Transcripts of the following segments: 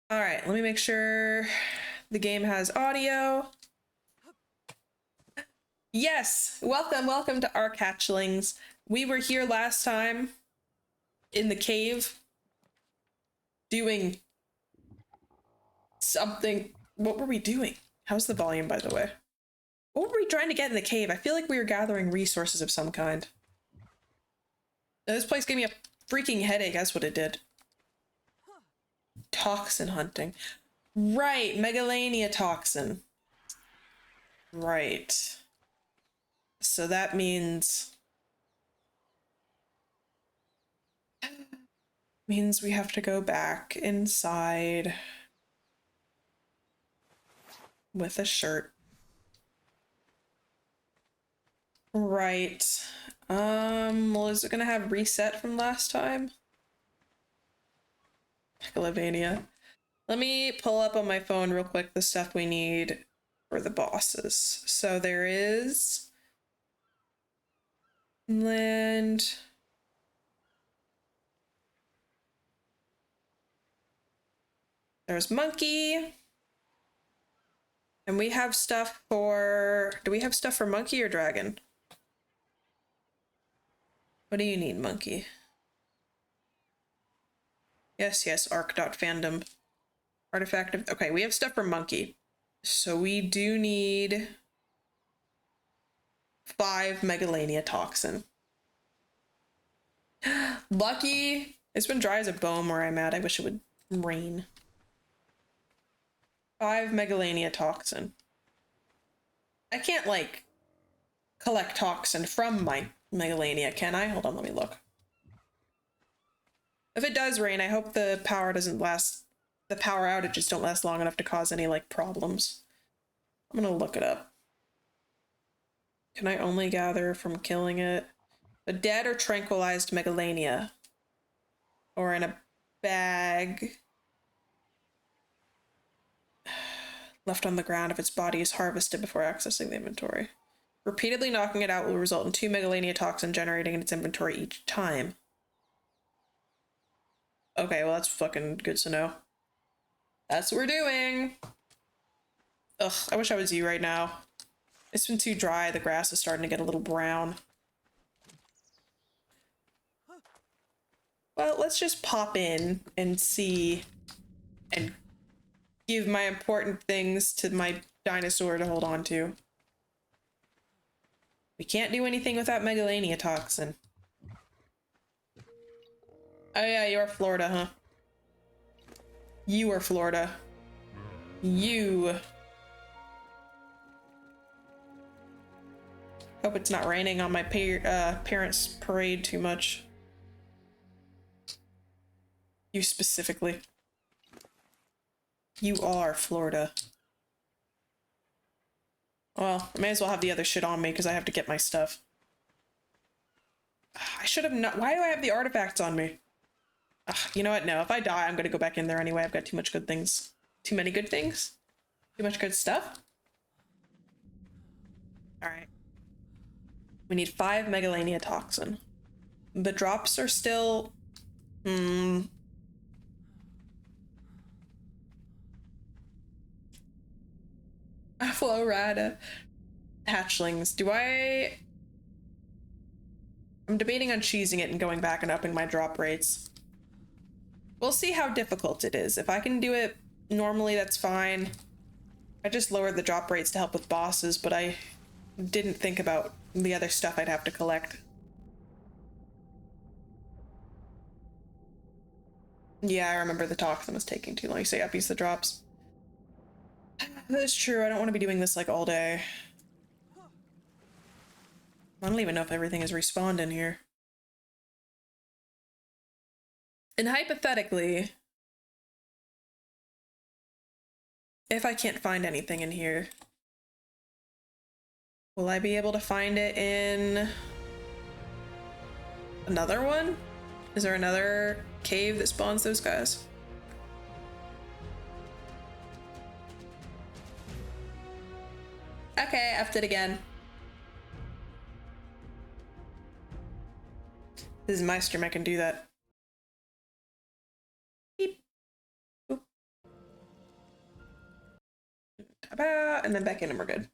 All right, let me make sure the game has audio. Yes, welcome to Ark Hatchlings. We were here last time in the cave doing something. What were we doing? How's the volume, by the way? What were we trying to get in the cave? I feel like we were gathering resources of some kind. This place gave me a freaking headache, that's what it did. Toxin hunting. Right, Megalania toxin. Right. So that means we have to go back inside with a shirt. Right. Well, is it gonna have reset from last time? Megalovania. Let me pull up on my phone real quick the stuff we need for the bosses. So there is land. There's monkey. And we have stuff for... Do we have stuff for monkey or dragon? What do you need, monkey? Yes, arc.fandom. Artifact of... Okay, we have stuff for monkey. So we do need 5 Megalania toxin. Lucky! It's been dry as a bone where I'm at. I wish it would rain. 5 Megalania toxin. I can't, like, collect toxin from my Megalania, can I? Hold on, let me look. If it does rain, I hope the power doesn't last... The power outages don't last long enough to cause any, like, problems. I'm gonna look it up. Can I only gather from killing it? A dead or tranquilized Megalania. Or in a bag. Left on the ground if its body is harvested before accessing the inventory. Repeatedly knocking it out will result in 2 Megalania toxin generating in its inventory each time. Okay, well that's fucking good to know. That's what we're doing! Ugh, I wish I was you right now. It's been too dry, the grass is starting to get a little brown. Well, let's just pop in and see and give my important things to my dinosaur to hold on to. We can't do anything without Megalania toxin. Oh yeah, you're Florida, huh? You are Florida. You. Hope it's not raining on my parents' parade too much. You specifically. You are Florida. Well, I may as well have the other shit on me because I have to get my stuff. I should have not. Why do I have the artifacts on me? You know what? No, if I die, I'm gonna go back in there anyway. I've got too much good things. Too many good things? Too much good stuff? Alright. We need 5 Megalania toxin. The drops are still... Florida. Hatchlings. I'm debating on cheesing it and going back and upping my drop rates. We'll see how difficult it is. If I can do it normally, that's fine. I just lowered the drop rates to help with bosses, but I didn't think about the other stuff I'd have to collect. Yeah, I remember the toxin was taking too long. You say uppies the drops. That's true. I don't want to be doing this like all day. I don't even know if everything is respawned in here. And hypothetically, if I can't find anything in here, will I be able to find it in another one? Is there another cave that spawns those guys? Okay, I effed it again. This is my stream, I can do that. Beep. Boop. and then back in and we're good.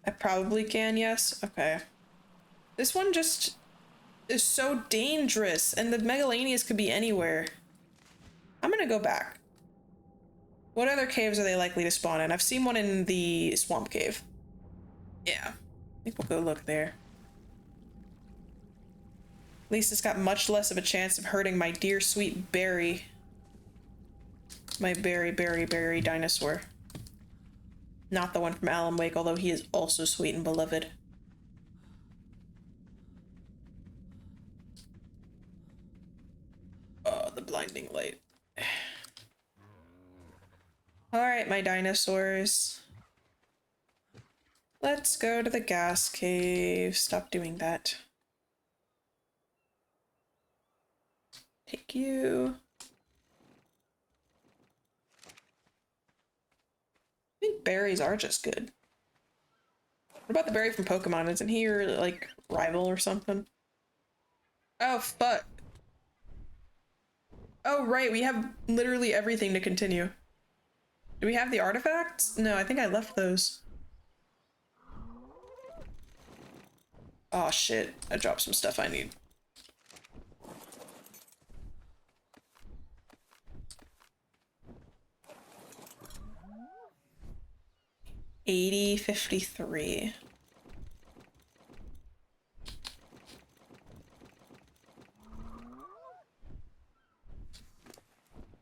I probably can, yes. Okay. This one just is so dangerous, and the Megalanias could be anywhere. I'm gonna go back. What other caves are they likely to spawn in? I've seen one in the swamp cave. Yeah. I think we'll go look there. At least it's got much less of a chance of hurting my dear sweet Barry. My berry dinosaur. Not the one from Alan Wake, although he is also sweet and beloved. Oh, the blinding light. Alright, my dinosaurs. Let's go to the gas cave. Stop doing that. Take you. I think berries are just good. What about the berry from Pokemon? Isn't he your, like, rival or something? Oh, fuck. Oh, right, we have literally everything to continue. Do we have the artifacts? No, I think I left those. Oh, shit. I dropped some stuff I need. $80.53.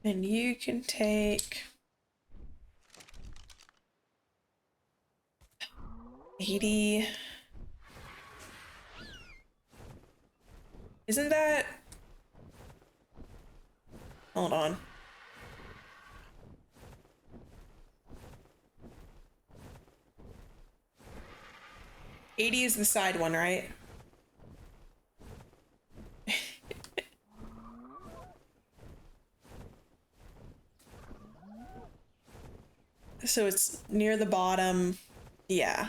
And you can take 80. Isn't that? Hold on. $80 is the side one, right? So it's near the bottom. Yeah.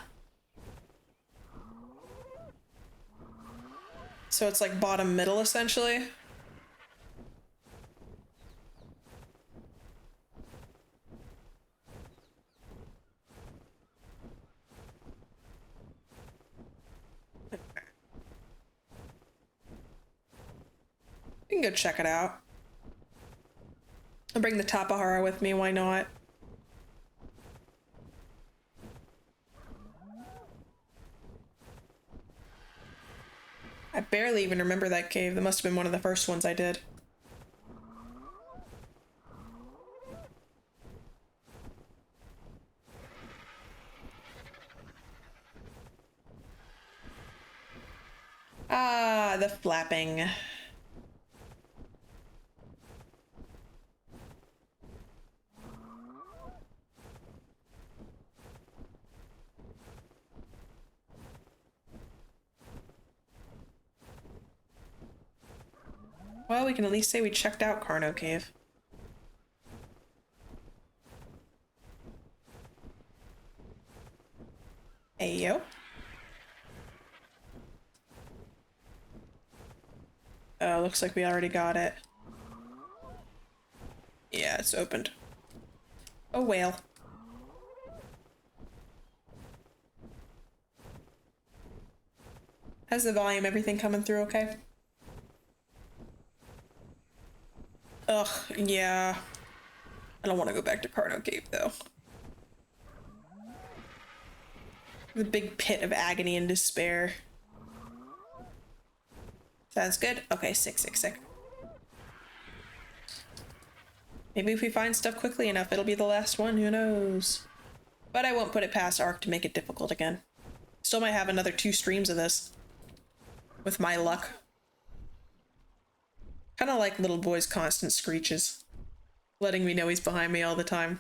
So it's like bottom middle, essentially. We can go check it out. I'll bring the Tapahara with me, why not? I barely even remember that cave. That must have been one of the first ones I did. Ah, the flapping. Well, we can at least say we checked out Carno Cave. Ayo. Oh, looks like we already got it. Yeah, it's opened. A whale. How's the volume? Everything coming through okay? Ugh, yeah. I don't want to go back to Carno Cave, though. The big pit of agony and despair. Sounds good. Okay, sick. Maybe if we find stuff quickly enough, it'll be the last one. Who knows? But I won't put it past Ark to make it difficult again. Still might have another 2 streams of this. With my luck. Kind of like little boy's constant screeches. Letting me know he's behind me all the time.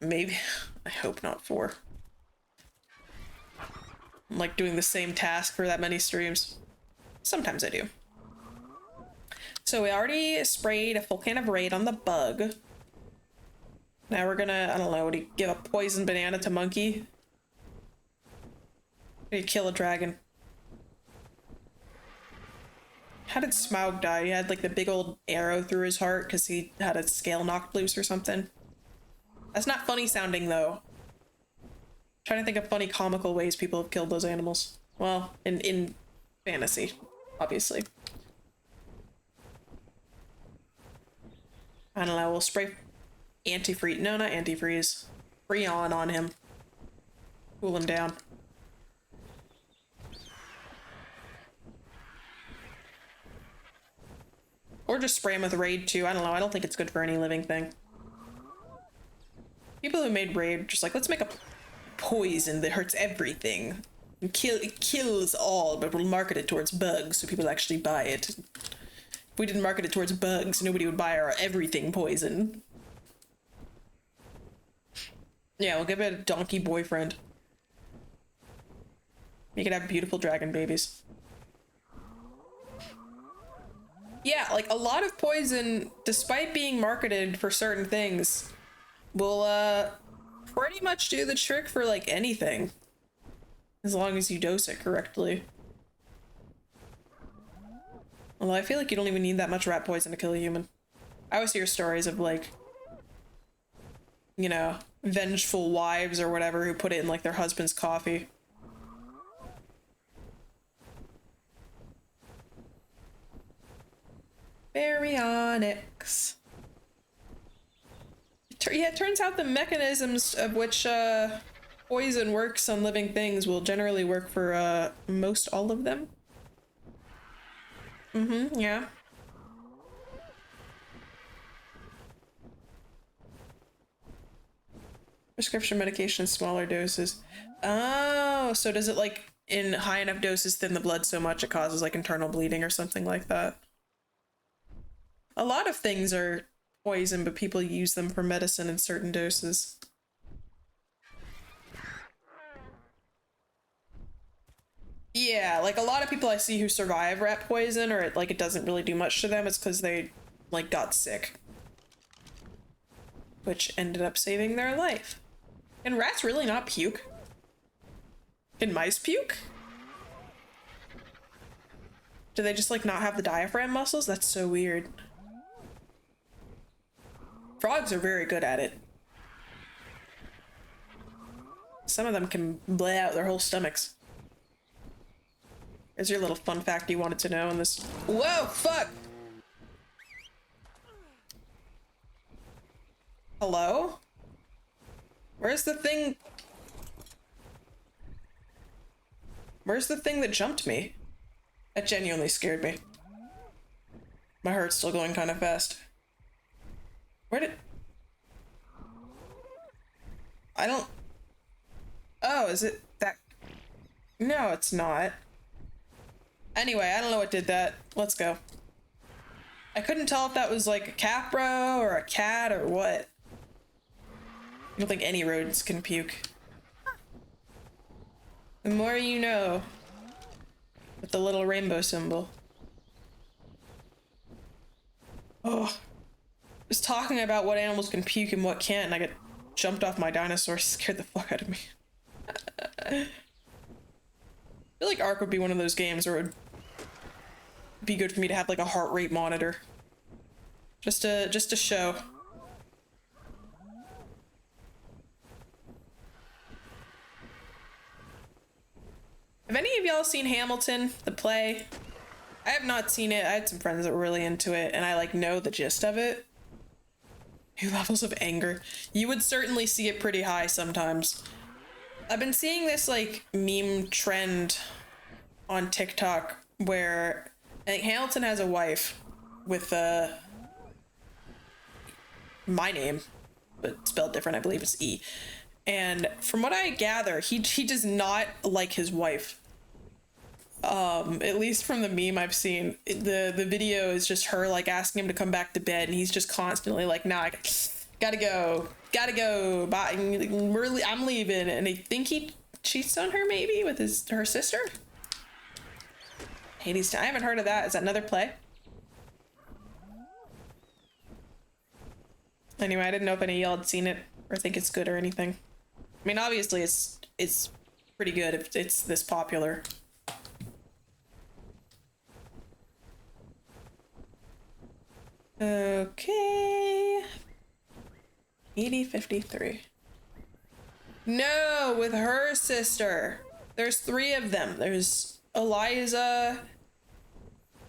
Maybe. I hope not 4. I'm like doing the same task for that many streams. Sometimes I do. So we already sprayed a full can of Raid on the bug. Now we're gonna, I don't know, what do you give a poison banana to Monkey? Or you kill a dragon? How did Smaug die? He had like the big old arrow through his heart because he had a scale knocked loose or something. That's not funny sounding though. Trying to think of funny comical ways people have killed those animals. Well, in fantasy, obviously. I don't know, we'll spray antifreeze. No, not antifreeze. Freon on him. Cool him down. Or just spray him with Raid too. I don't know. I don't think it's good for any living thing. People who made Raid just like, let's make a poison that hurts everything. And it kills all, but we'll market it towards bugs so people actually buy it. If we didn't market it towards bugs, nobody would buy our everything poison. Yeah, we'll give it a donkey boyfriend. You could have beautiful dragon babies. Yeah, like a lot of poison, despite being marketed for certain things, will pretty much do the trick for like anything. As long as you dose it correctly. Although I feel like you don't even need that much rat poison to kill a human. I always hear stories of like, you know, vengeful wives or whatever who put it in like their husband's coffee. Baryonyx. Yeah, it turns out the mechanisms of which poison works on living things will generally work for most all of them. Mm-hmm, yeah. Prescription medication in smaller doses. Oh, so does it like in high enough doses thin the blood so much it causes like internal bleeding or something like that? A lot of things are poison, but people use them for medicine in certain doses. Yeah, like a lot of people I see who survive rat poison or like it doesn't really do much to them, it's because they like got sick. Which ended up saving their life. Can rats really not puke? Can mice puke? Do they just like not have the diaphragm muscles? That's so weird. Frogs are very good at it. Some of them can blay out their whole stomachs. Here's your little fun fact you wanted to know in this. Whoa, fuck! Hello? Where's the thing? Where's the thing that jumped me? That genuinely scared me. My heart's still going kind of fast. Where did... I don't... Oh, is it that... No, it's not. Anyway, I don't know what did that. Let's go. I couldn't tell if that was like a capra or a cat or what. I don't think any rodents can puke. The more you know. With the little rainbow symbol. Oh. Was talking about what animals can puke and what can't, and I got jumped off my dinosaur. Scared the fuck out of me. I feel like Ark would be one of those games where it would be good for me to have like a heart rate monitor. Just to show. Have any of y'all seen Hamilton, the play? I have not seen it. I had some friends that were really into it, and I like know the gist of it. New levels of anger. You would certainly see it pretty high sometimes. I've been seeing this like meme trend on TikTok where I think Hamilton has a wife with my name, but spelled different. I believe it's E. And from what I gather, he does not like his wife. At least from the meme I've seen, the video is just her like asking him to come back to bed, and he's just constantly like, "Nah, I gotta go, bye, I'm leaving." And I think he cheats on her maybe with her sister. Hades, I haven't heard of that. Is that another play? Anyway, I didn't know if any of y'all had seen it or think it's good or anything. I mean, obviously it's pretty good if it's this popular. Okay. 8053. No, with her sister. There's 3 of them. There's Eliza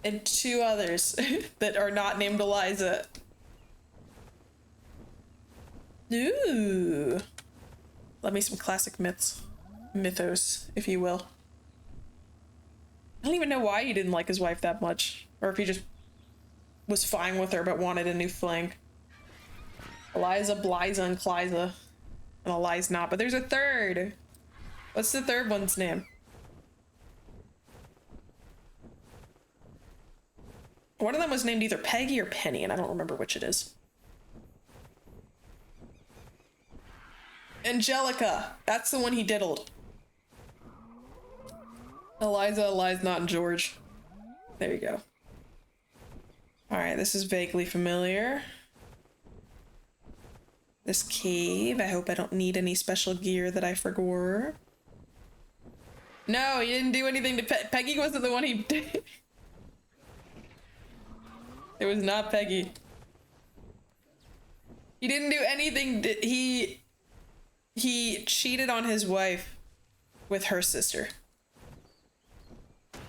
and 2 others that are not named Eliza. Ooh. Love me some classic mythos, if you will. I don't even know why he didn't like his wife that much. Or if he just was fine with her but wanted a new fling. Eliza, Bliza, and Kliza. And Eliza not, but there's a 3rd. What's the 3rd one's name? One of them was named either Peggy or Penny, and I don't remember which it is. Angelica. That's the one he diddled. Eliza, not, and George. There you go. Alright, this is vaguely familiar. This cave. I hope I don't need any special gear that I forgot. No, he didn't do anything to Peggy wasn't the one he did. It was not Peggy. He didn't do anything. He cheated on his wife with her sister.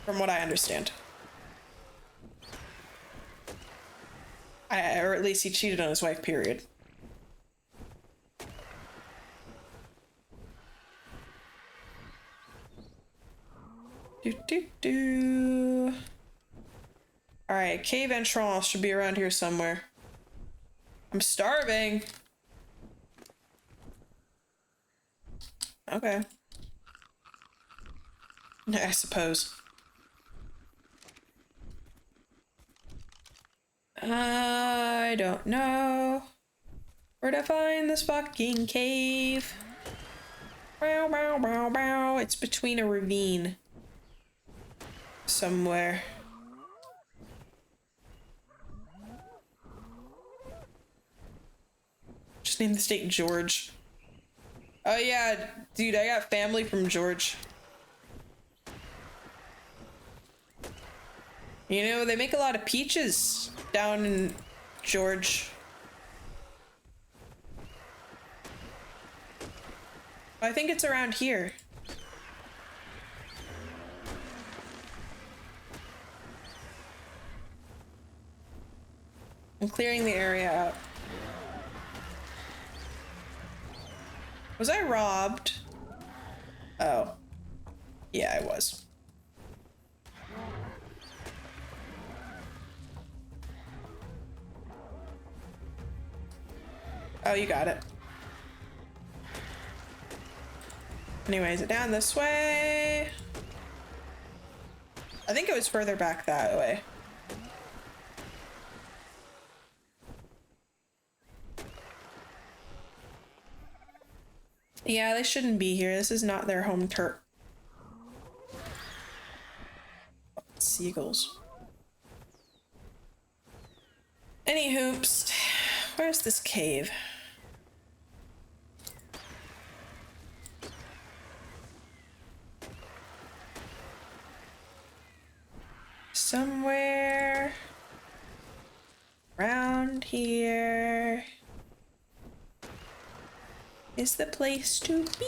From what I understand. Or at least he cheated on his wife, period. Alright, cave entrance should be around here somewhere. I'm starving. Okay. I suppose. I don't know where to find this fucking cave. Bow, bow, bow, bow. It's between a ravine. Somewhere. Just name the state George. Oh yeah, dude, I got family from George. You know, they make a lot of peaches down in George. I think it's around here. I'm clearing the area out. Was I robbed? Oh. Yeah, I was. Oh, you got it. Anyways, down this way. I think it was further back that way. Yeah, they shouldn't be here. This is not their home turf. Seagulls. Any hoops. Where's this cave? Somewhere around here is the place to be.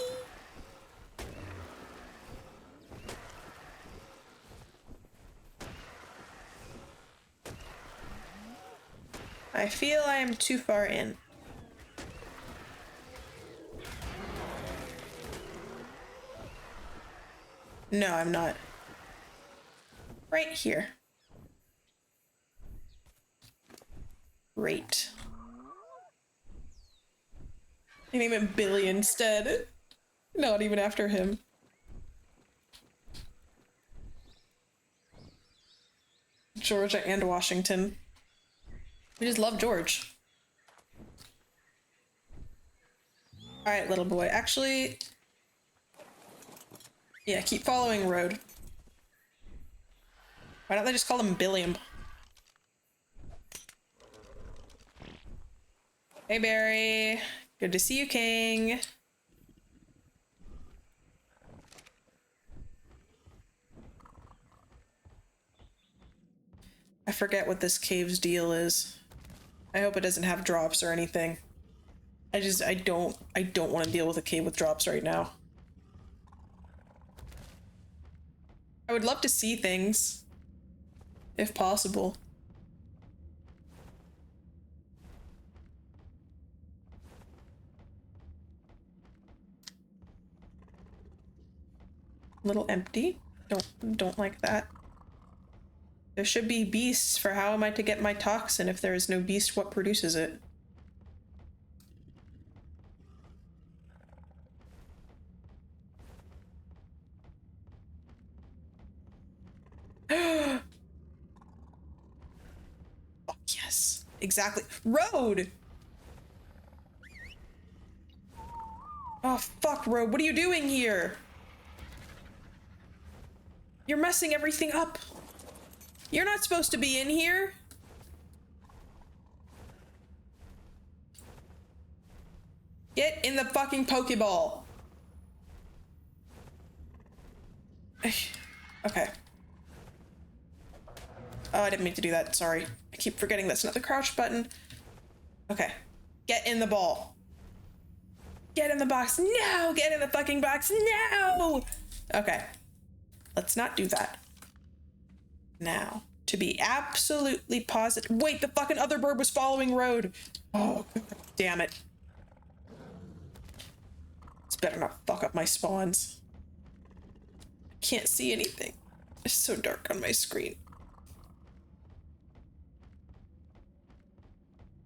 I feel I am too far in. No, I'm not. Right here. Great. I name it Billy instead. Not even after him. Georgia and Washington. We just love George. Alright, little boy. Actually, yeah, keep following road. Why don't they just call him Billiam? Hey, Barry. Good to see you, King. I forget what this cave's deal is. I hope it doesn't have drops or anything. I don't want to deal with a cave with drops right now. I would love to see things, if possible. A little empty. Don't like that. There should be beasts, for how am I to get my toxin if there is no beast? What produces it? Fuck yes. Exactly. Road! Oh, fuck, Road. What are you doing here? You're messing everything up. You're not supposed to be in here. Get in the fucking Pokeball. Okay. Oh, I didn't mean to do that. Sorry. I keep forgetting that's not the crouch button. Okay. Get in the ball. Get in the box. No! Get in the fucking box. No! Okay. Let's not do that. Now, to be absolutely positive. Wait, the fucking other bird was following Road. Oh, God damn it. This better not fuck up my spawns. I can't see anything. It's so dark on my screen.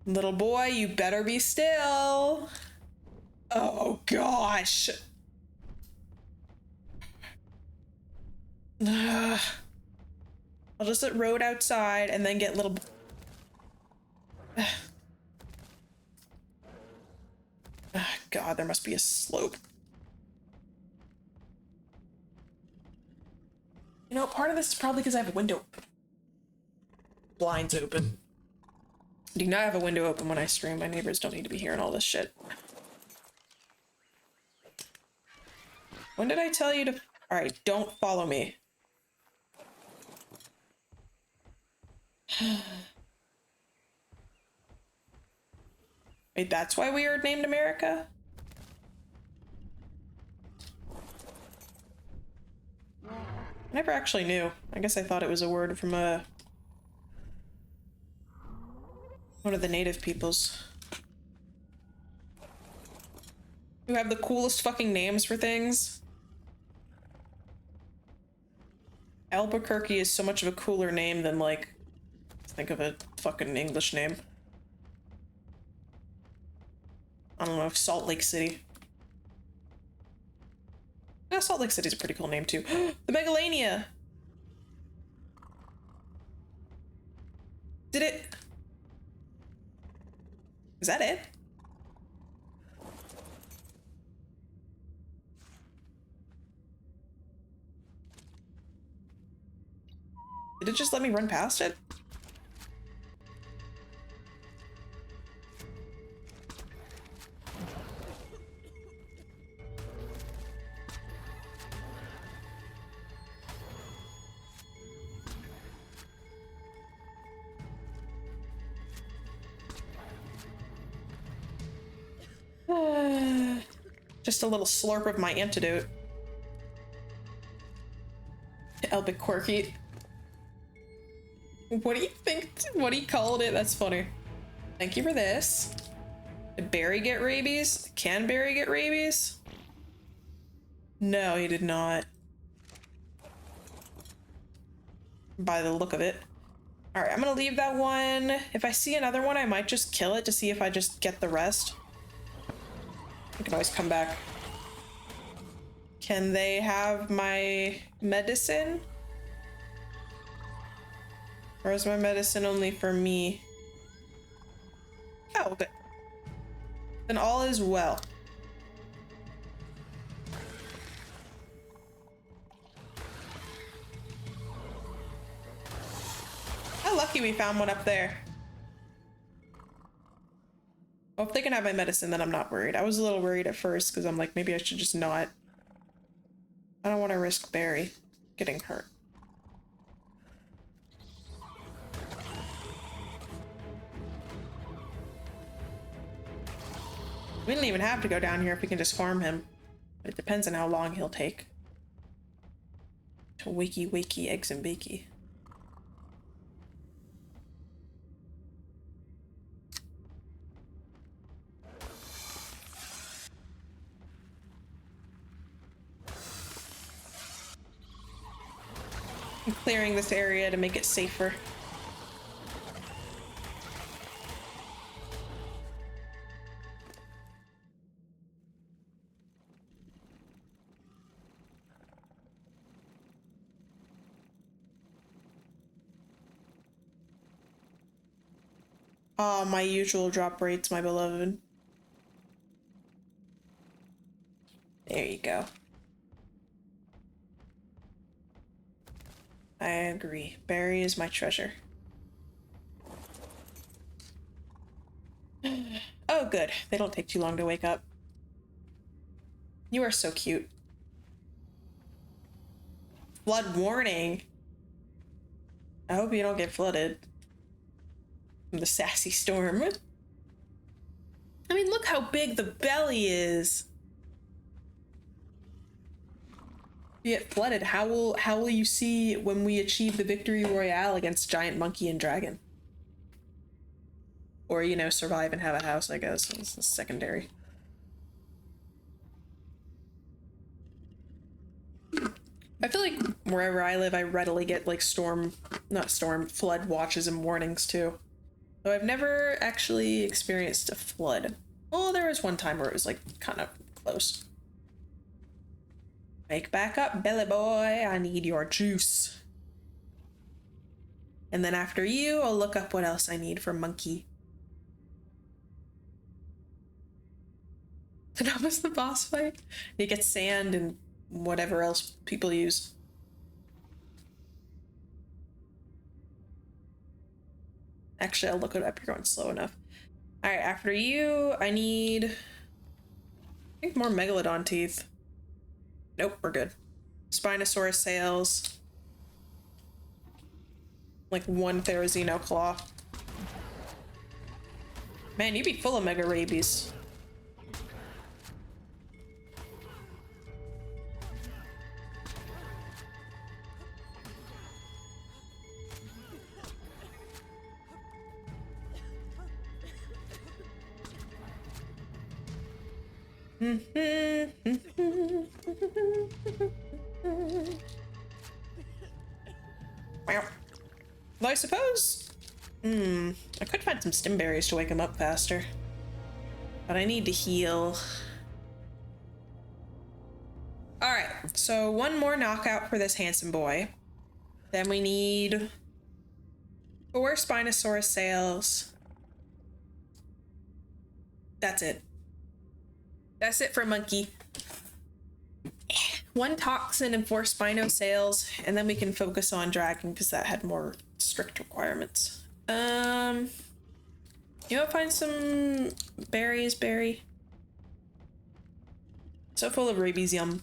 Little boy, you better be still. Oh, gosh. Ugh. I'll just let Road outside and then get little... God, there must be a slope. You know, part of this is probably because I have a window. Blinds open. I do not have a window open when I stream. My neighbors don't need to be hearing all this shit. When did I tell you to... Alright, don't follow me. Wait, that's why we are named America? I never actually knew. I guess I thought it was a word from one of the native peoples. Who have the coolest fucking names for things. Albuquerque is so much of a cooler name than, like, think of a fucking English name. I don't know, Salt Lake City. Yeah, Salt Lake City's a pretty cool name too. The Megalania! Did it? Is that it? Did it just let me run past it? Just a little slurp of my antidote. Albuquerque. What do you think? What he called it? That's funny. Thank you for this. Did Barry get rabies? Can Barry get rabies? No, he did not. By the look of it. Alright, I'm gonna leave that one. If I see another one, I might just kill it to see if I just get the rest. I can always come back. Can they have my medicine? Or is my medicine only for me? Oh, good. Then all is well. How lucky we found one up there. Well, if they can have my medicine, then I'm not worried. I was a little worried at first because I'm like, maybe I should just not. I don't want to risk Barry getting hurt. We don't even have to go down here if we can just farm him. But it depends on how long he'll take. To wakey eggs and bakey. I'm clearing this area to make it safer. Oh, my usual drop rates, my beloved. There you go. I agree. Berry is my treasure. Oh, good. They don't take too long to wake up. You are so cute. Flood warning. I hope you don't get flooded from the sassy storm. I mean, look how big the belly is. You get flooded. How will you see when we achieve the victory royale against giant monkey and dragon? Or, you know, survive and have a house, I guess. This is secondary. I feel like wherever I live, I readily get like flood watches and warnings too. Though I've never actually experienced a flood. Well, there was one time where it was like kind of close. Wake back up, belly boy. I need your juice. And then after you, I'll look up what else I need for monkey. That was the boss fight. You get sand and whatever else people use. Actually, I'll look it up. You're going slow enough. All right, after you, I need, I think, more megalodon teeth. Nope, we're good. Spinosaurus sails. Like 1 Therizino claw. Man, you'd be full of mega rabies. Well, I suppose, I could find some stim berries to wake him up faster, but I need to heal. All right, so 1 more knockout for this handsome boy. Then we need 4 Spinosaurus sails. That's it. That's it for monkey. 1 toxin and 4 Spino sails, and then we can focus on dragon because that had more strict requirements. You wanna find some berries, Berry? So full of rabies, yum.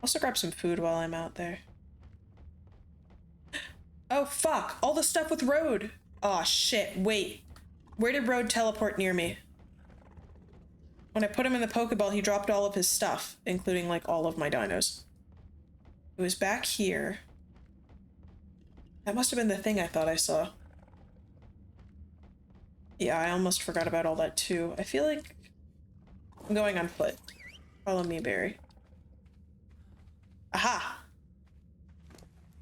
Also grab some food while I'm out there. Oh fuck, all the stuff with Road. Oh shit, wait. Where did Road teleport near me? When I put him in the Pokeball, he dropped all of his stuff, including like all of my dinos. It was back here. That must have been the thing I thought I saw. Yeah, I almost forgot about all that too. I feel like I'm going on foot. Follow me, Barry. Aha!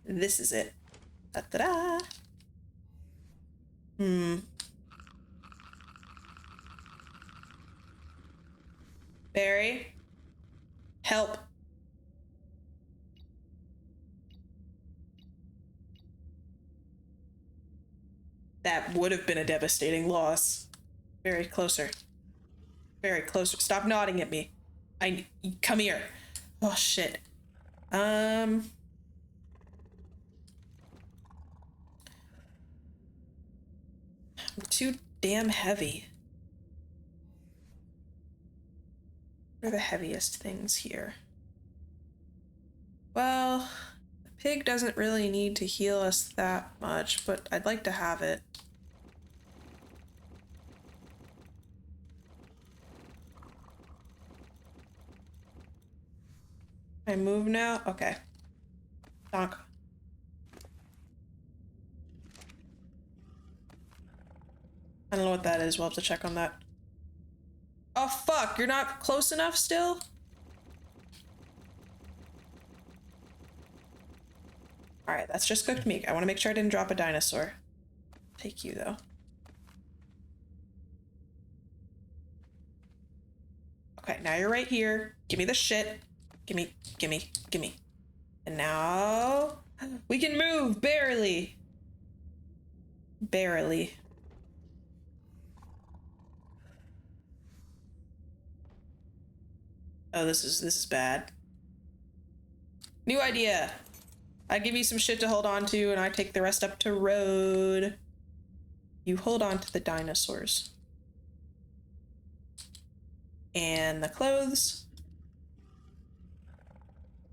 This is it. Da-da-da! Barry? Help. That would have been a devastating loss. Very closer. Very closer. Stop nodding at me. Come here. Oh shit. I'm too damn heavy. What are the heaviest things here? Well, the pig doesn't really need to heal us that much, but I'd like to have it. Can I move now? Okay. Donk. I don't know what that is. We'll have to check on that. Oh, fuck. You're not close enough still? Alright, that's just cooked meat. I want to make sure I didn't drop a dinosaur. Take you, though. Okay, now you're right here. Give me the shit. Gimme, gimme, gimme. And now... we can move! Barely! Barely. Oh, this is bad. New idea! I give you some shit to hold on to, and I take the rest up to road. You hold on to the dinosaurs. And the clothes.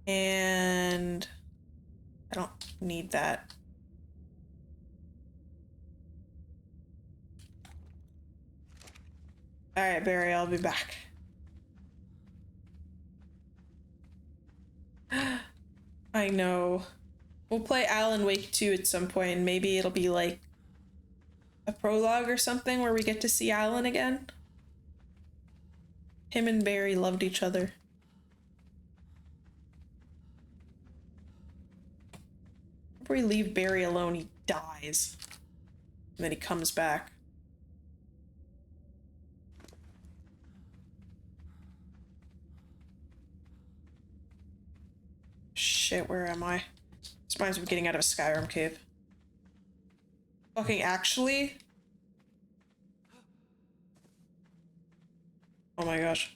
And... I don't need that. Alright, Barry, I'll be back. I know. We'll play Alan Wake 2 at some point, and maybe it'll be like a prologue or something where we get to see Alan again. Him and Barry loved each other. If we leave Barry alone, he dies. And then he comes back. Shit, where am I? This reminds me of getting out of a Skyrim cave. Fucking actually? Oh my gosh.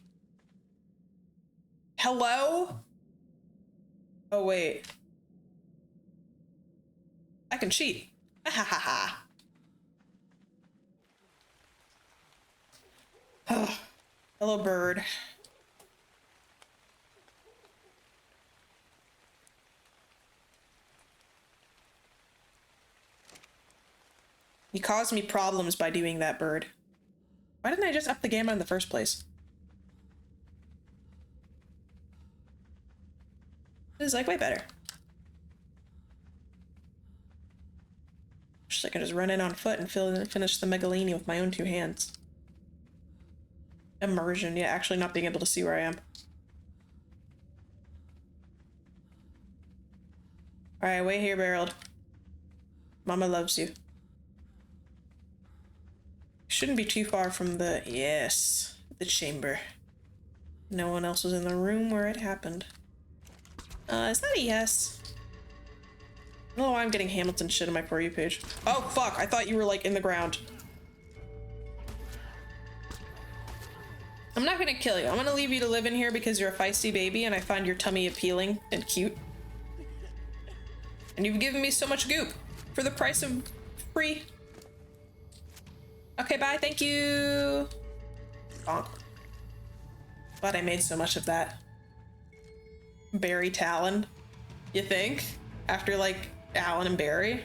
Hello? Oh wait. I can cheat. Ha ha ha. Hello, bird. You caused me problems by doing that, bird. Why didn't I just up the gamma in the first place? This is like way better. Just I can just run in on foot and finish the Megalini with my own two hands. Immersion, yeah, actually not being able to see where I am. Alright, wait here, Barreled. Mama loves you. Shouldn't be too far from the... yes, the chamber. No one else was in the room where it happened. Is that a yes? I don't know why I'm getting Hamilton shit on my For You page. Oh, fuck, I thought you were, like, in the ground. I'm not gonna kill you. I'm gonna leave you to live in here because you're a feisty baby and I find your tummy appealing and cute. And you've given me so much goop for the price of free. Okay, bye, thank you. Bonk. Glad I made so much of that. Barry Talon, you think? After, like, Alan and Barry?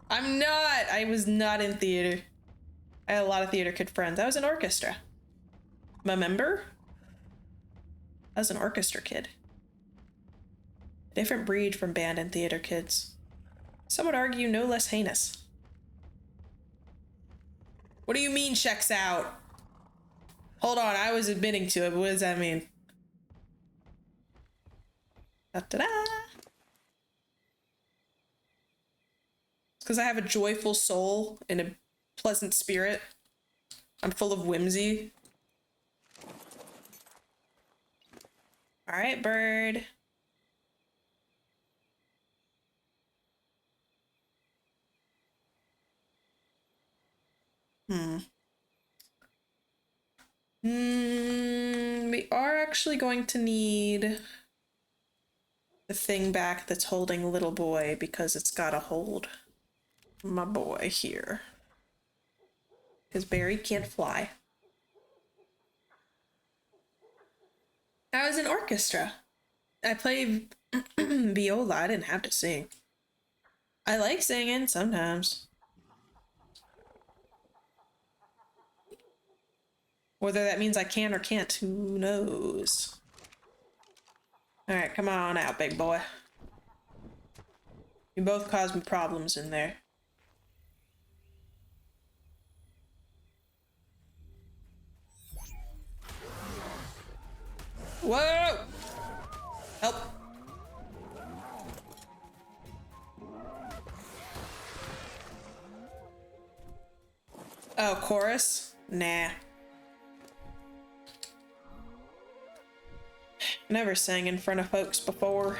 I was not in theater. I had a lot of theater kid friends. I was in orchestra. Remember? I was an orchestra kid. Different breed from band and theater kids. Some would argue no less heinous. What do you mean checks out? Hold on, I was admitting to it, but what does that mean? Da-da-da! It's because I have a joyful soul and a pleasant spirit. I'm full of whimsy. Alright, bird. We are actually going to need the thing back that's holding little boy because it's gotta hold my boy here. Because Barry can't fly. I was in orchestra. I played viola. I didn't have to sing. I like singing sometimes. Whether that means I can or can't, who knows? Alright, come on out, big boy. You both caused me problems in there. Whoa! Help! Oh, chorus? Nah. Never sang in front of folks before.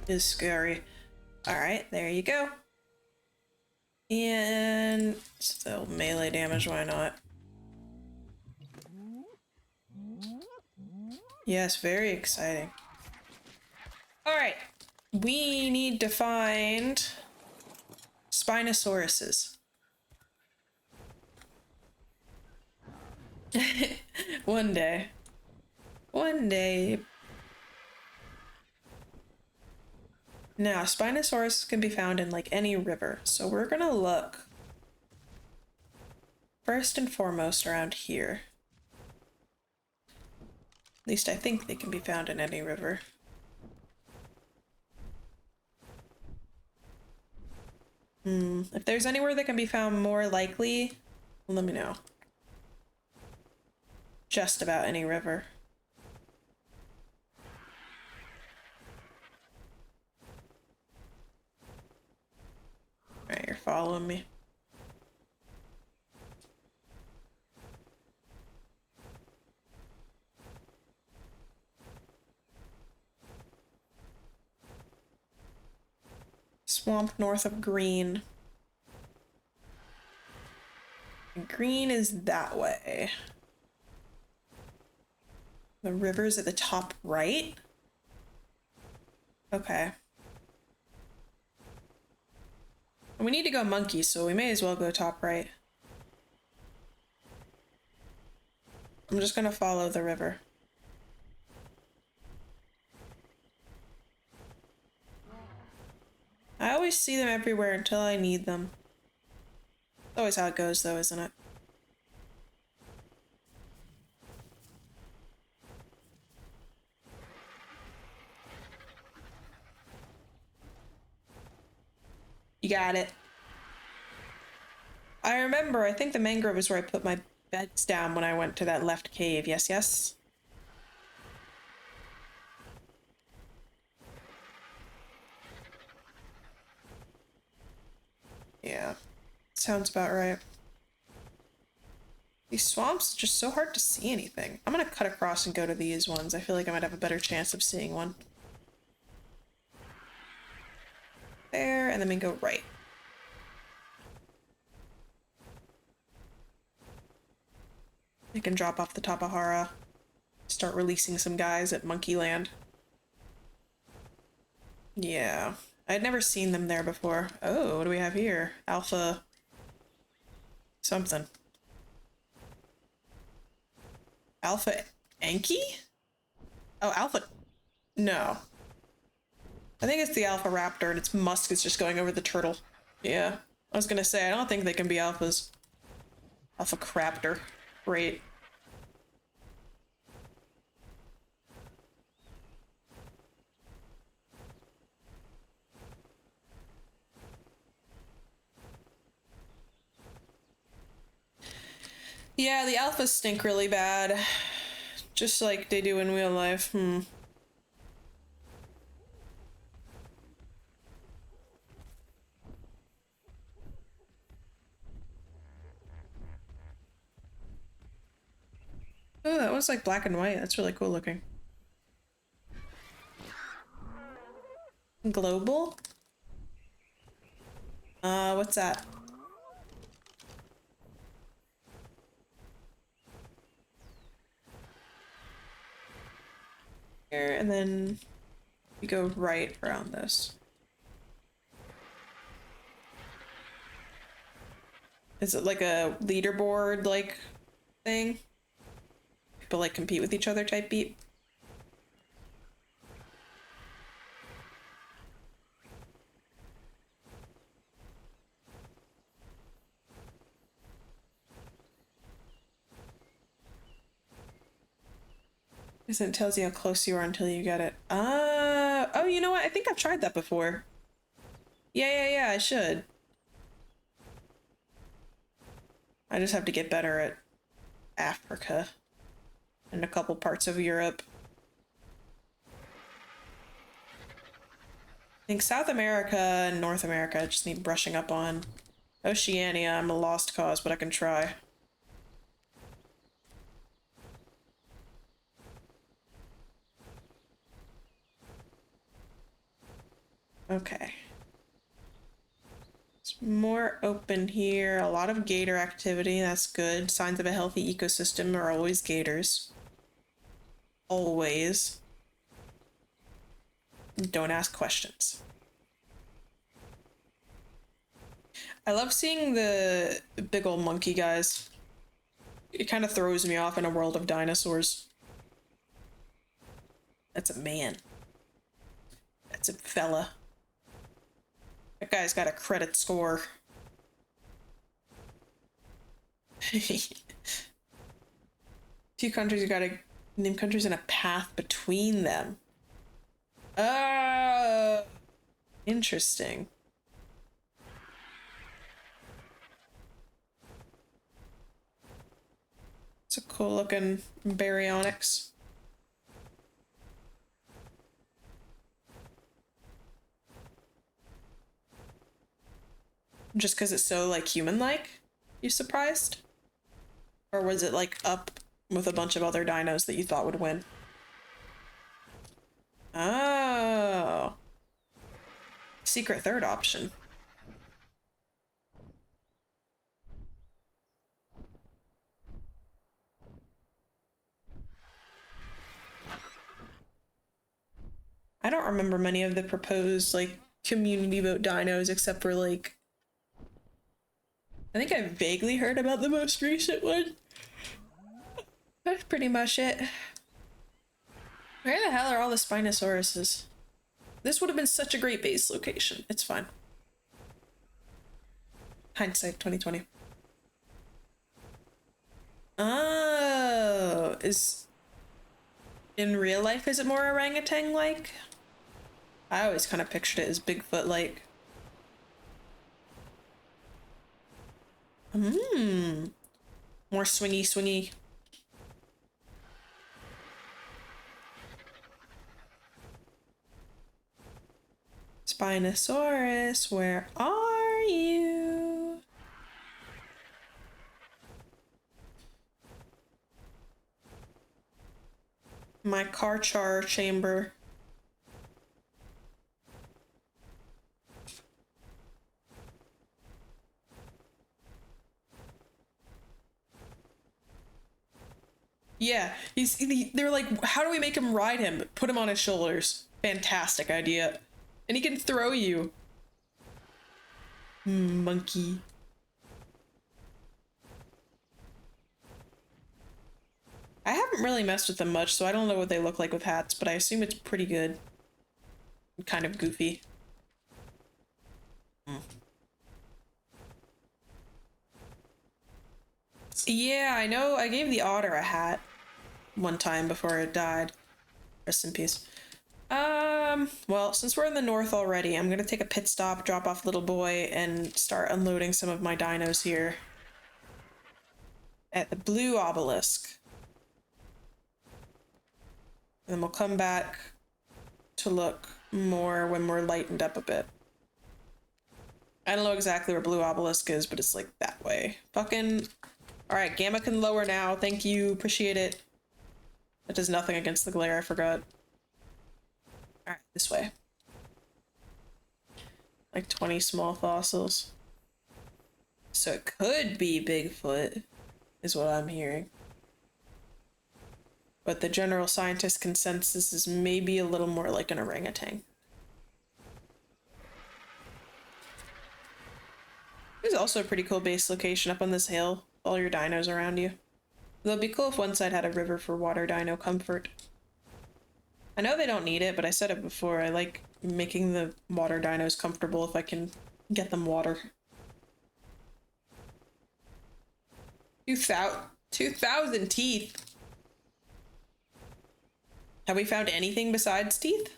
Is scary. Alright, there you go. And still melee damage, why not? Yes, very exciting. Alright. We need to find Spinosauruses. One day. One day. Now, Spinosaurus can be found in like any river, so we're gonna look first and foremost around here. At least I think they can be found in any river. If there's anywhere that can be found more likely, let me know. Just about any river. Alright, you're following me. Swamp north of Green. And Green is that way. The river's at the top right? Okay. And we need to go monkey, so we may as well go top right. I'm just gonna follow the river. I always see them everywhere until I need them. That's always how it goes though, isn't it? You got it. I remember, I think the mangrove is where I put my beds down when I went to that left cave. Yes, yes. Yeah, sounds about right. These swamps, just so hard to see anything. I'm gonna cut across and go to these ones. I feel like I might have a better chance of seeing one. There, and then we go right. I can drop off the Tapahara. Start releasing some guys at Monkeyland. Yeah. I'd never seen them there before. Oh, what do we have here? Alpha... something. Alpha Enki? Oh, Alpha... No. I think it's the Alpha Raptor and its musk is just going over the turtle. Yeah. I was gonna say, I don't think they can be alphas. Alpha Craptor. Great. Yeah, the alphas stink really bad. Just like they do in real life. Oh, that was like black and white. That's really cool looking. Global? What's that? Here, and then we go right around this. Is it like a leaderboard like thing? but like compete with each other type beat. Because it tells you how close you are until you get it. Oh, you know what? I think I've tried that before. Yeah, I should. I just have to get better at Africa and a couple parts of Europe. I think South America and North America I just need brushing up on. Oceania, I'm a lost cause, but I can try. Okay. It's more open here. A lot of gator activity. That's good. Signs of a healthy ecosystem are always gators. Always. Don't ask questions. I love seeing the big old monkey guys. It kind of throws me off in a world of dinosaurs. That's a man. That's a fella. That guy's got a credit score. Few countries, you gotta name countries in a path between them. Oh, interesting. It's a cool looking baryonyx. Just because it's so like human-like? You surprised? Or was it like up with a bunch of other dinos that you thought would win? Oh. Secret third option. I don't remember many of the proposed like community vote dinos except for like I think I vaguely heard about the most recent one. That's pretty much it. Where the hell are all the Spinosauruses? This would have been such a great base location. It's fine. Hindsight 2020. Oh, is in real life is it more orangutan like? I always kind of pictured it as Bigfoot like. More swingy. Spinosaurus, where are you? My Karchar chamber. Yeah, they're like, how do we make him ride him? Put him on his shoulders. Fantastic idea. And he can throw you. Monkey. I haven't really messed with them much, so I don't know what they look like with hats, but I assume it's pretty good. Kind of goofy. Yeah, I know. I gave the otter a hat one time before it died. Rest in peace. Well, since we're in the north already, I'm gonna take a pit stop, drop off little boy, and start unloading some of my dinos here. At the blue obelisk. And then we'll come back to look more when we're lightened up a bit. I don't know exactly where blue obelisk is, but it's like that way. Fucking... Alright, gamma can lower now. Thank you. Appreciate it. That does nothing against the glare, I forgot. Alright, this way. Like 20 small fossils. So it could be Bigfoot, is what I'm hearing. But the general scientist consensus is maybe a little more like an orangutan. There's also a pretty cool base location up on this hill. All your dinos around you. Though it'd be cool if one side had a river for water dino comfort. I know they don't need it, but I said it before. I like making the water dinos comfortable if I can get them water. 2,000 teeth. Have we found anything besides teeth?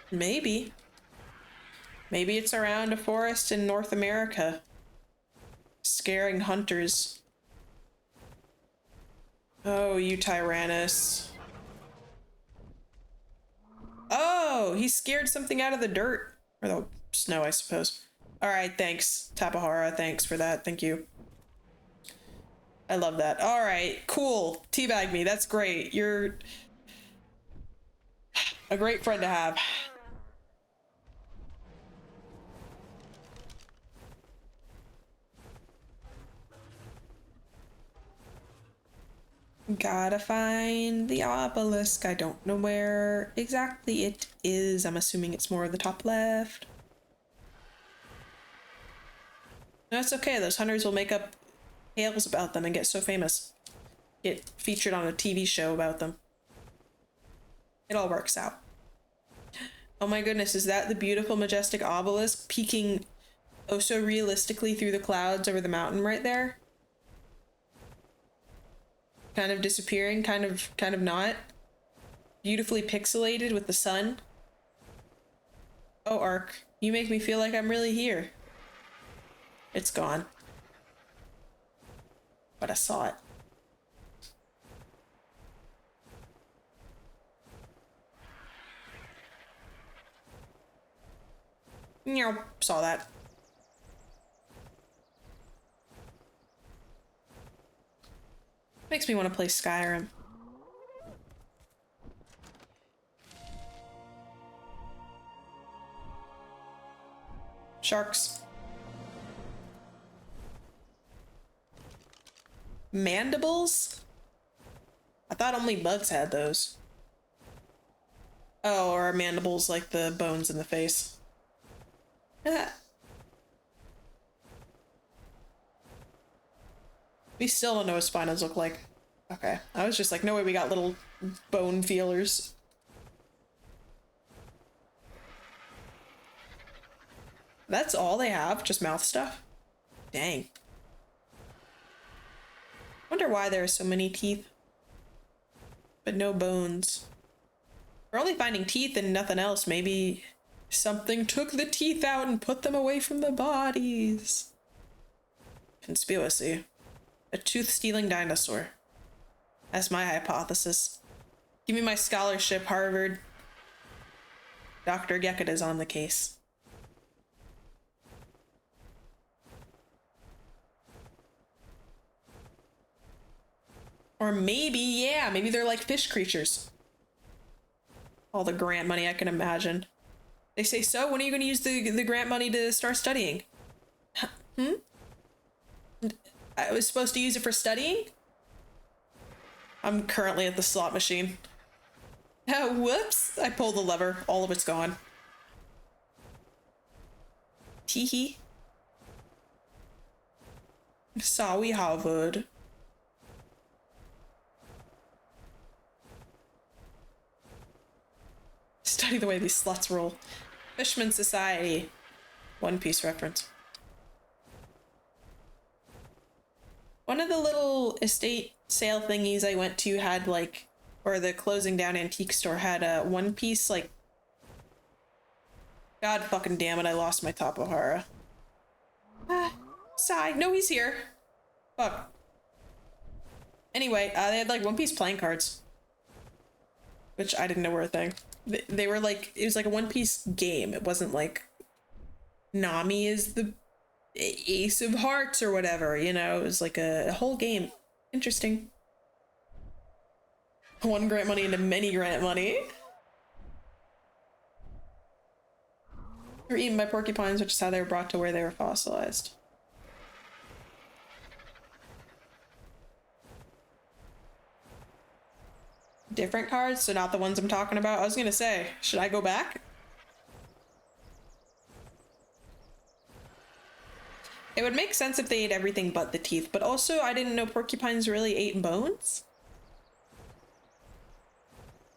Maybe. Maybe it's around a forest in North America, scaring hunters. Oh, you Tyrannus. Oh, he scared something out of the dirt. Or the snow, I suppose. Alright, thanks, Tapahara. Thanks for that. Thank you. I love that. Alright, cool. Teabag me. That's great. You're a great friend to have. Gotta find the obelisk. I don't know where exactly it is. I'm assuming it's more of the top left. No, it's okay. Those hunters will make up tales about them and get so famous. Get featured on a TV show about them. It all works out. Oh my goodness, is that the beautiful, majestic obelisk peeking oh so realistically through the clouds over the mountain right there? Kind of disappearing, kind of not. Beautifully pixelated with the sun. Oh, Ark, you make me feel like I'm really here. It's gone. But I saw it. Meow, saw that. Makes me want to play Skyrim. Sharks. Mandibles? I thought only bugs had those. Oh, or are mandibles like the bones in the face? Ah. We still don't know what spinos look like. Okay. I was just like, no way we got little bone feelers. That's all they have? Just mouth stuff? Dang. Wonder why there are so many teeth, but no bones. We're only finding teeth and nothing else. Maybe something took the teeth out and put them away from the bodies. Conspiracy. A tooth-stealing dinosaur. That's my hypothesis. Give me my scholarship, Harvard. Dr. Geketa's on the case. Or maybe, yeah, maybe they're like fish creatures. All the grant money I can imagine. They say, so when are you going to use the grant money to start studying? Hmm? I was supposed to use it for studying? I'm currently at the slot machine. Oh, whoops! I pulled the lever. All of it's gone. Teehee. Sorry, Harvard. Study the way these sluts roll. Fishman Society. One Piece reference. One of the little estate sale thingies I went to had like, or the closing down antique store had a One Piece like. God fucking damn it! I lost my Tapohara. Ah, sigh. No, he's here. Fuck. Anyway, they had like One Piece playing cards, which I didn't know were a thing. They were like, it was like a One Piece game. It wasn't like Nami is the Ace of Hearts or whatever, you know. It was like a whole game. Interesting. One grant money into many grant money. They were eaten by porcupines, which is how they were brought to where they were fossilized. Different cards, so not the ones I'm talking about. I was gonna say, should I go back? It would make sense if they ate everything but the teeth, but also I didn't know porcupines really ate bones.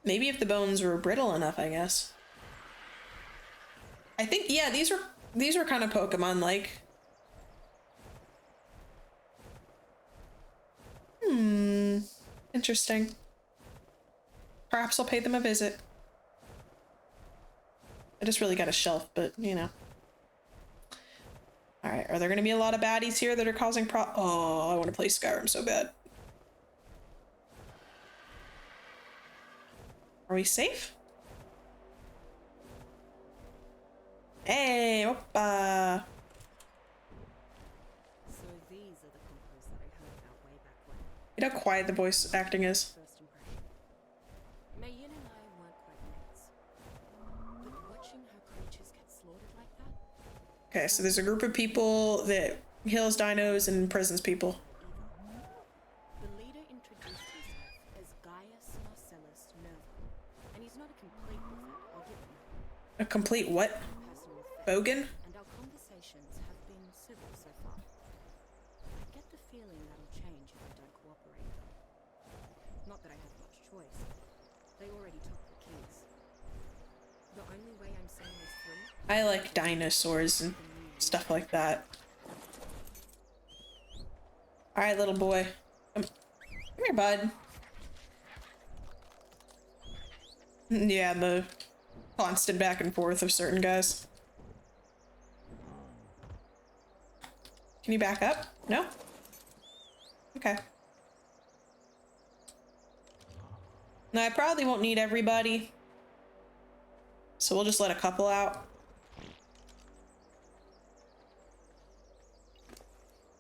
Maybe if the bones were brittle enough, I guess. I think, yeah, these were kind of Pokemon-like. Interesting. Perhaps I'll pay them a visit. I just really got a shelf, but you know. All right, are there gonna be a lot of baddies here that are causing Oh, I want to play Skyrim so bad. Are we safe? Hey, oppa. So these are the composts that I heard about way back when. You know how quiet the voice acting is. First impression. Mayun and I weren't quite mates. But watching how creatures get slaughtered like that? Okay, so there's a group of people that kills dinos and imprisons people. The leader introduced himself as Gaius Marcellus Nerva. And he's not a complete buffet, I'll give him that. A complete what? Personal faith. Bogan? And our conversations have been civil so far. I get the feeling that'll change if I don't cooperate, though. Not that I have much choice. They already took the keys. The only way I'm seeing this through... I like dinosaurs and stuff like that. Alright, little boy. Come here, bud. Yeah, the constant back and forth of certain guys. Can you back up? No? Okay. Now, I probably won't need everybody, so we'll just let a couple out.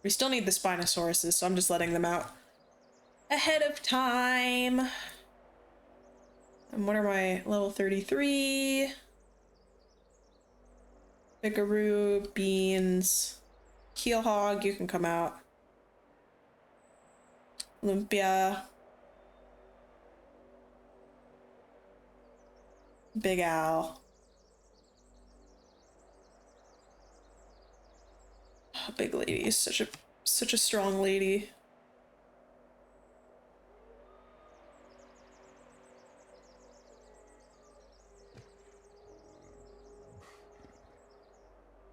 We still need the Spinosauruses, so I'm just letting them out ahead of time. And what are my level 33? Bigaroo, Beans, Keelhog, you can come out. Lumpia. Big Al. Oh, big lady is such a strong lady.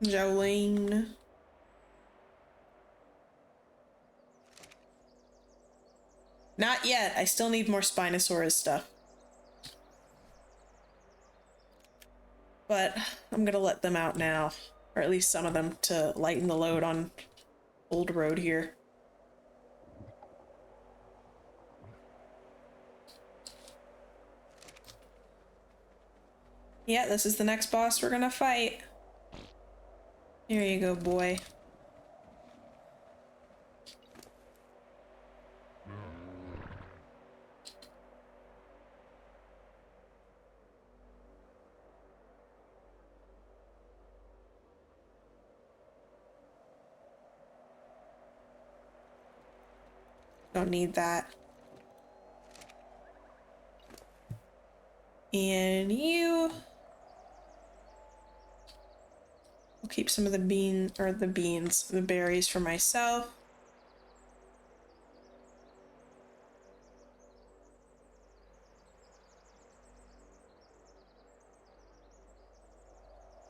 Jolene. Not yet. I still need more Spinosaurus stuff. But I'm gonna let them out now. Or at least some of them to lighten the load on Old Road here. Yeah, this is the next boss we're gonna fight. Here you go, boy. Don't need that. And you... I'll keep some of the the berries for myself.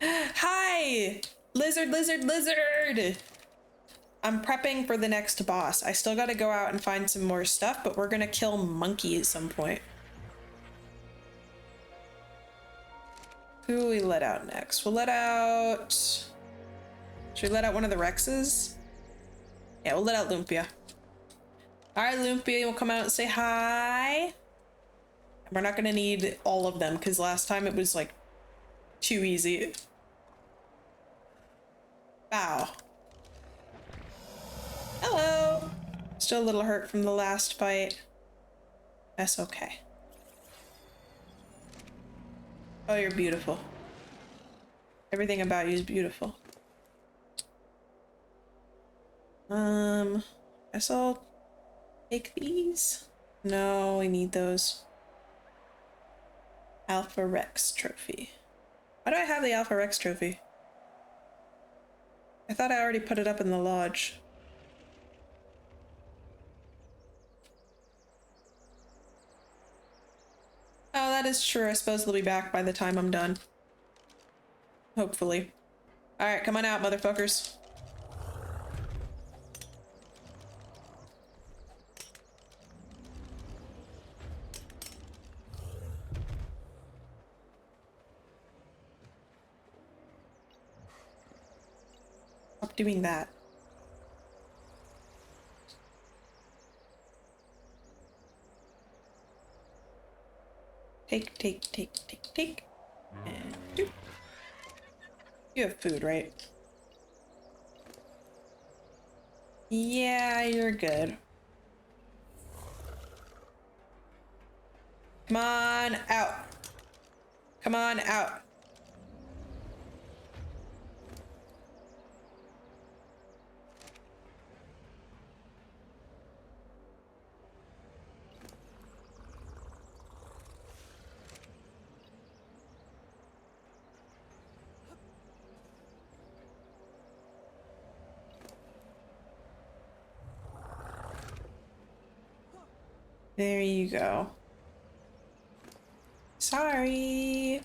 Hi! Lizard, lizard, lizard! I'm prepping for the next boss. I still gotta go out and find some more stuff, but we're gonna kill Monkey at some point. Who will we let out next? We'll let out... Should we let out one of the Rexes? Yeah, we'll let out Lumpia. Alright, Lumpia, we'll come out and say hi. And we're not gonna need all of them, because last time it was, like, too easy. Bow. Hello! Still a little hurt from the last fight. That's okay. Oh, you're beautiful. Everything about you is beautiful. Guess I'll take these. No, we need those. Alpha Rex trophy. Why do I have the Alpha Rex trophy? I thought I already put it up in the lodge. Oh, that is true. I suppose they'll be back by the time I'm done. Hopefully. Alright, come on out, motherfuckers. Stop doing that. Take, take, take, take, take. And do. You have food, right? Yeah, you're good. Come on out. Come on out. There you go. Sorry.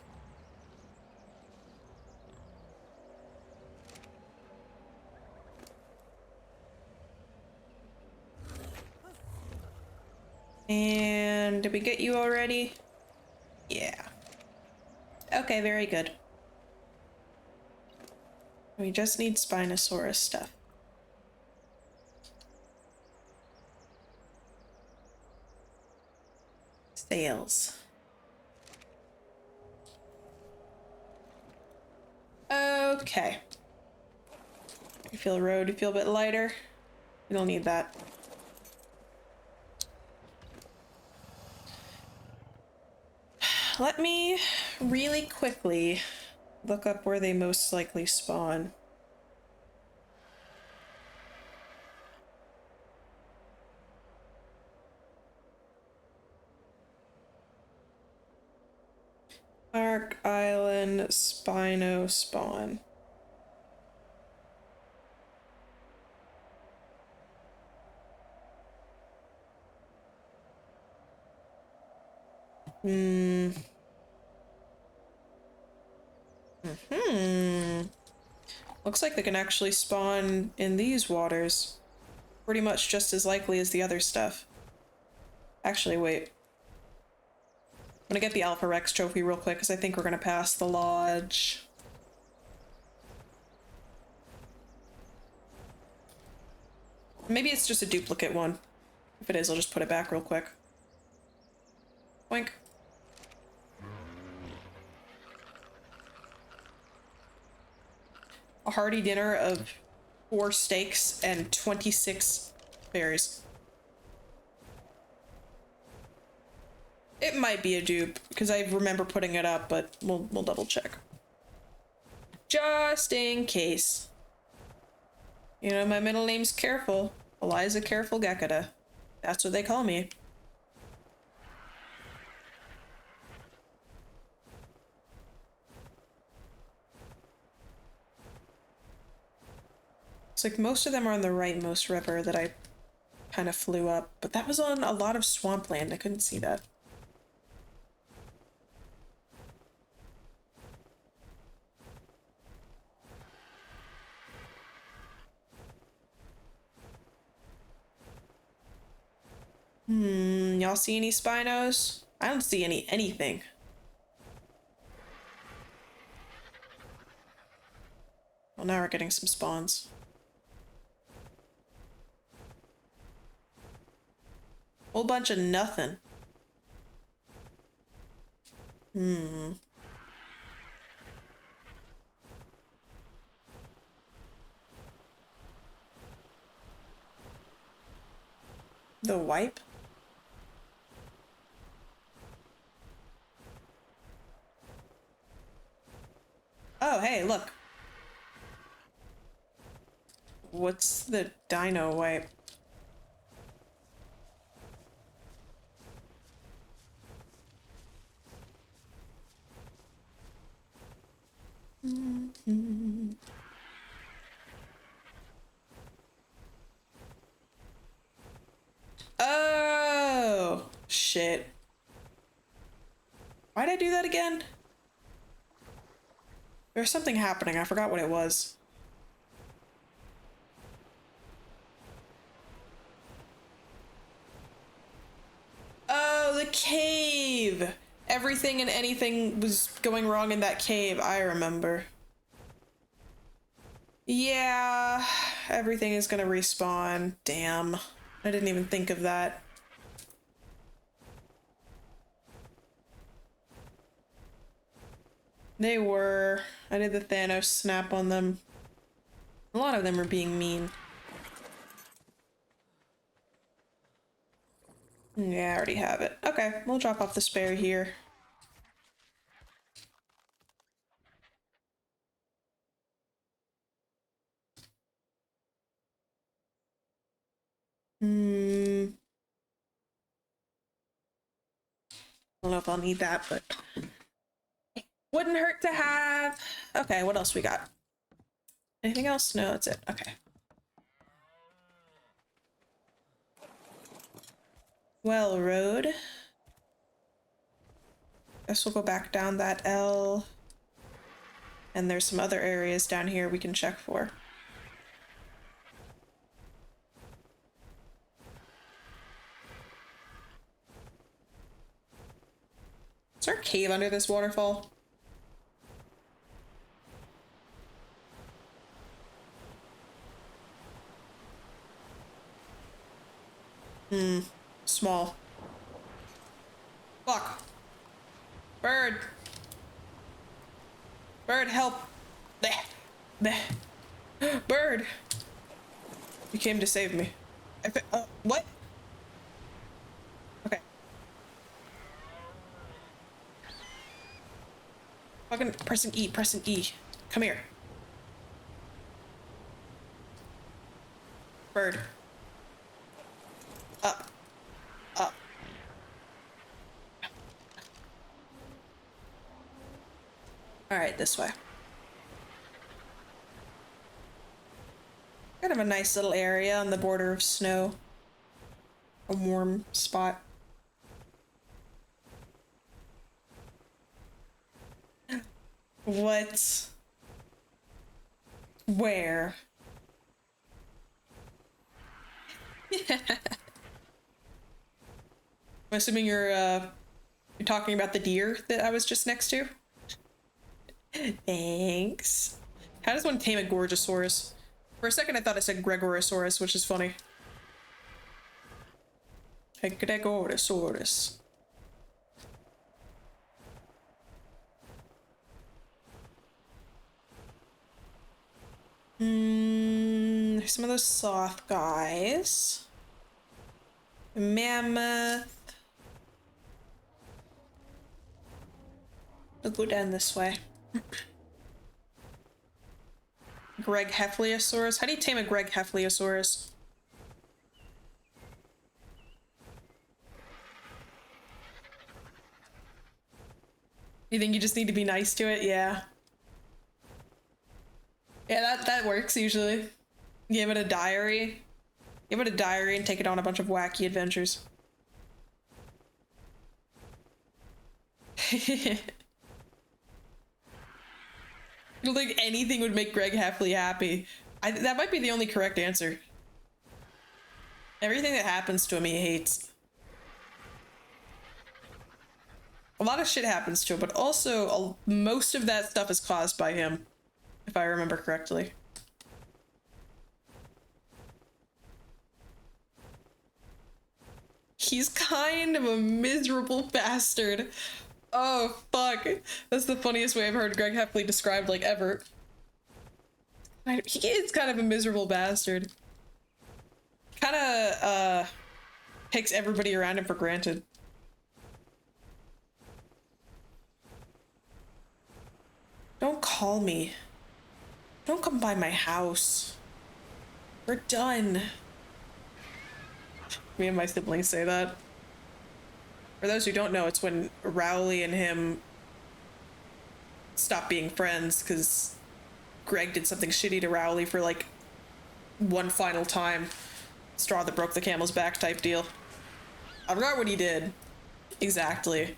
And did we get you already? Yeah. Okay, very good. We just need Spinosaurus stuff. Sales. Okay. You feel the road, you feel a bit lighter? We don't need that. Let me really quickly look up where they most likely spawn. Ark Island Spino spawn. Looks like they can actually spawn in these waters. Pretty much just as likely as the other stuff. Actually, wait. I'm gonna get the Alpha Rex trophy real quick because I think we're gonna pass the lodge. Maybe it's just a duplicate one. If it is, I'll just put it back real quick. Boink. A hearty dinner of 4 steaks and 26 berries. It might be a dupe because I remember putting it up, but we'll double check. Just in case. You know, my middle name's Careful. Eliza Careful Gekada. That's what they call me. It's like most of them are on the rightmost river that I kind of flew up, but that was on a lot of swampland. I couldn't see that. Y'all see any Spinos? I don't see anything. Well, now we're getting some spawns. Whole bunch of nothing. The wipe? Oh, hey, look. What's the dino wipe? shit. Why'd I do that again? There's something happening. I forgot what it was. Oh, the cave! Everything and anything was going wrong in that cave, I remember. Yeah, everything is gonna respawn. Damn. I didn't even think of that. They were. I did the Thanos snap on them. A lot of them are being mean. Yeah, I already have it. Okay, we'll drop off the spare here. I don't know if I'll need that, but wouldn't hurt to have. Okay, what else we got? Anything else? No, that's it. Okay. Well, road. Guess we'll go back down that L. And there's some other areas down here we can check for. Is there a cave under this waterfall? Small. Fuck. Bird. Bird, help. Bleh. Bleh. Bird. You came to save me. What? Okay. Fucking pressing E, pressing E. Come here. Bird. Up. Up. Alright, this way. Kind of a nice little area on the border of snow. A warm spot. What? Where? I'm assuming you're talking about the deer that I was just next to? Thanks. How does one tame a Gorgosaurus? For a second I thought I said Gregorosaurus, which is funny. A Gregorosaurus. Some of those sloth guys. Mammoth. We'll go down this way. Greg Hefleosaurus. How do you tame a Greg Hefleosaurus? You think you just need to be nice to it? Yeah. Yeah, that works usually. Give it a diary. Give it a diary and take it on a bunch of wacky adventures. I don't think anything would make Greg Heffley happy. That might be the only correct answer. Everything that happens to him he hates. A lot of shit happens to him, but also most of that stuff is caused by him, if I remember correctly. He's kind of a miserable bastard. Oh, fuck. That's the funniest way I've heard Greg Heffley described, like, ever. He is kind of a miserable bastard. Kinda, takes everybody around him for granted. Don't call me. Don't come by my house. We're done. Me and my siblings say that. For those who don't know, it's when Rowley and him stopped being friends because Greg did something shitty to Rowley for like one final time. Straw that broke the camel's back type deal. I forgot what he did. Exactly.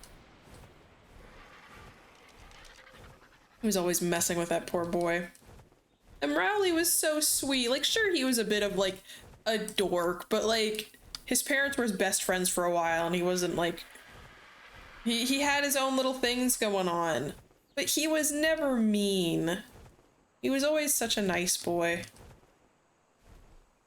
He was always messing with that poor boy. And Rowley was so sweet. Like, sure, he was a bit of, like, a dork, but, like, his parents were his best friends for a while, and he wasn't, like... He had his own little things going on. But he was never mean. He was always such a nice boy.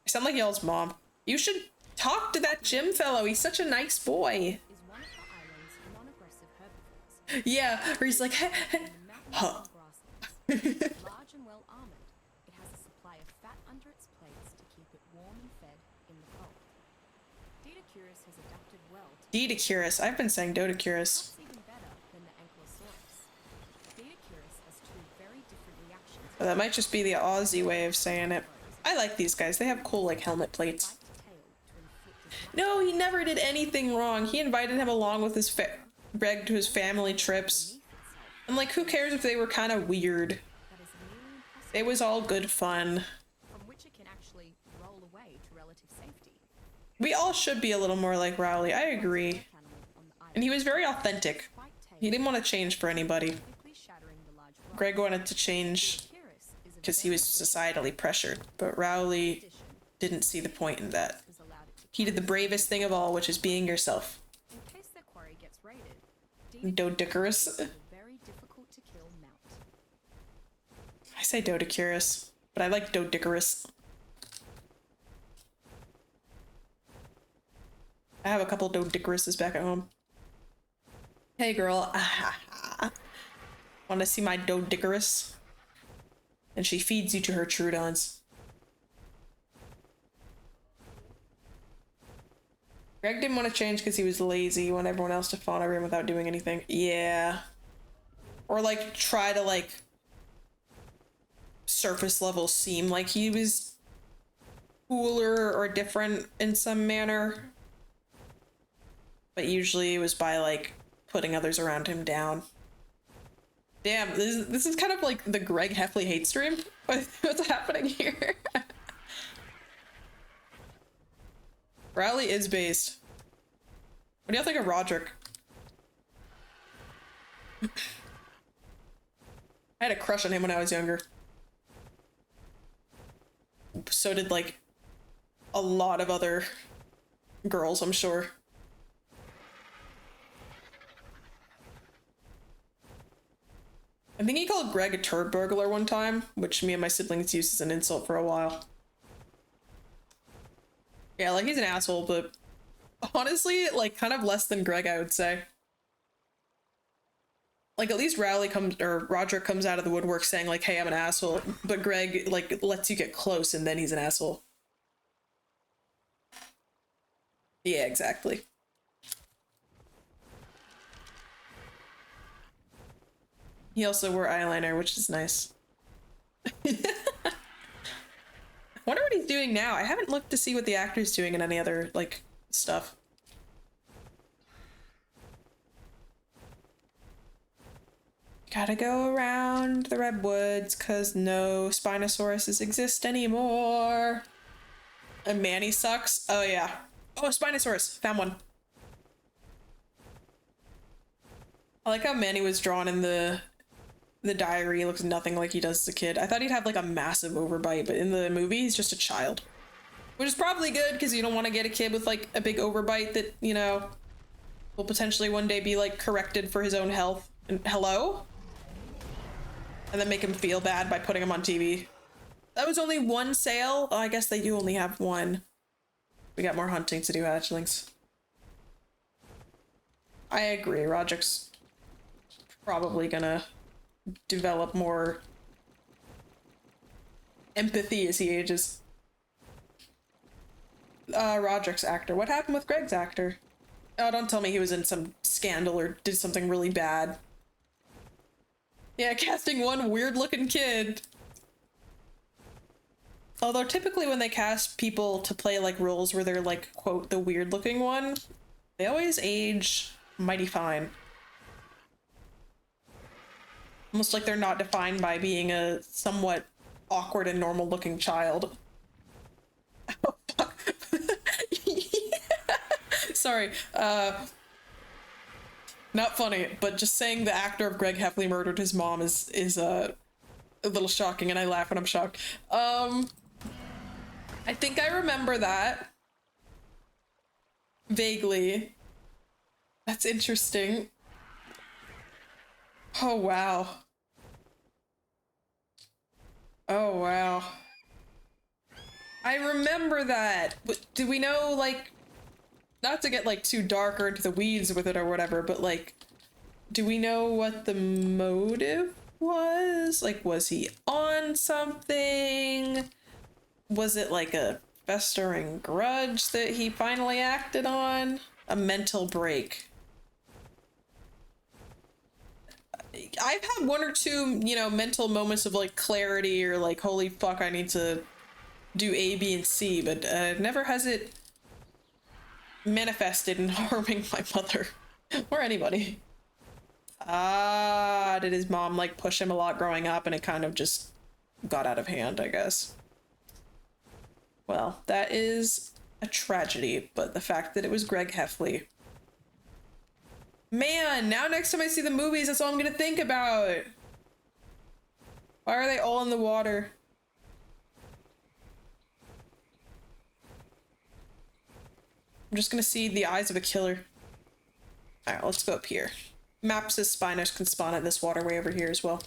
I sound like y'all's mom. You should talk to that Jim fellow. He's such a nice boy. Is one of the island's non-aggressive herbivores. Yeah, where he's like, huh. Large and well armored, it has a supply of fat under its plates to keep it warm and fed in the cold. Dodecurus has adapted well to Dodecurus. I've been saying Dodecurus. perhaps even better than the Ankylosaurus. Dodecurus has two very different reactions. Well, that might just be the Aussie way of saying it. I like these guys. They have cool, like, helmet plates. Bite the tail to inflict as much No, he never did anything wrong. He invited him along with his Greg to his family trips. beneath itself And, like, who cares if they were kind of weird? that is nearly impossible, It was all good fun. from which it can actually roll away to relative safety. We all should be a little more like Rowley. I agree. Animal on the island, And he was very authentic. white tail He didn't want to change for anybody. quickly shattering the large rock. Greg wanted to change Dodecurus is a because he was societally pressured, but Rowley addition didn't see the point in that. has allowed it to He did the bravest thing of all, which is being yourself. in case their quarry gets raided. Dodecurus. is a very difficult to kill mount. I say Dodecurus, but I like Dodecurus. I have a couple Dodecuruses back at home. Hey girl, want to see my Dodecarus? And she feeds you to her Troodons. Greg didn't want to change because he was lazy. He wanted everyone else to fawn over him without doing anything. Yeah. Or like try to like surface level seem like he was cooler or different in some manner. But usually it was by like putting others around him down. Damn, this is kind of like the Greg Heffley hate stream. What's happening here? Rowley is based. What do y'all think of Roderick? I had a crush on him when I was younger. So did like a lot of other girls, I'm sure. I think he called Greg a turd burglar one time, which me and my siblings used as an insult for a while. Yeah, like he's an asshole, but honestly, like kind of less than Greg, I would say. Like at least Roderick comes out of the woodwork saying like, hey, I'm an asshole, but Greg like lets you get close and then he's an asshole. Yeah, exactly. He also wore eyeliner, which is nice. Wonder what he's doing now. I haven't looked to see what the actor's doing in any other, like, stuff. Gotta go around the redwoods, cause no Spinosauruses exist anymore. And Manny sucks? Oh, yeah. Oh, Spinosaurus! Found one. I like how Manny was drawn in the diary. He looks nothing like he does as a kid. I thought he'd have like a massive overbite, but in the movie he's just a child. Which is probably good because you don't want to get a kid with like a big overbite that, you know, will potentially one day be like corrected for his own health. And hello? And then make him feel bad by putting him on TV. That was only one sale? Oh, I guess they do only have one. We got more hunting to do, hatchlings. I agree, Roderick's probably gonna develop more empathy as he ages. Roderick's actor. What happened with Greg's actor? Oh, don't tell me he was in some scandal or did something really bad. Yeah, casting one weird-looking kid. Although typically when they cast people to play like roles where they're like, quote, the weird-looking one, they always age mighty fine. Almost like they're not defined by being a somewhat awkward and normal looking child. Oh, fuck. Sorry. Not funny, but just saying the actor of Greg Heffley murdered his mom is a little shocking, and I laugh when I'm shocked. I think I remember that vaguely. That's interesting. Oh wow. Oh wow. I remember that. But do we know, like, not to get like too dark or into the weeds with it or whatever, but like, do we know what the motive was? Like, was he on something? Was it like a festering grudge that he finally acted on? A mental break. I've had one or two, you know, mental moments of like clarity or like, holy fuck, I need to do A, B, and C, but never has it manifested in harming my mother or anybody. Ah, did his mom like push him a lot growing up and it kind of just got out of hand, I guess. Well, that is a tragedy, but the fact that it was Greg Heffley. Man, now next time I see the movies, that's all I'm gonna think about. Why are they all in the water? I'm just gonna see the eyes of a killer. Alright, let's go up here. Map says Spinos can spawn at this waterway over here as well.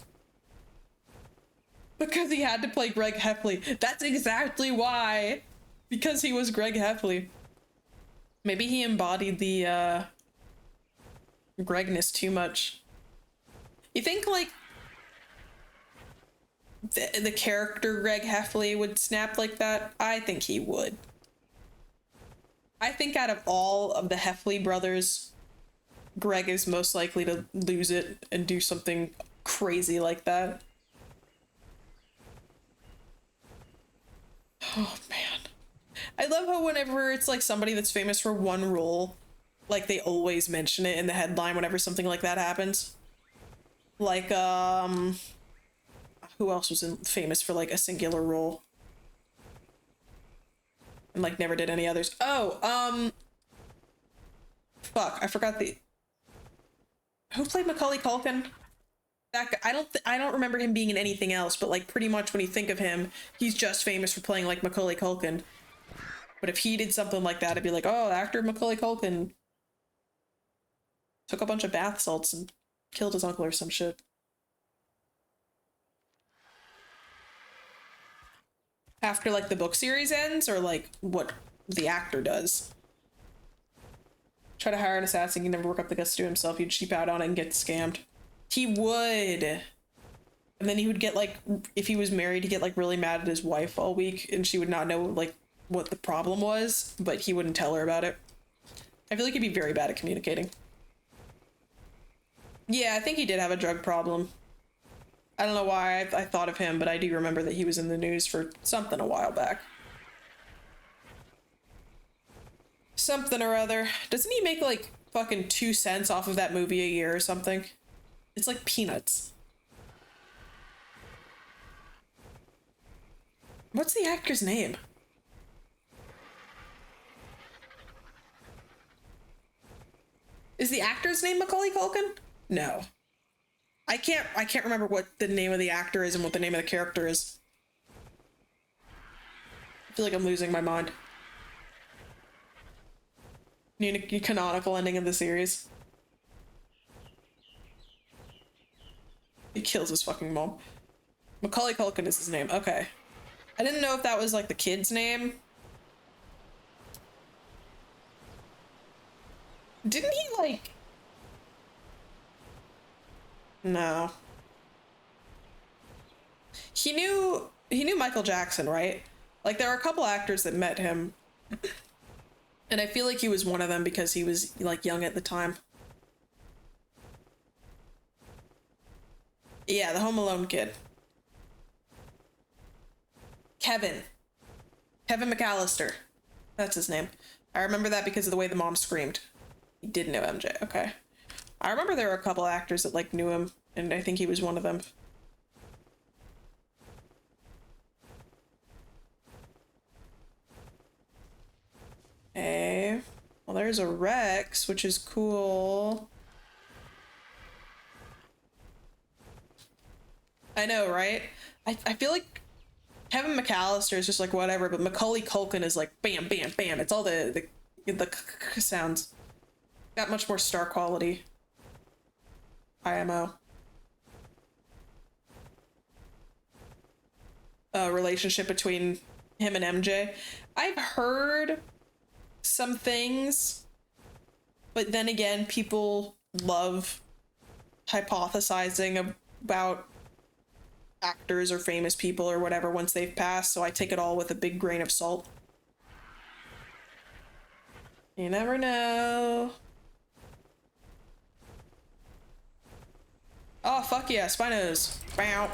Because he had to play Greg Heffley. That's exactly why. Because he was Greg Heffley. Maybe he embodied the Gregness too much. You think like the character Greg Heffley would snap like that? I think he would. I think out of all of the Heffley brothers, Greg is most likely to lose it and do something crazy like that. Oh man. I love how whenever it's like somebody that's famous for one role, like they always mention it in the headline whenever something like that happens. Like, who else was famous for like a singular role? And like never did any others. Oh, fuck, I forgot who played Macaulay Culkin? That guy, I don't remember him being in anything else, but like pretty much when you think of him, he's just famous for playing like Macaulay Culkin. But if he did something like that, it'd be like, oh, actor Macaulay Culkin took a bunch of bath salts and killed his uncle or some shit. After like the book series ends, or like what the actor does. Try to hire an assassin, he'd never work up the guts to do himself, he'd cheap out on it and get scammed. He would. And then he would get like, if he was married, he'd get like really mad at his wife all week and she would not know like what the problem was, but he wouldn't tell her about it. I feel like he'd be very bad at communicating. Yeah, I think he did have a drug problem. I don't know why I thought of him, but I do remember that he was in the news for something a while back. Something or other. Doesn't he make like fucking 2 cents off of that movie a year or something? It's like peanuts. What's the actor's name? Is the actor's name Macaulay Culkin? No. I can't remember what the name of the actor is and what the name of the character is. I feel like I'm losing my mind. Need a canonical ending of the series. He kills his fucking mom. Macaulay Culkin is his name. Okay. I didn't know if that was like the kid's name. Didn't he like... No. He knew Michael Jackson, right? Like there are a couple actors that met him. And I feel like he was one of them because he was like young at the time. Yeah, the Home Alone kid. Kevin McAllister. That's his name. I remember that because of the way the mom screamed. He did know MJ. Okay. I remember there were a couple actors that like knew him, and I think he was one of them. Okay. Well, there's a Rex, which is cool. I know, right? I feel like Kevin McAllister is just like whatever, but Macaulay Culkin is like bam, bam, bam. It's all the sounds. Got much more star quality. IMO. Relationship between him and MJ. I've heard some things, but then again, people love hypothesizing about actors or famous people or whatever once they've passed, so I take it all with a big grain of salt. You never know. Oh, fuck yeah, Spinos. Bow.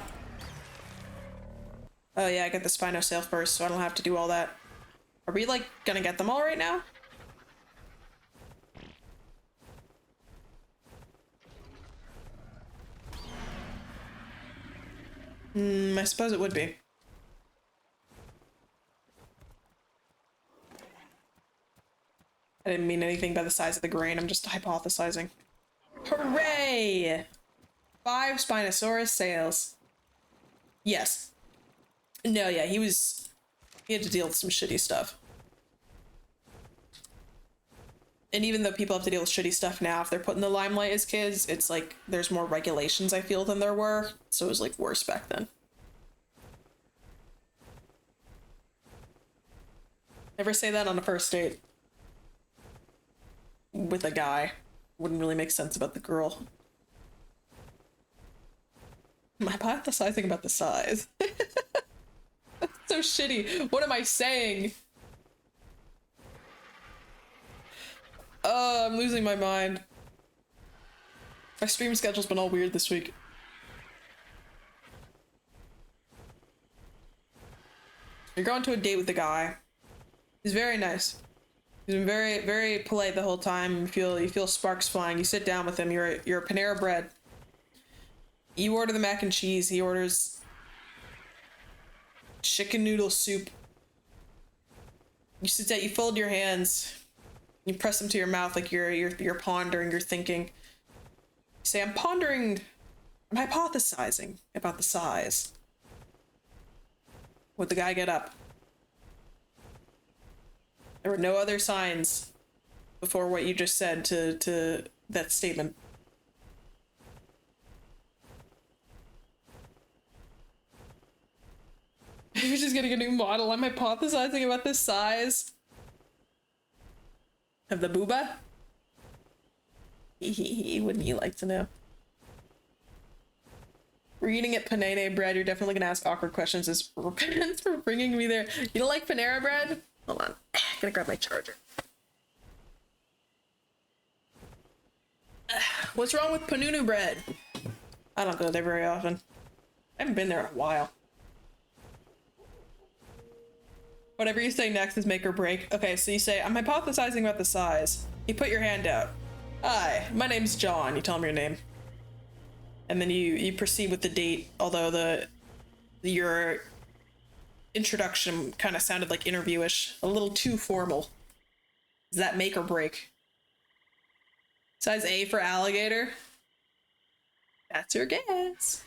Oh yeah, I get the Spino sale first, so I don't have to do all that. Are we, like, gonna get them all right now? I suppose it would be. I didn't mean anything by the size of the grain, I'm just hypothesizing. Hooray! 5 Spinosaurus sales. Yes. No, yeah, he had to deal with some shitty stuff. And even though people have to deal with shitty stuff now, if they're put in the limelight as kids, it's like there's more regulations, I feel, than there were. So it was like worse back then. Never say that on a first date. With a guy. Wouldn't really make sense about the girl. I'm hypothesizing about the size. That's so shitty. What am I saying? Oh, I'm losing my mind. My stream schedule's been all weird this week. You're going to a date with a guy. He's very nice. He's been very, very polite the whole time. You feel sparks flying. You sit down with him. You're a Panera Bread. You order the mac and cheese. He orders chicken noodle soup. You sit down. You fold your hands. You press them to your mouth like you're pondering. You're thinking. You say, I'm pondering. I'm hypothesizing about the size. Would the guy get up? There were no other signs before what you just said to that statement. You're just getting a new model. I'm hypothesizing about the size of the booba. Wouldn't you like to know? We're eating at Panera Bread. You're definitely gonna ask awkward questions as repentance for bringing me there. You don't like Panera Bread? Hold on. I'm gonna grab my charger. What's wrong with Panunu Bread? I don't go there very often. I haven't been there in a while. Whatever you say next is make or break. Okay, so you say, I'm hypothesizing about the size. You put your hand out. Hi, my name's John. You tell him your name. And then you proceed with the date, although your introduction kind of sounded like interviewish, a little too formal. Is that make or break? Size A for alligator? That's your guess.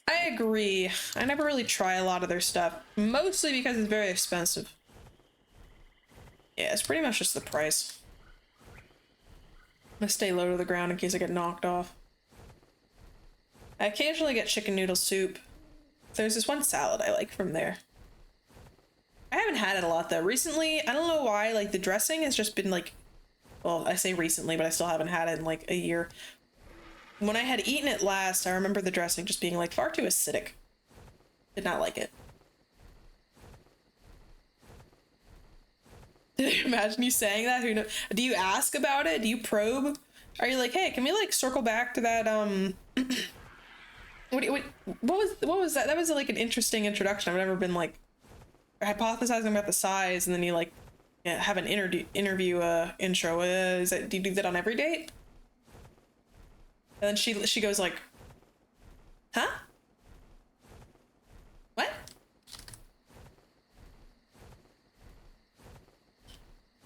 I agree. I never really try a lot of their stuff, mostly because it's very expensive. Yeah, it's pretty much just the price. I'm gonna stay low to the ground in case I get knocked off. I occasionally get chicken noodle soup. There's this one salad I like from there. I haven't had it a lot though. Recently, I don't know why, like the dressing has just been like, well, I say recently, but I still haven't had it in like a year. When I had eaten it last, I remember the dressing just being like far too acidic. Did not like it. Did you imagine you saying that? Who knows? Do you ask about it? Do you probe? Are you like, hey, can we like circle back to that what was that? That was like an interesting introduction. I've never been like hypothesizing about the size and then you like have an interview intro. Is that, do you do that on every date? And then she goes like, huh? What?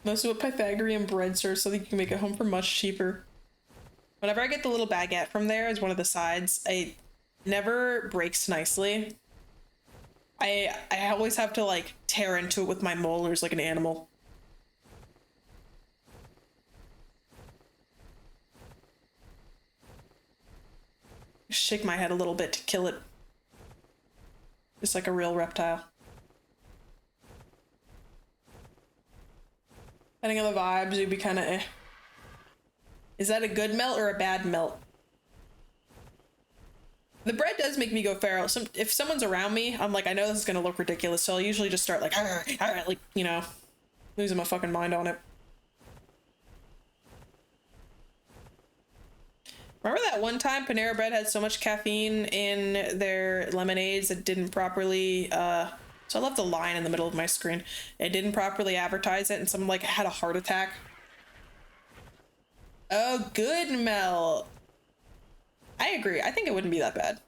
Most of what Pythagorean bread serves so that you can make it home for much cheaper. Whenever I get the little baguette from there as one of the sides, it never breaks nicely. I always have to like tear into it with my molars like an animal. Shake my head a little bit to kill it. Just like a real reptile. Depending on the vibes, you'd be kind of eh. Is that a good melt or a bad melt? The bread does make me go feral. If someone's around me, I'm like, I know this is gonna look ridiculous, so I'll usually just start like, like, you know, losing my fucking mind on it. Remember that one time Panera Bread had so much caffeine in their lemonades that didn't properly, so I left a line in the middle of my screen. It didn't properly advertise it and someone like had a heart attack. Oh, good melt. I agree. I think it wouldn't be that bad.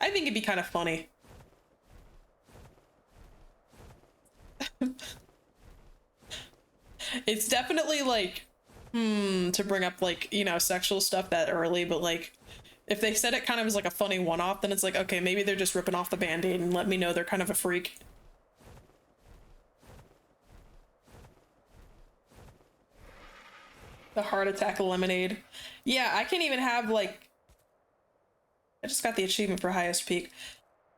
I think it'd be kind of funny. It's definitely like, to bring up like, you know, sexual stuff that early, but like, if they said it kind of as like a funny one-off, then it's like, okay, maybe they're just ripping off the band-aid and let me know they're kind of a freak. The heart attack lemonade. Yeah, I can't even have like, I just got the achievement for highest peak.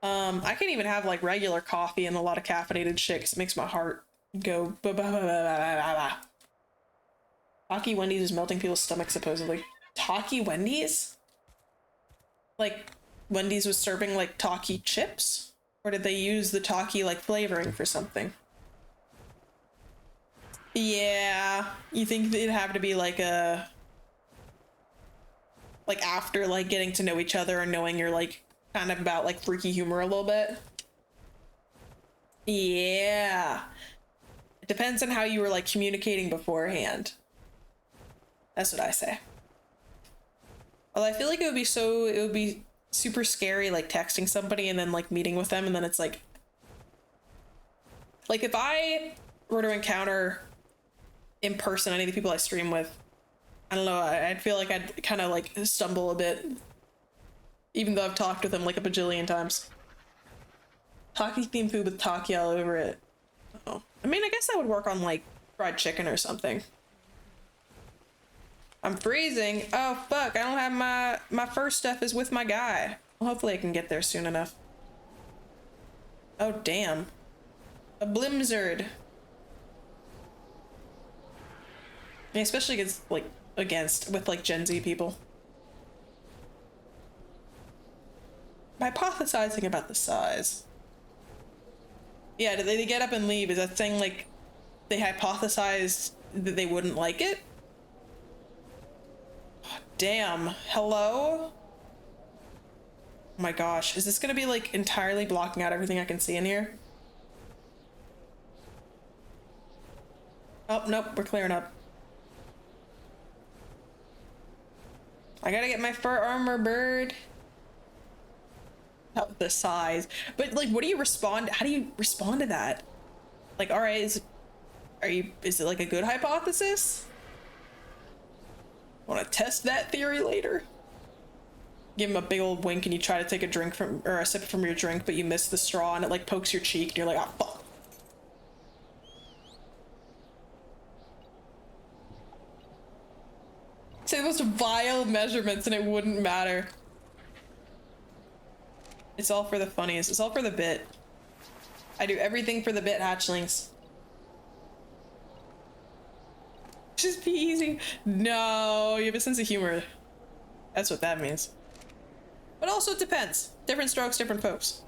I can't even have like regular coffee and a lot of caffeinated shit because it makes my heart go ba ba ba ba ba ba ba. Taki Wendy's is melting people's stomachs supposedly. Taki Wendy's? Like Wendy's was serving like Taki chips? Or did they use the Taki like flavoring for something? Yeah, you think it'd have to be like a, like after like getting to know each other and knowing you're like kind of about like freaky humor a little bit. Yeah. It depends on how you were like communicating beforehand. That's what I say. Although I feel like it would be super scary like texting somebody and then like meeting with them and then it's like if I were to encounter in person any of the people I stream with, I don't know, I'd feel like I'd kind of like stumble a bit, even though I've talked with them like a bajillion times. Taki themed food with Taki all over it. Oh, I mean, I guess that would work on like fried chicken or something. I'm freezing. Oh fuck, I don't have my first stuff is with my guy. Well, hopefully I can get there soon enough. Oh damn. A Blimzard. Yeah, especially against with Gen Z people. Hypothesizing about the size. Yeah, did they get up and leave? Is that thing like they hypothesized that they wouldn't like it? Oh, damn. Hello? Oh my gosh. Is this gonna be like entirely blocking out everything I can see in here? Oh, nope, we're clearing up. I gotta get my fur armor bird. Not the size. But like, what do you respond? How do you respond to that? Like, all right, is it like a good hypothesis? Want to test that theory later? Give him a big old wink and you try to take a drink from, or a sip from your drink, but you miss the straw and it like pokes your cheek and you're like, ah, fuck. Say the most vile measurements and it wouldn't matter. It's all for the funnies. It's all for the bit. I do everything for the bit, hatchlings. Just be easy. No, you have a sense of humor. That's what that means. But also it depends. Different strokes, different folks.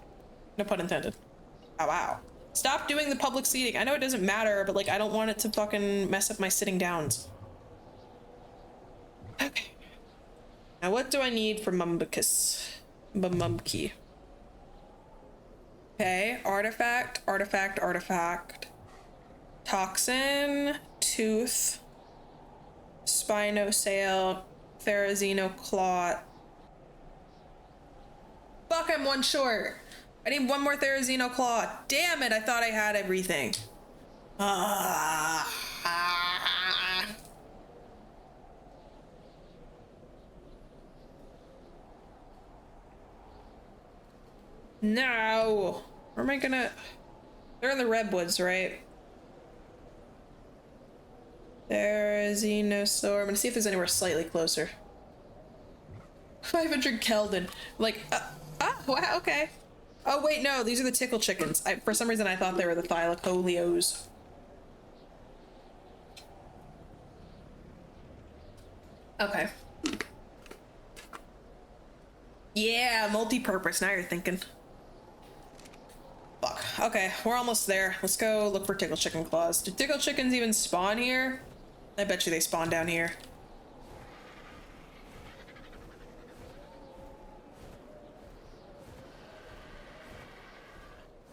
No pun intended. Oh, wow. Stop doing the public seating. I know it doesn't matter, but like I don't want it to fucking mess up my sitting downs. Okay. Now what do I need for Mumbicus? Mumkey. Okay, artifact, artifact, artifact. Toxin, tooth, Spinosail, Therizino Clot. Fuck, I'm one short. I need one more Therizino Clot. Damn it, I thought I had everything. No! Where am I gonna... They're in the redwoods, right? There's Xenosaur. I'm gonna see if there's anywhere slightly closer. 500 Kelvin. Like, wow, okay. Oh, wait, no, these are the tickle chickens. For some reason, I thought they were the thylacoleos. Okay. Yeah, multi-purpose. Now you're thinking. Fuck. Okay, we're almost there. Let's go look for tickle chicken claws. Do tickle chickens even spawn here? I bet you they spawn down here.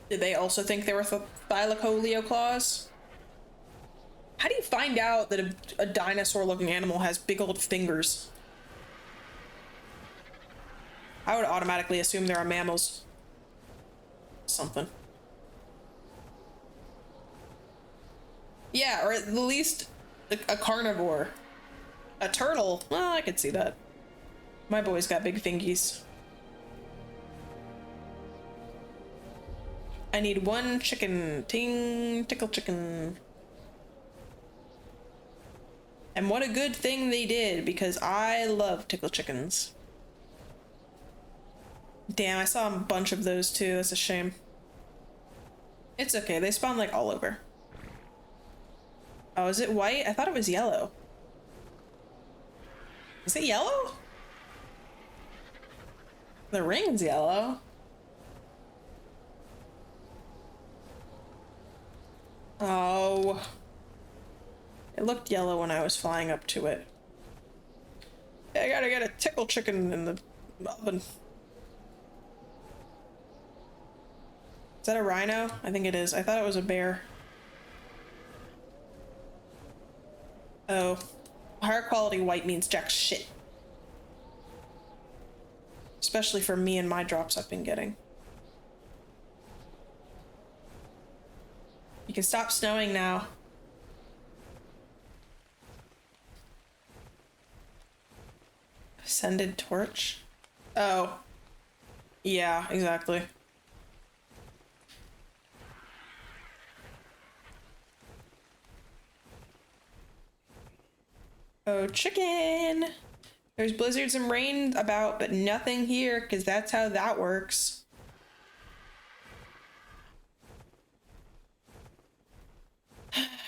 Did they also think they were thylacoleo claws? How do you find out that a dinosaur-looking animal has big old fingers? I would automatically assume there are mammals. Something. Yeah, or at the least a carnivore. A turtle. Well, I could see that. My boy's got big fingies. I need one chicken. Ting, tickle chicken. And what a good thing they did, because I love tickle chickens. Damn, I saw a bunch of those too. That's a shame. It's okay. They spawn like all over. Oh, is it white? I thought it was yellow. Is it yellow? The ring's yellow. Oh. It looked yellow when I was flying up to it. I gotta get a tickle chicken in the oven. Is that a rhino? I think it is. I thought it was a bear. Oh. Higher quality white means jack shit. Especially for me and my drops I've been getting. You can stop snowing now. Ascended torch? Oh. Yeah, exactly. Oh, chicken! There's blizzards and rain about, but nothing here, because that's how that works.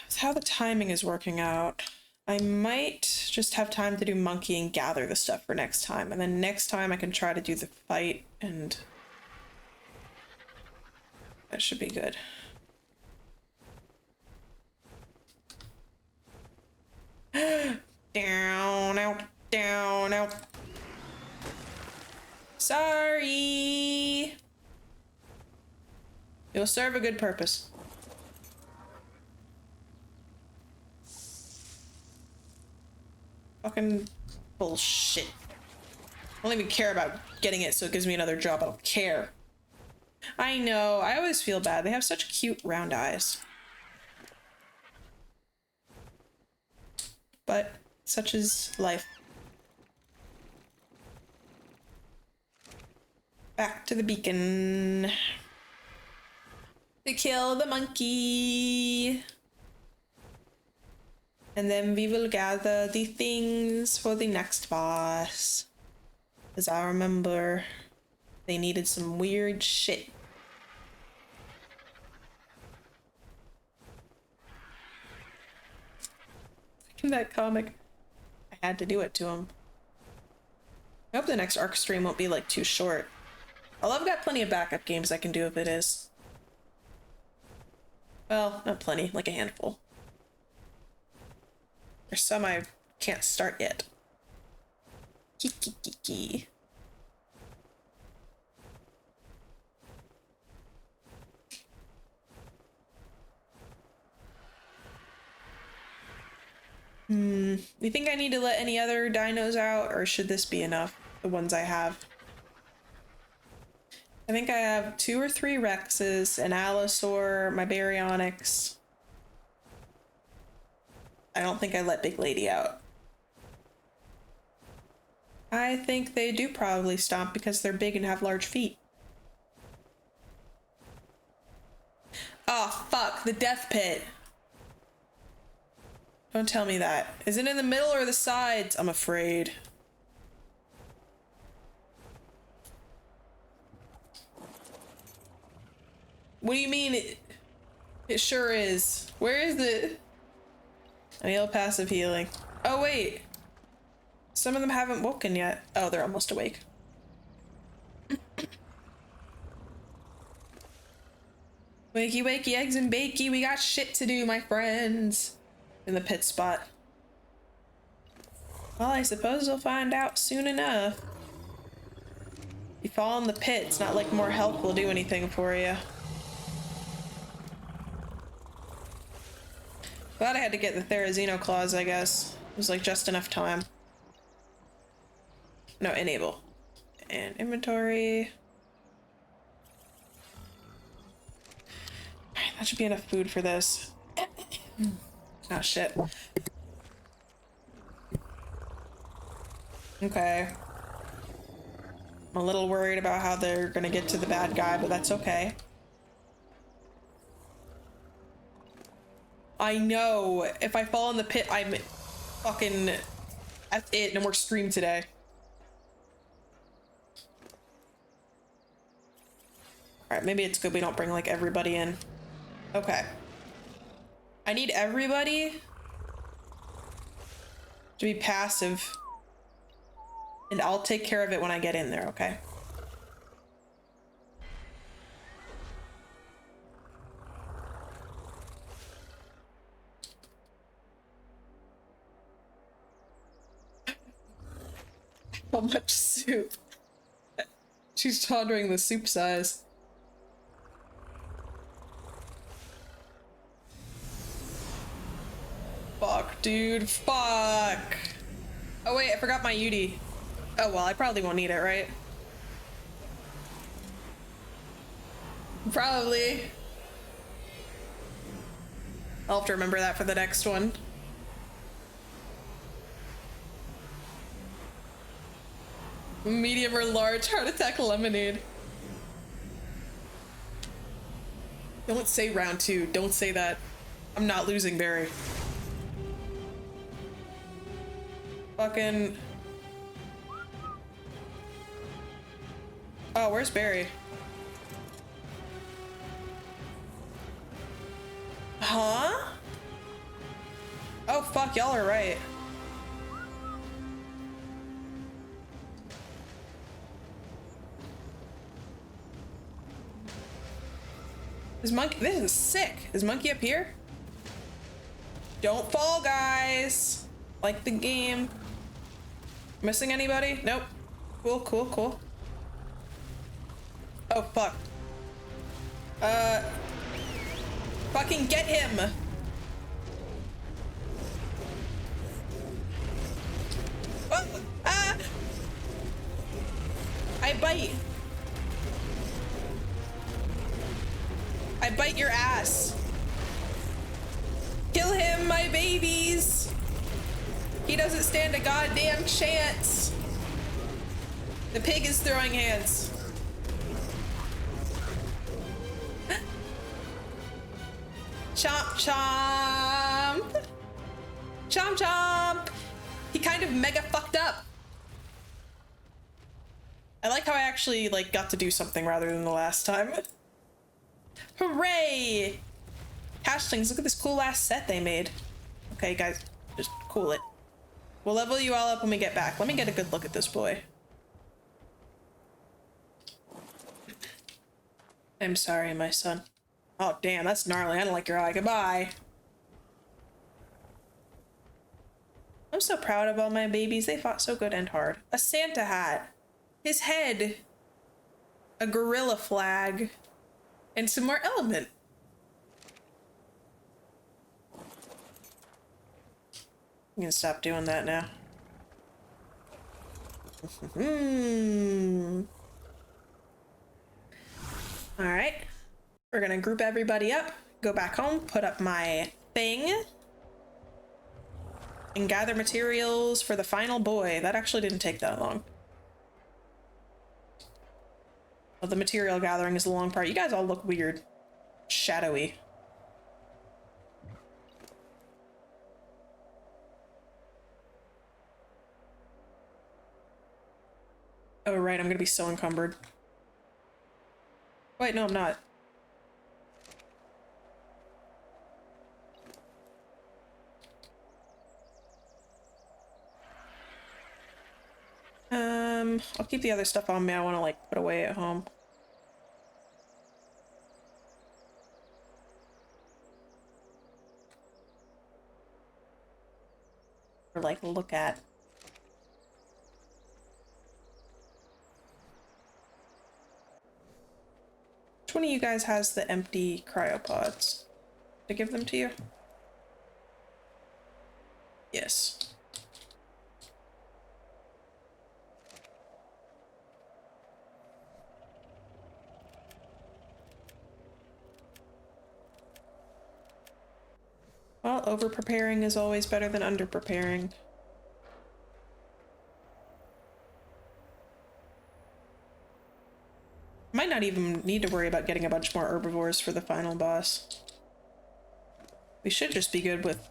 It's how the timing is working out. I might just have time to do monkey and gather the stuff for next time, and then next time I can try to do the fight, and that should be good. Down, out, down, out. Sorry. It'll serve a good purpose. Fucking bullshit. I don't even care about getting it so it gives me another job. I don't care. I know. I always feel bad. They have such cute round eyes. But such is life. Back to the beacon. To kill the monkey. And then we will gather the things for the next boss. As I remember, they needed some weird shit. In that comic, I had to do it to him. I hope the next Ark stream won't be like too short. Although I've got plenty of backup games I can do if it is. Well, not plenty, like a handful. There's some I can't start yet. Kiki. You think I need to let any other dinos out, or should this be enough? The ones I have. I think I have 2 or 3 Rexes, an Allosaur, my Baryonyx. I don't think I let Big Lady out. I think they do probably stomp because they're big and have large feet. Oh, fuck, the death pit. Don't tell me that. Is it in the middle or the sides? I'm afraid. What do you mean it sure is? Where is it? I need a passive healing. Oh, wait. Some of them haven't woken yet. Oh, they're almost awake. Wakey, wakey, eggs and bakey. We got shit to do, my friends. In the pit spot. Well, I suppose we'll find out soon enough. You fall in the pit, it's not like more health will do anything for you. Glad I had to get the Therizino claws, I guess. It was like just enough time. No, enable. And inventory. Alright, that should be enough food for this. Oh shit. Okay. I'm a little worried about how they're gonna get to the bad guy, but that's okay. I know. If I fall in the pit, I'm fucking... That's it. No more stream today. Alright, maybe it's good we don't bring, like, everybody in. Okay. I need everybody to be passive. And I'll take care of it when I get in there, okay? How much soup? She's pondering the soup size. Fuck, dude. Fuck. Oh wait, I forgot my UD. Oh well, I probably won't need it, right? Probably. I'll have to remember that for the next one. Medium or large heart attack lemonade. Don't say round 2. Don't say that. I'm not losing Barry. Fucking... Oh, where's Barry? Huh? Oh fuck, y'all are right. Is Monkey... This is sick. Is Monkey up here? Don't fall, guys. Like the game. Missing anybody? Nope. Cool, cool, cool. Oh, fuck. Fucking get him! Oh, ah! I bite. I bite your ass. Kill him, my babies! He doesn't stand a goddamn chance. The pig is throwing hands. Chomp chomp! Chomp chomp! He kind of mega fucked up. I like how I actually like got to do something rather than the last time. Hooray! Hashlings, look at this cool ass set they made. Okay guys, just cool it. We'll level you all up when we get back. Let me get a good look at this boy. I'm sorry, my son. Oh, damn, that's gnarly. I don't like your eye. Goodbye. I'm so proud of all my babies. They fought so good and hard. A Santa hat. His head. A gorilla flag. And some more element. I'm gonna stop doing that now. All right. We're gonna group everybody up, go back home, put up my thing, and gather materials for the final boy. That actually didn't take that long. Well, the material gathering is the long part. You guys all look weird. shadowy. Oh, right, I'm gonna be so encumbered. Wait, no, I'm not. I'll keep the other stuff on me. I want to like put away at home. Or like look at. Which one of you guys has the empty cryopods? To give them to you? Yes. Well, over-preparing is always better than under-preparing. Might not even need to worry about getting a bunch more herbivores for the final boss. We should just be good with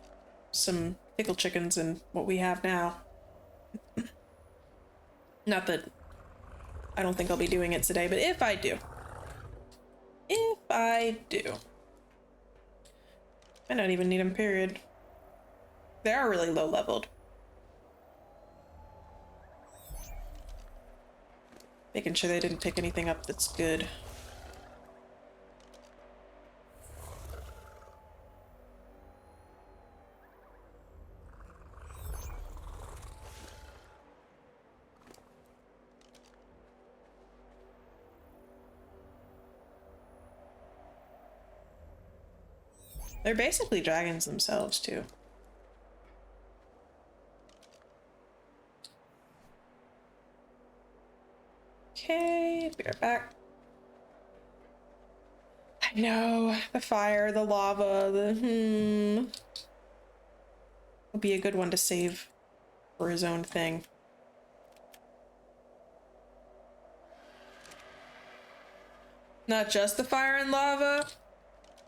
some pickle chickens and what we have now. Not that I don't think I'll be doing it today, but if I do. If I do. I don't even need them, period. They are really low leveled. Making sure they didn't pick anything up that's good. They're basically dragons themselves, too. Okay, be right back. I know, the fire, the lava, the will be a good one to save for his own thing. Not just the fire and lava.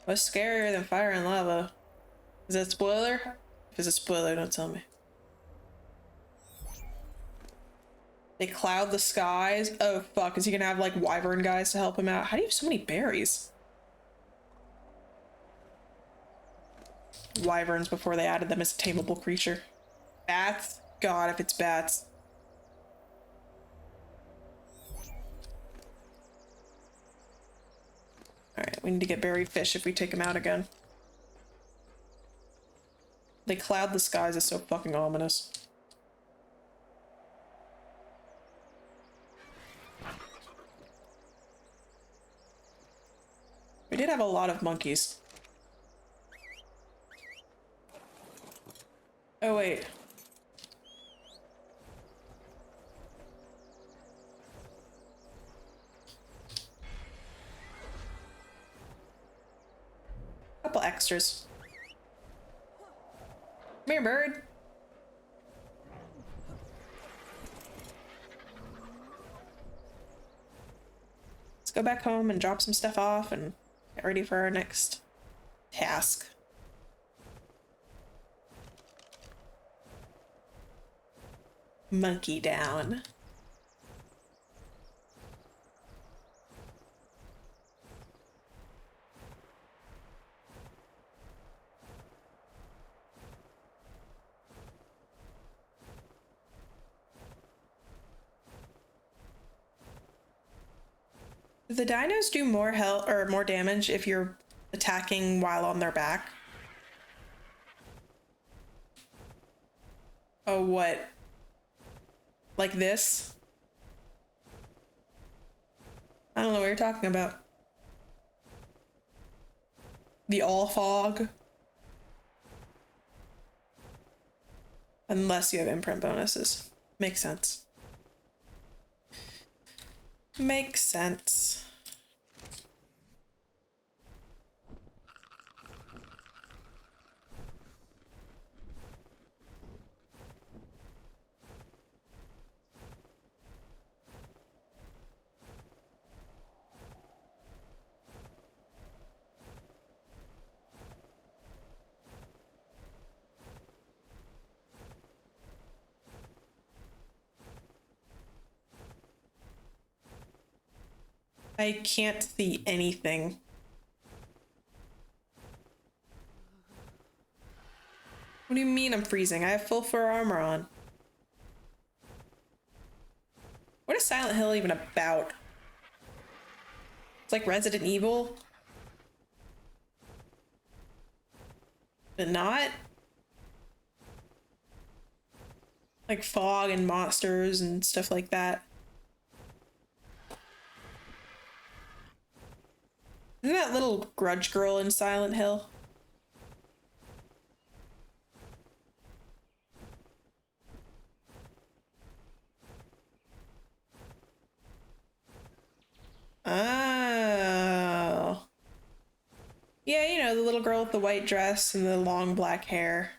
What's scarier than fire and lava? Is that a spoiler? If it's a spoiler, don't tell me. They cloud the skies. Oh fuck, is he gonna have like wyvern guys to help him out? How do you have so many berries? Wyverns before they added them as a tameable creature. Bats? God, if it's bats. Alright, we need to get buried fish if we take him out again. They cloud the skies is so fucking ominous. We did have a lot of monkeys. Oh wait. Couple extras. Come here, bird. Let's go back home and drop some stuff off and get ready for our next task. Monkey down. Do the dinos do more health or more damage if you're attacking while on their back? Oh, what? Like this? I don't know what you're talking about. The all fog? Unless you have imprint bonuses. Makes sense. Makes sense. I can't see anything. What do you mean I'm freezing? I have full fur armor on. What is Silent Hill even about? It's like Resident Evil. But not? Like fog and monsters and stuff like that. Isn't that little grudge girl in Silent Hill? Oh. Yeah, you know, the little girl with the white dress and the long black hair.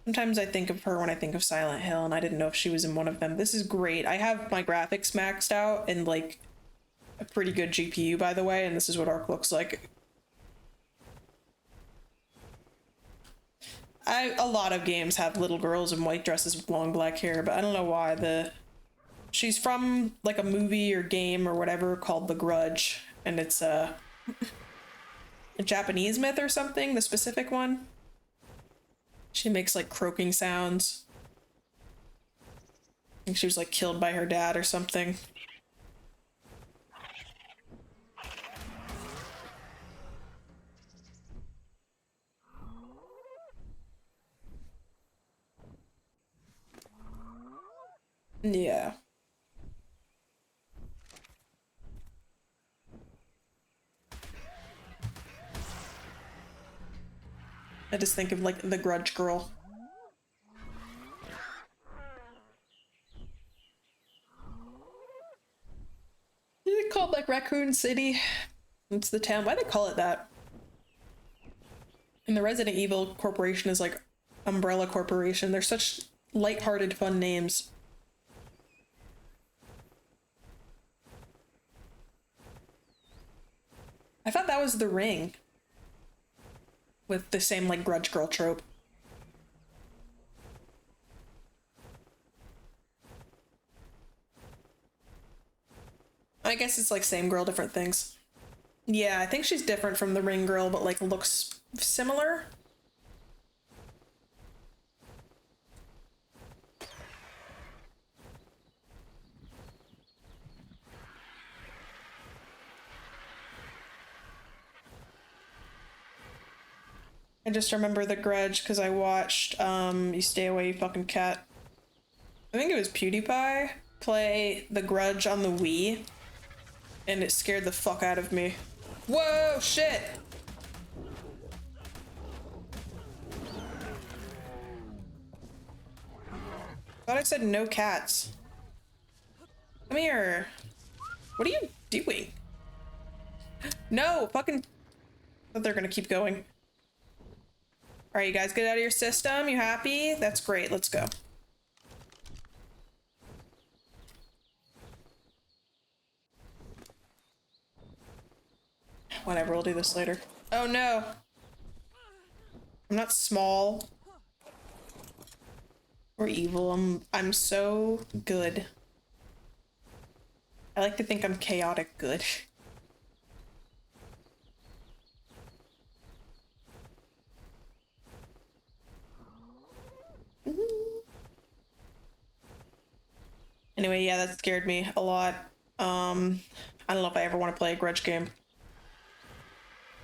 Sometimes I think of her when I think of Silent Hill, and I didn't know if she was in one of them. This is great. I have my graphics maxed out and like a pretty good GPU, by the way, and this is what Ark looks like. A lot of games have little girls in white dresses with long black hair, but I don't know why. She's from like a movie or game or whatever called The Grudge, and it's a Japanese myth or something, the specific one. She makes like croaking sounds. I think she was like killed by her dad or something. Yeah. I just think of like the Grudge girl. Is it called like Raccoon City? It's the town. Why do they call it that? And the Resident Evil Corporation is like Umbrella Corporation. They're such lighthearted, fun names. I thought that was The Ring. With the same like Grudge girl trope. I guess it's like same girl, different things. Yeah, I think she's different from the Ring girl, but like looks similar. I just remember The Grudge because I watched You Stay Away, You Fucking Cat. I think it was PewDiePie play The Grudge on the Wii, and it scared the fuck out of me. Whoa, shit! Thought I said no cats. Come here. What are you doing? No, fucking... But they're gonna keep going. Alright, you guys get out of your system. You happy? That's great. Let's go. Whatever, we'll do this later. Oh no! I'm not small. Or evil. I'm so good. I like to think I'm chaotic good. Anyway, yeah, that scared me a lot. I don't know if I ever want to play a Grudge game.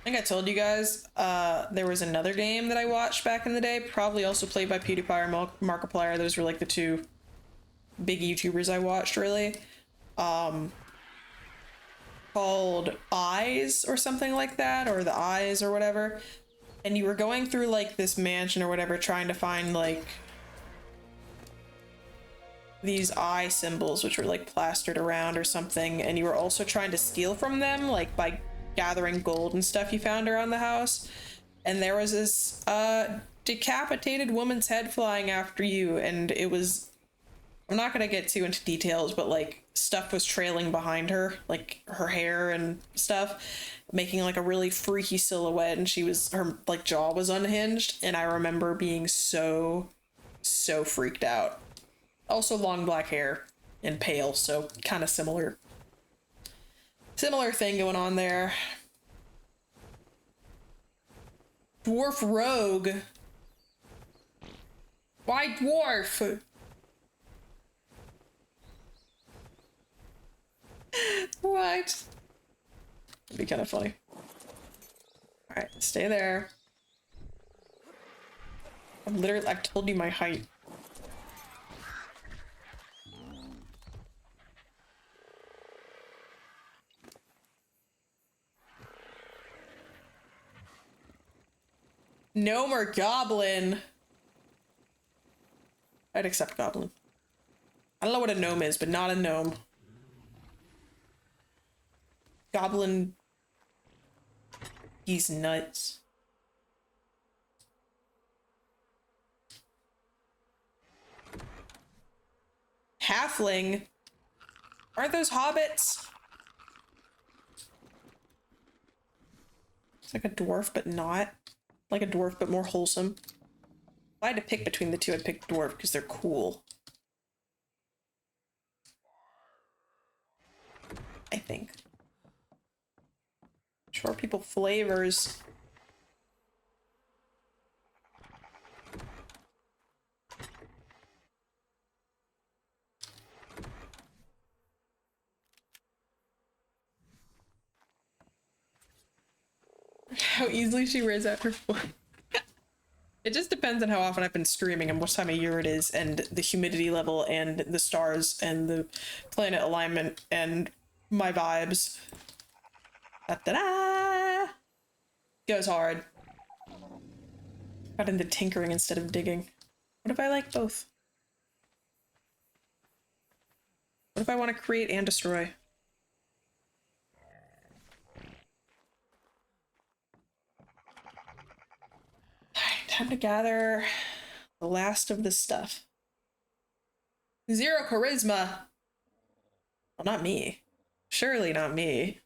I think I told you guys, there was another game that I watched back in the day, probably also played by PewDiePie or Markiplier. Those were like the two big YouTubers I watched, really. Called Eyes or something like that, or The Eyes or whatever. And you were going through like this mansion or whatever, trying to find like these eye symbols, which were like plastered around or something. And you were also trying to steal from them, like by gathering gold and stuff you found around the house. And there was this decapitated woman's head flying after you, and it was, I'm not gonna get too into details, but like stuff was trailing behind her, like her hair and stuff, making like a really freaky silhouette, and her like jaw was unhinged, and I remember being so freaked out. Also long black hair and pale, so kind of similar Similar thing going on there. Dwarf rogue. Why dwarf? What? It'd be kind of funny. Alright, stay there. I've told you my height. Gnome or goblin? I'd accept goblin. I don't know what a gnome is, but not a gnome. Goblin. He's nuts. Halfling? Aren't those hobbits? It's like a dwarf, but not. Like a dwarf, but more wholesome. If I had to pick between the two, I'd pick dwarf because they're cool. I think. Short people flavors. How easily she wears out her foot. It just depends on how often I've been streaming and what time of year it is and the humidity level and the stars and the planet alignment and my vibes. Da-da-da! Goes hard. Got into tinkering instead of digging. What if I like both? What if I want to create and destroy? Alright, time to gather the last of the stuff. 0 charisma! Well, not me. Surely not me.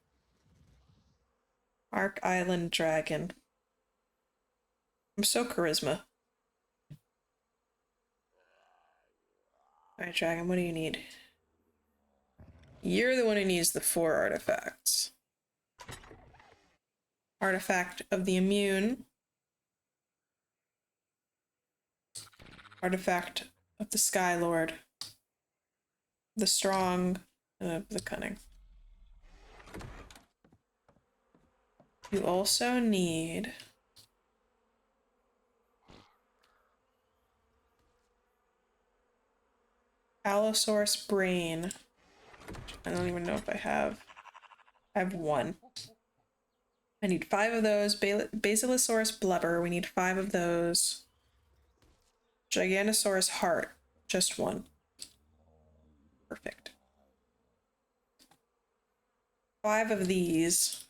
Ark Island Dragon. I'm so charisma. Alright, Dragon, what do you need? You're the one who needs the 4 artifacts. Artifact of the immune. Artifact of the Sky Lord. The strong, the cunning. You also need Allosaurus brain. I don't even know if I have. I have 1. I need 5 of those. Basilosaurus blubber. We need 5 of those. Giganosaurus heart. Just 1. Perfect. 5 of these.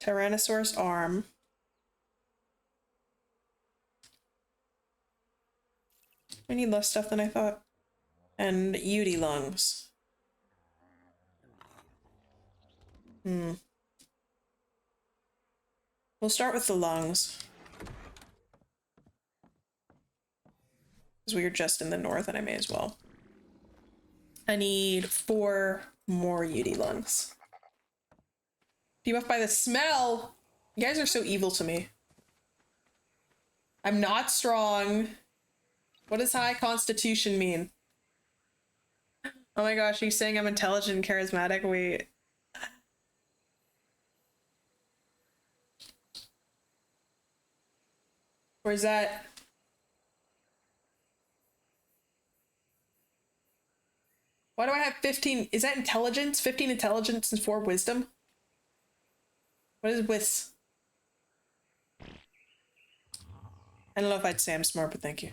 Tyrannosaurus arm. I need less stuff than I thought. And Yudi lungs. We'll start with the lungs. Because we are just in the north and I may as well. I need 4 more Yudi lungs. Debuff by the smell! You guys are so evil to me. I'm not strong. What does high constitution mean? Oh my gosh, are you saying I'm intelligent and charismatic? Wait. Where's that? Why do I have 15? Is that intelligence? 15 intelligence and 4 wisdom? What is wis? I don't know if I'd say I'm smart, but thank you.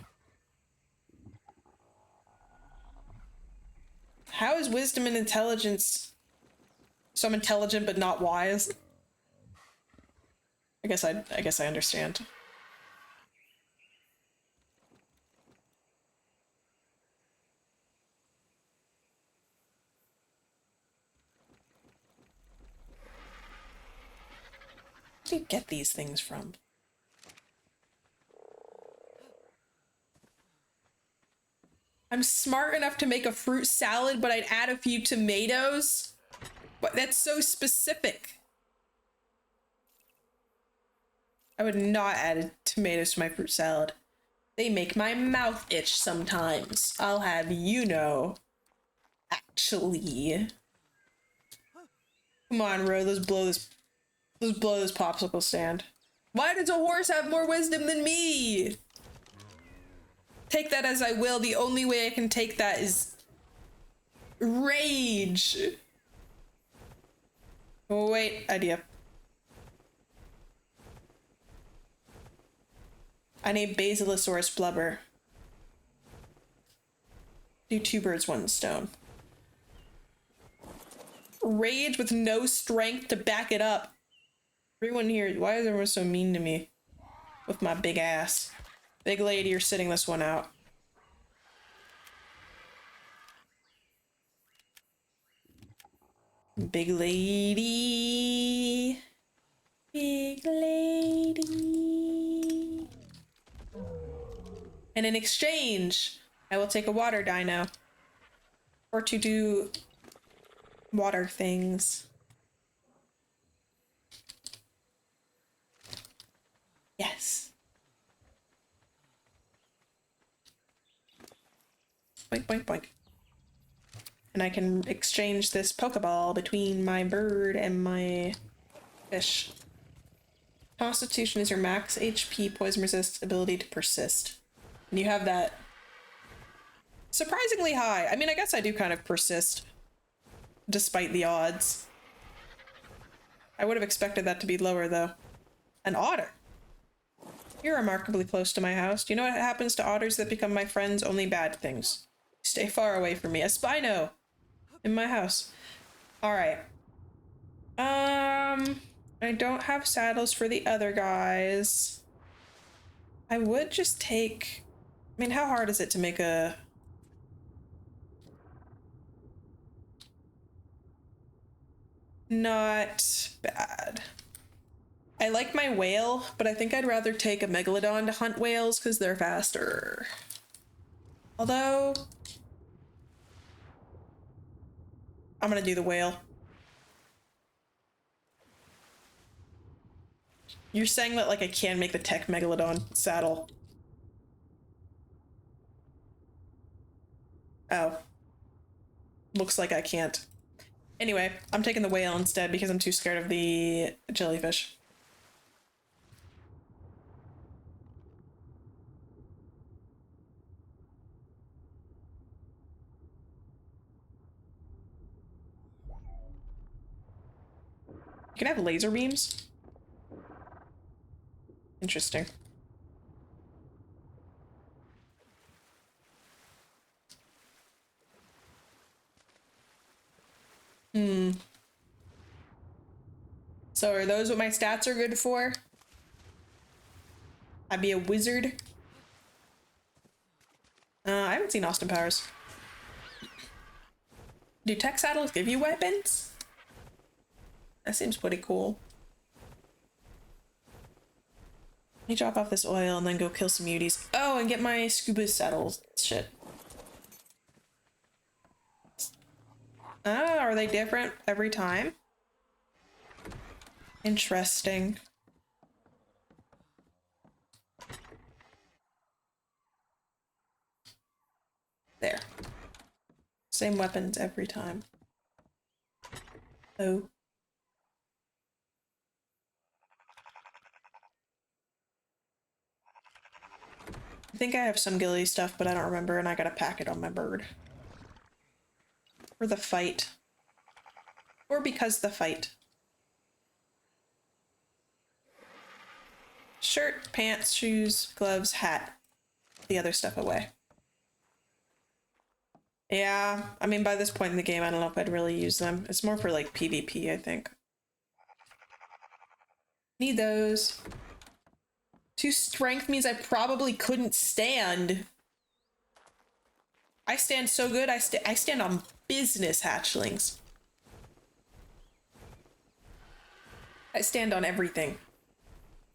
How is wisdom and intelligence? So I'm intelligent but not wise? I guess I understand. Where do you get these things from? I'm smart enough to make a fruit salad, but I'd add a few tomatoes. But that's so specific. I would not add tomatoes to my fruit salad. They make my mouth itch sometimes. I'll have you know. Actually. Come on, Ro, let's blow this popsicle stand. Why does a horse have more wisdom than me? Take that as I will. The only way I can take that is rage. Oh, wait, idea. I need Basilosaurus blubber. Do 2 birds, 1 stone. Rage with no strength to back it up. Everyone here, why is everyone so mean to me? With my big ass. Big lady, you're sitting this one out. Big lady. Big lady. And in exchange, I will take a water dino. Or to do water things. Yes. Boink, boink, boink. And I can exchange this Pokeball between my bird and my fish. Constitution is your max HP, poison resist, ability to persist. And you have that surprisingly high. I mean, I guess I do kind of persist, despite the odds. I would have expected that to be lower, though. An otter. You're remarkably close to my house. Do you know what happens to otters that become my friends? Only bad things. Stay far away from me. A Spino! In my house. Alright. I don't have saddles for the other guys. I would just take... I mean, how hard is it to make a... Not bad. I like my whale, but I think I'd rather take a megalodon to hunt whales because they're faster. Although... I'm gonna do the whale. You're saying that, like, I can make the tech megalodon saddle. Oh. Looks like I can't. Anyway, I'm taking the whale instead because I'm too scared of the jellyfish. You can have laser beams? Interesting. So are those what my stats are good for? I'd be a wizard? I haven't seen Austin Powers. Do tech saddles give you weapons? That seems pretty cool. Let me drop off this oil and then go kill some muties. Oh, and get my scuba saddles. Shit. Oh, are they different every time? Interesting. There. Same weapons every time. Oh. I think I have some ghillie stuff, but I don't remember, and I gotta pack it on my bird. For the fight. Or because the fight. Shirt, pants, shoes, gloves, hat. The other stuff away. Yeah, I mean, by this point in the game, I don't know if I'd really use them. It's more for, like, PvP, I think. Need those. 2 strength means I probably couldn't stand. I stand so good, I stand on business, hatchlings. I stand on everything.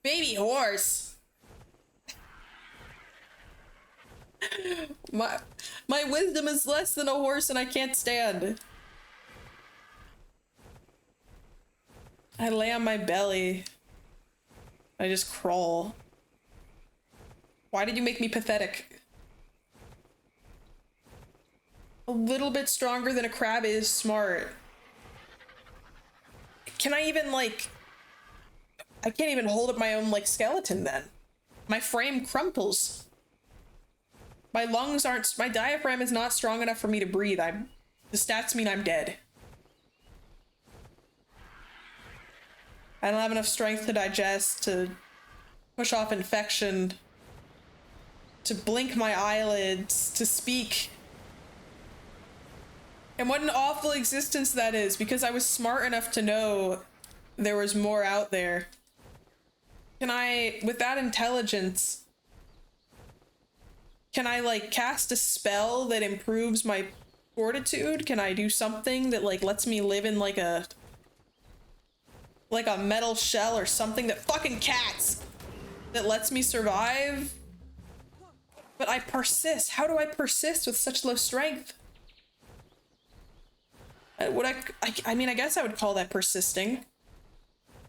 Baby horse! My wisdom is less than a horse and I can't stand. I lay on my belly. I just crawl. Why did you make me pathetic? A little bit stronger than a crab is smart. Can I even, like... I can't even hold up my own, like, skeleton then. My frame crumples. My lungs aren't... My diaphragm is not strong enough for me to breathe. The stats mean I'm dead. I don't have enough strength to digest, to push off infection, to blink my eyelids, to speak. And what an awful existence that is, because I was smart enough to know there was more out there. Can I, with that intelligence, can I, like, cast a spell that improves my fortitude? Can I do something that, like, lets me live in, like a metal shell or something that fucking cats that lets me survive? But I persist. How do I persist with such low strength? I mean, I guess I would call that persisting.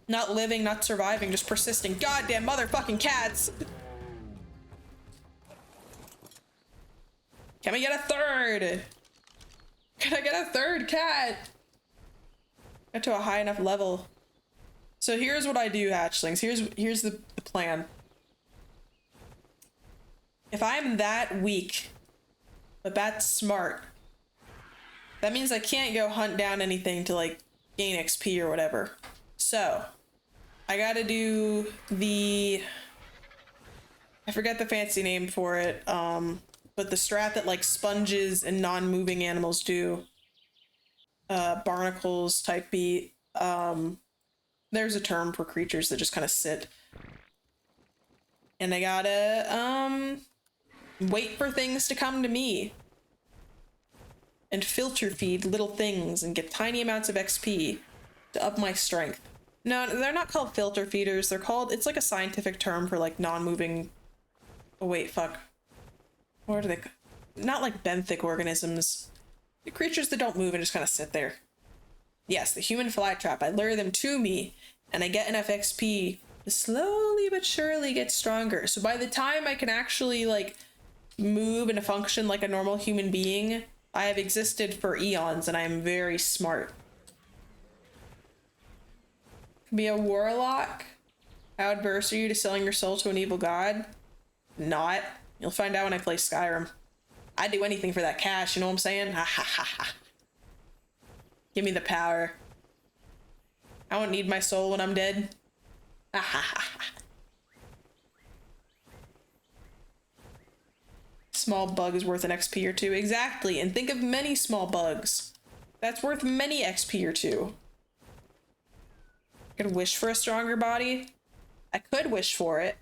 Not living, not surviving, just persisting. Goddamn motherfucking cats! Can we get a third? Can I get a third cat? Get to a high enough level. So here's what I do, hatchlings. Here's the plan. If I'm that weak, but that's smart, that means I can't go hunt down anything to, like, gain XP or whatever. So I gotta do the... I forget the fancy name for it, but the strat that, like, sponges and non-moving animals do. Barnacles type beat. There's a term for creatures that just kind of sit. And I gotta, wait for things to come to me. And filter feed little things and get tiny amounts of XP to up my strength. No, they're not called filter feeders. They're called, it's like a scientific term for, like, non-moving... Oh, wait, fuck. What are they? Not like benthic organisms. The creatures that don't move and just kind of sit there. Yes, the human flytrap. I lure them to me, and I get enough XP to slowly but surely get stronger. So by the time I can actually, like, move and function like a normal human being, I have existed for eons, and I am very smart. Be a warlock? How adverse are you to selling your soul to an evil god? Not. You'll find out when I play Skyrim. I'd do anything for that cash, you know what I'm saying? Ha ha ha ha. Give me the power. I won't need my soul when I'm dead. Ha ha ha ha. Small bug is worth an XP or two. Exactly. And think of many small bugs. That's worth many XP or two. I could wish for a stronger body. I could wish for it.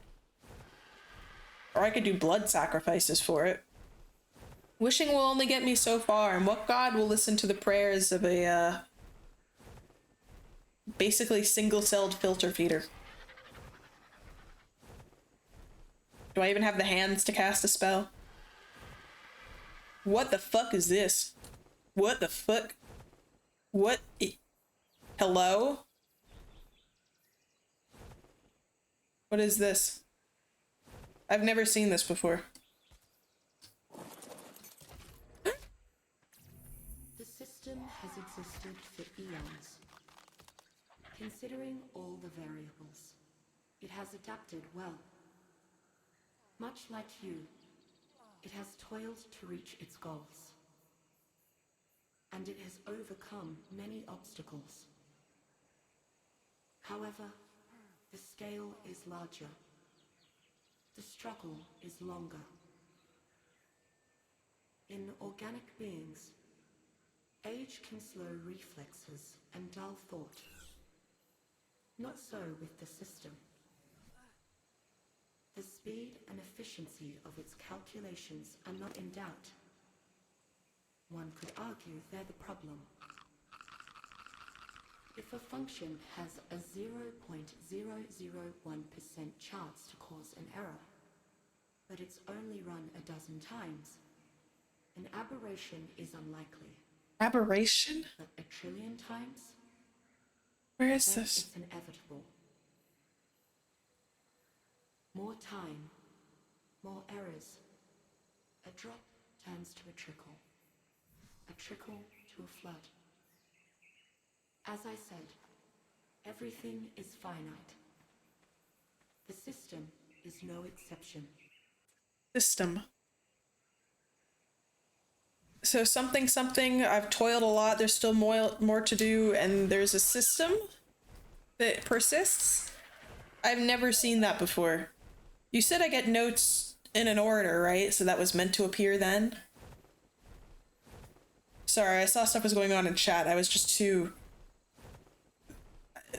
Or I could do blood sacrifices for it. Wishing will only get me so far, and what god will listen to the prayers of a, basically single-celled filter feeder? Do I even have the hands to cast a spell? What the fuck is this? What the fuck? What? Hello? What is this? I've never seen this before. The system has existed for eons. Considering all the variables, it has adapted well. Much like you, it has toiled to reach its goals. And it has overcome many obstacles. However, the scale is larger. The struggle is longer. In organic beings, age can slow reflexes and dull thought. Not so with the system. The speed and efficiency of its calculations are not in doubt. One could argue they're the problem. If a function has a 0.001% chance to cause an error, But it's only run a dozen times. An aberration is unlikely. Aberration? But a trillion times? Where is Then this? it's inevitable. More time, more errors. A drop turns to a trickle to a flood. As I said, everything is finite. The system is no exception. System. So something, I've toiled a lot, there's still more to do, and there's a system that persists? I've never seen that before. You said I get notes in an order, right? So that was meant to appear then? Sorry, I saw stuff was going on in chat. I was just too...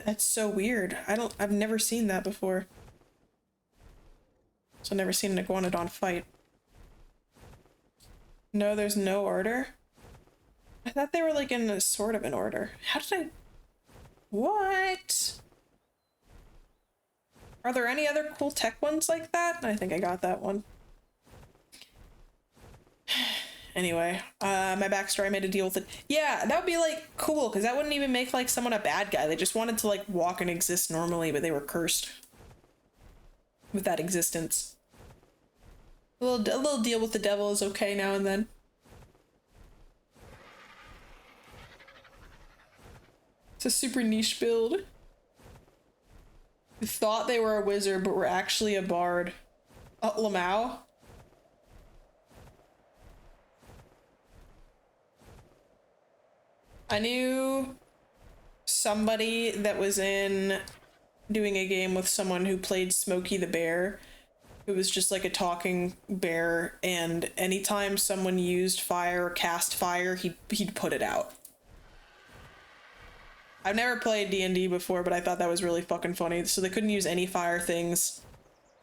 That's so weird. I've never seen that before. So I've never seen an iguanodon fight. No, there's no order? I thought they were like in a sort of an order. How did I... What? Are there any other cool tech ones like that? I think I got that one. Anyway, my backstory, I made a deal with it. Yeah, that would be like cool, because that wouldn't even make like someone a bad guy. They just wanted to like walk and exist normally, but they were cursed with that existence. A little deal with the devil is okay now and then. It's a super niche build. Who thought they were a wizard, but were actually a bard. Lamau? I knew somebody that was in doing a game with someone who played Smokey the Bear. It was just like a talking bear, and anytime someone used fire or cast fire, he'd put it out. I've never played D&D before, but I thought that was really fucking funny. So they couldn't use any fire things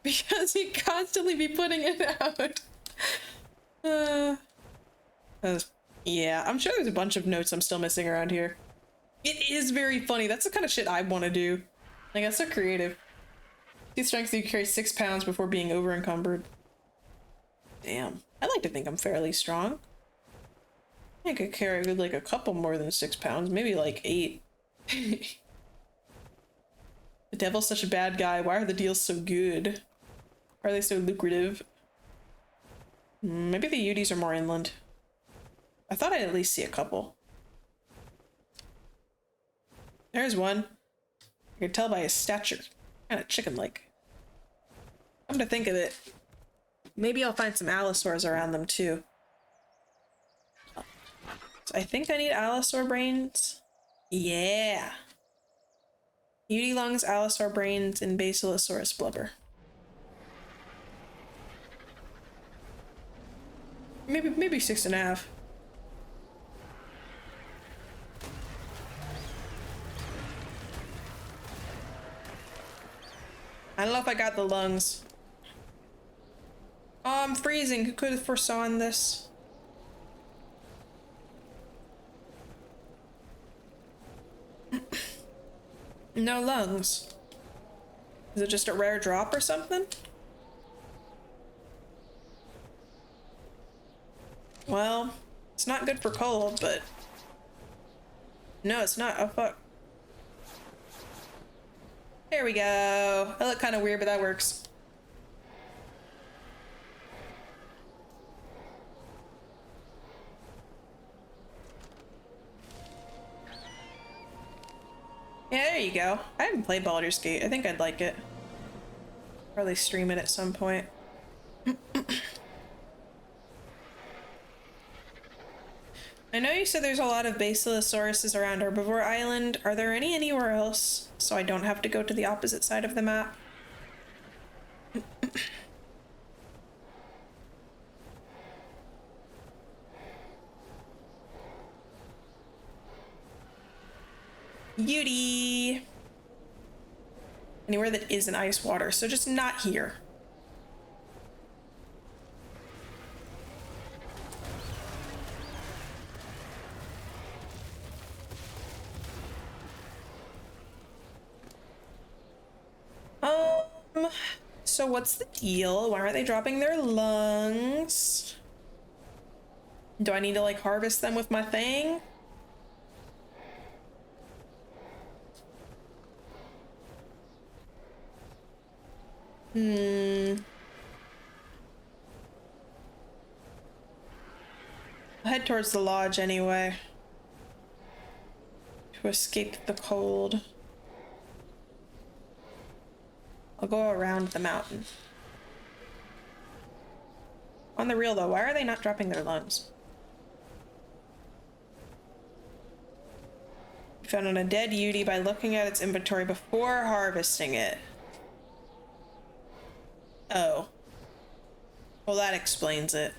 because he'd constantly be putting it out. Yeah, I'm sure there's a bunch of notes I'm still missing around here. It is very funny. That's the kind of shit I want to do. Like, that's so creative. See strength, you carry 6 pounds before being over encumbered. Damn. I like to think I'm fairly strong. I could carry like a couple more than 6 pounds, maybe like 8. The devil's such a bad guy. Why are the deals so good? Why are they so lucrative? Maybe the Uties are more inland. I thought I'd at least see a couple. There's one. I could tell by his stature. Kind of chicken-like. Come to think of it, maybe I'll find some allosaurs around them too. So I think I need allosaur brains. Yeah. Uti lungs, allosaur brains, and basilosaurus blubber. Maybe 6.5. I don't know if I got the lungs. Oh, I'm freezing. Who could have foresawn this? No lungs. Is it just a rare drop or something? Well, it's not good for cold, but... No, it's not. Oh, fuck. There we go. That looked kind of weird, but that works. Yeah, there you go. I haven't played Baldur's Gate. I think I'd like it. Probably stream it at some point. I know you said there's a lot of Basilosauruses around Herbivore Island. Are there any anywhere else? So I don't have to go to the opposite side of the map? Beauty! Anywhere that isn't ice water, so just not here. So what's the deal? Why aren't they dropping their lungs? Do I need to like harvest them with my thing? I'll head towards the lodge anyway. To escape the cold. I'll go around the mountain. On the real though, why are they not dropping their lungs? Found on a dead Yudi by looking at its inventory before harvesting it. Oh. Well, that explains it.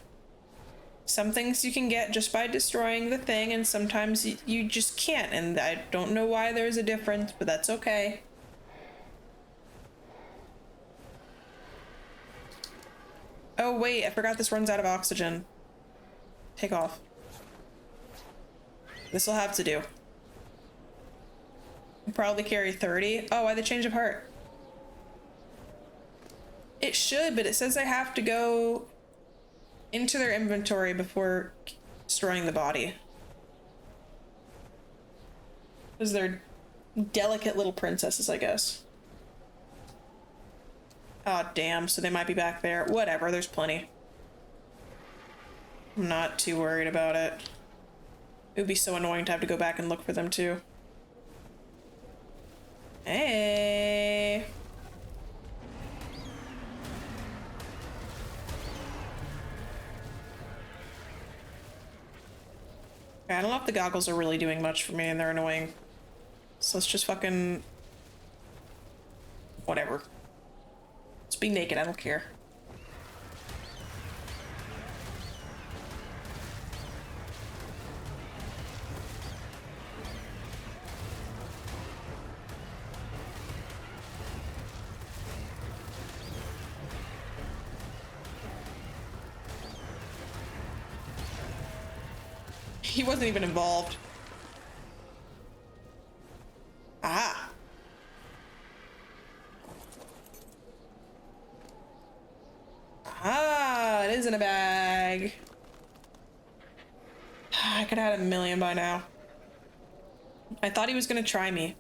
Some things you can get just by destroying the thing, and sometimes you just can't, and I don't know why there's a difference, but that's okay. Oh wait, I forgot this runs out of oxygen. Take off. This'll have to do. I'll probably carry 30. Oh, why the change of heart? It should, but it says I have to go into their inventory before destroying the body. Because they're delicate little princesses, I guess. Oh, damn. So they might be back there. Whatever, there's plenty. I'm not too worried about it. It would be so annoying to have to go back and look for them, too. Hey. I don't know if the goggles are really doing much for me and they're annoying. So let's just fucking... whatever. Let's be naked, I don't care. He wasn't even involved. Ah. Ah, it is in a bag. I could have had 1,000,000 by now. I thought he was gonna try me.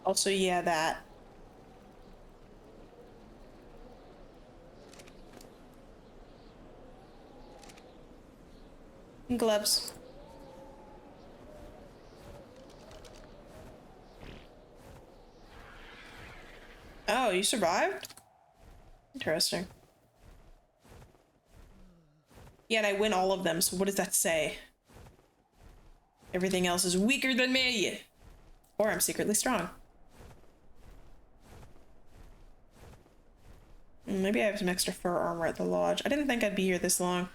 Also, yeah, that. Gloves. Oh, you survived? Interesting. Yeah, and I win all of them, so what does that say? Everything else is weaker than me! Or I'm secretly strong. Maybe I have some extra fur armor at the lodge. I didn't think I'd be here this long.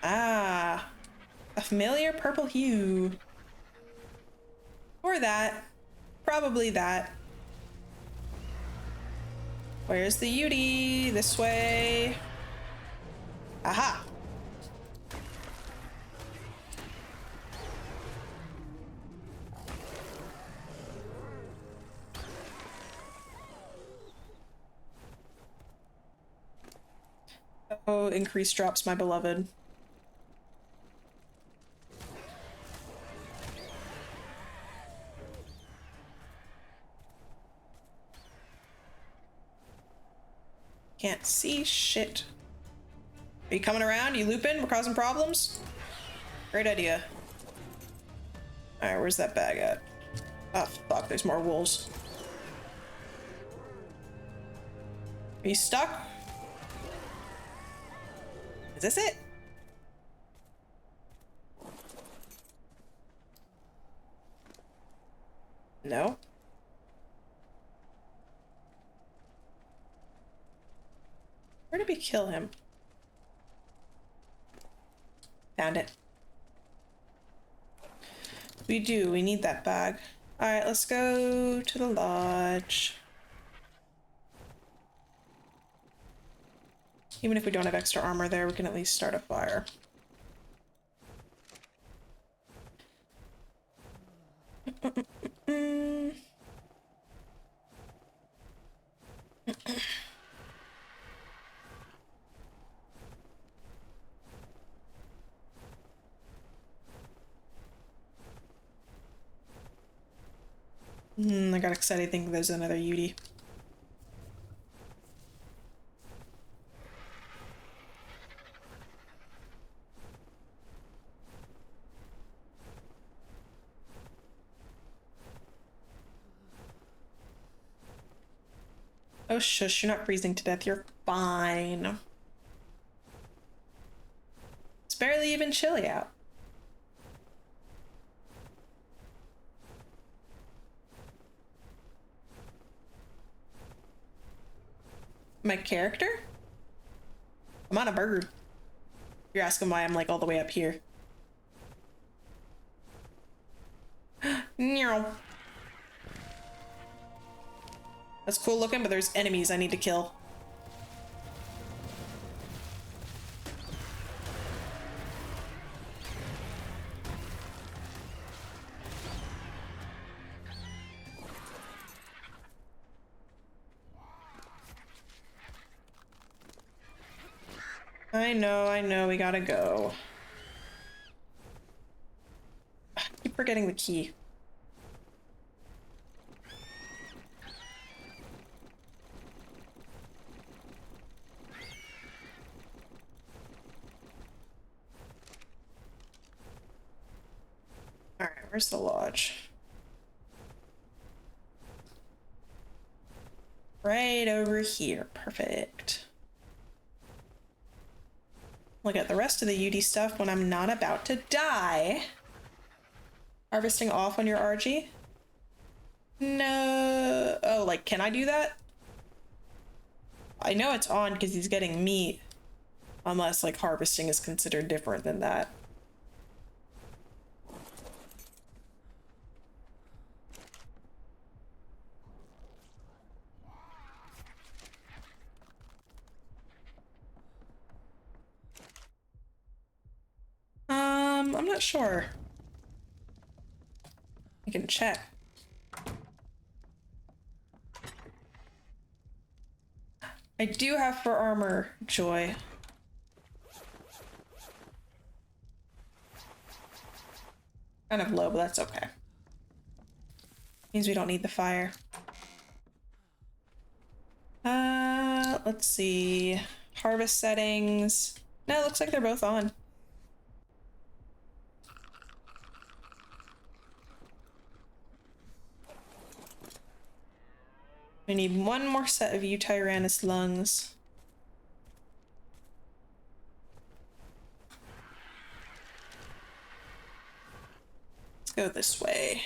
Ah, a familiar purple hue. Or that. Probably that. Where's the Yudi? This way. Aha. Oh, increase drops, my beloved. Can't see shit. Are you coming around? You looping? We're causing problems? Great idea. Alright, where's that bag at? Oh, fuck, there's more wolves. Are you stuck? Is this it? No. Where'd it kill him? Found it. We do. We need that bag. Alright, let's go to the lodge. Even if we don't have extra armor there, we can at least start a fire. I got excited thinking there's another Yudi. Oh shush, you're not freezing to death, you're fine. It's barely even chilly out. My character? I'm on a bird. You're asking why I'm like all the way up here. No. That's cool looking, but there's enemies I need to kill. I know, we gotta go. I keep forgetting the key. Alright, where's the lodge? Right over here. Perfect. Look at the rest of the UD stuff when I'm not about to die. Harvesting off on your RG? No. Oh, like, can I do that? I know it's on because he's getting meat. Unless, like, harvesting is considered different than that. I'm not sure. I can check. I do have for armor, Joy. Kind of low, but that's okay. Means we don't need the fire. Let's see. Harvest settings. No, it looks like they're both on. We need one more set of Eutyrannus lungs. Let's go this way.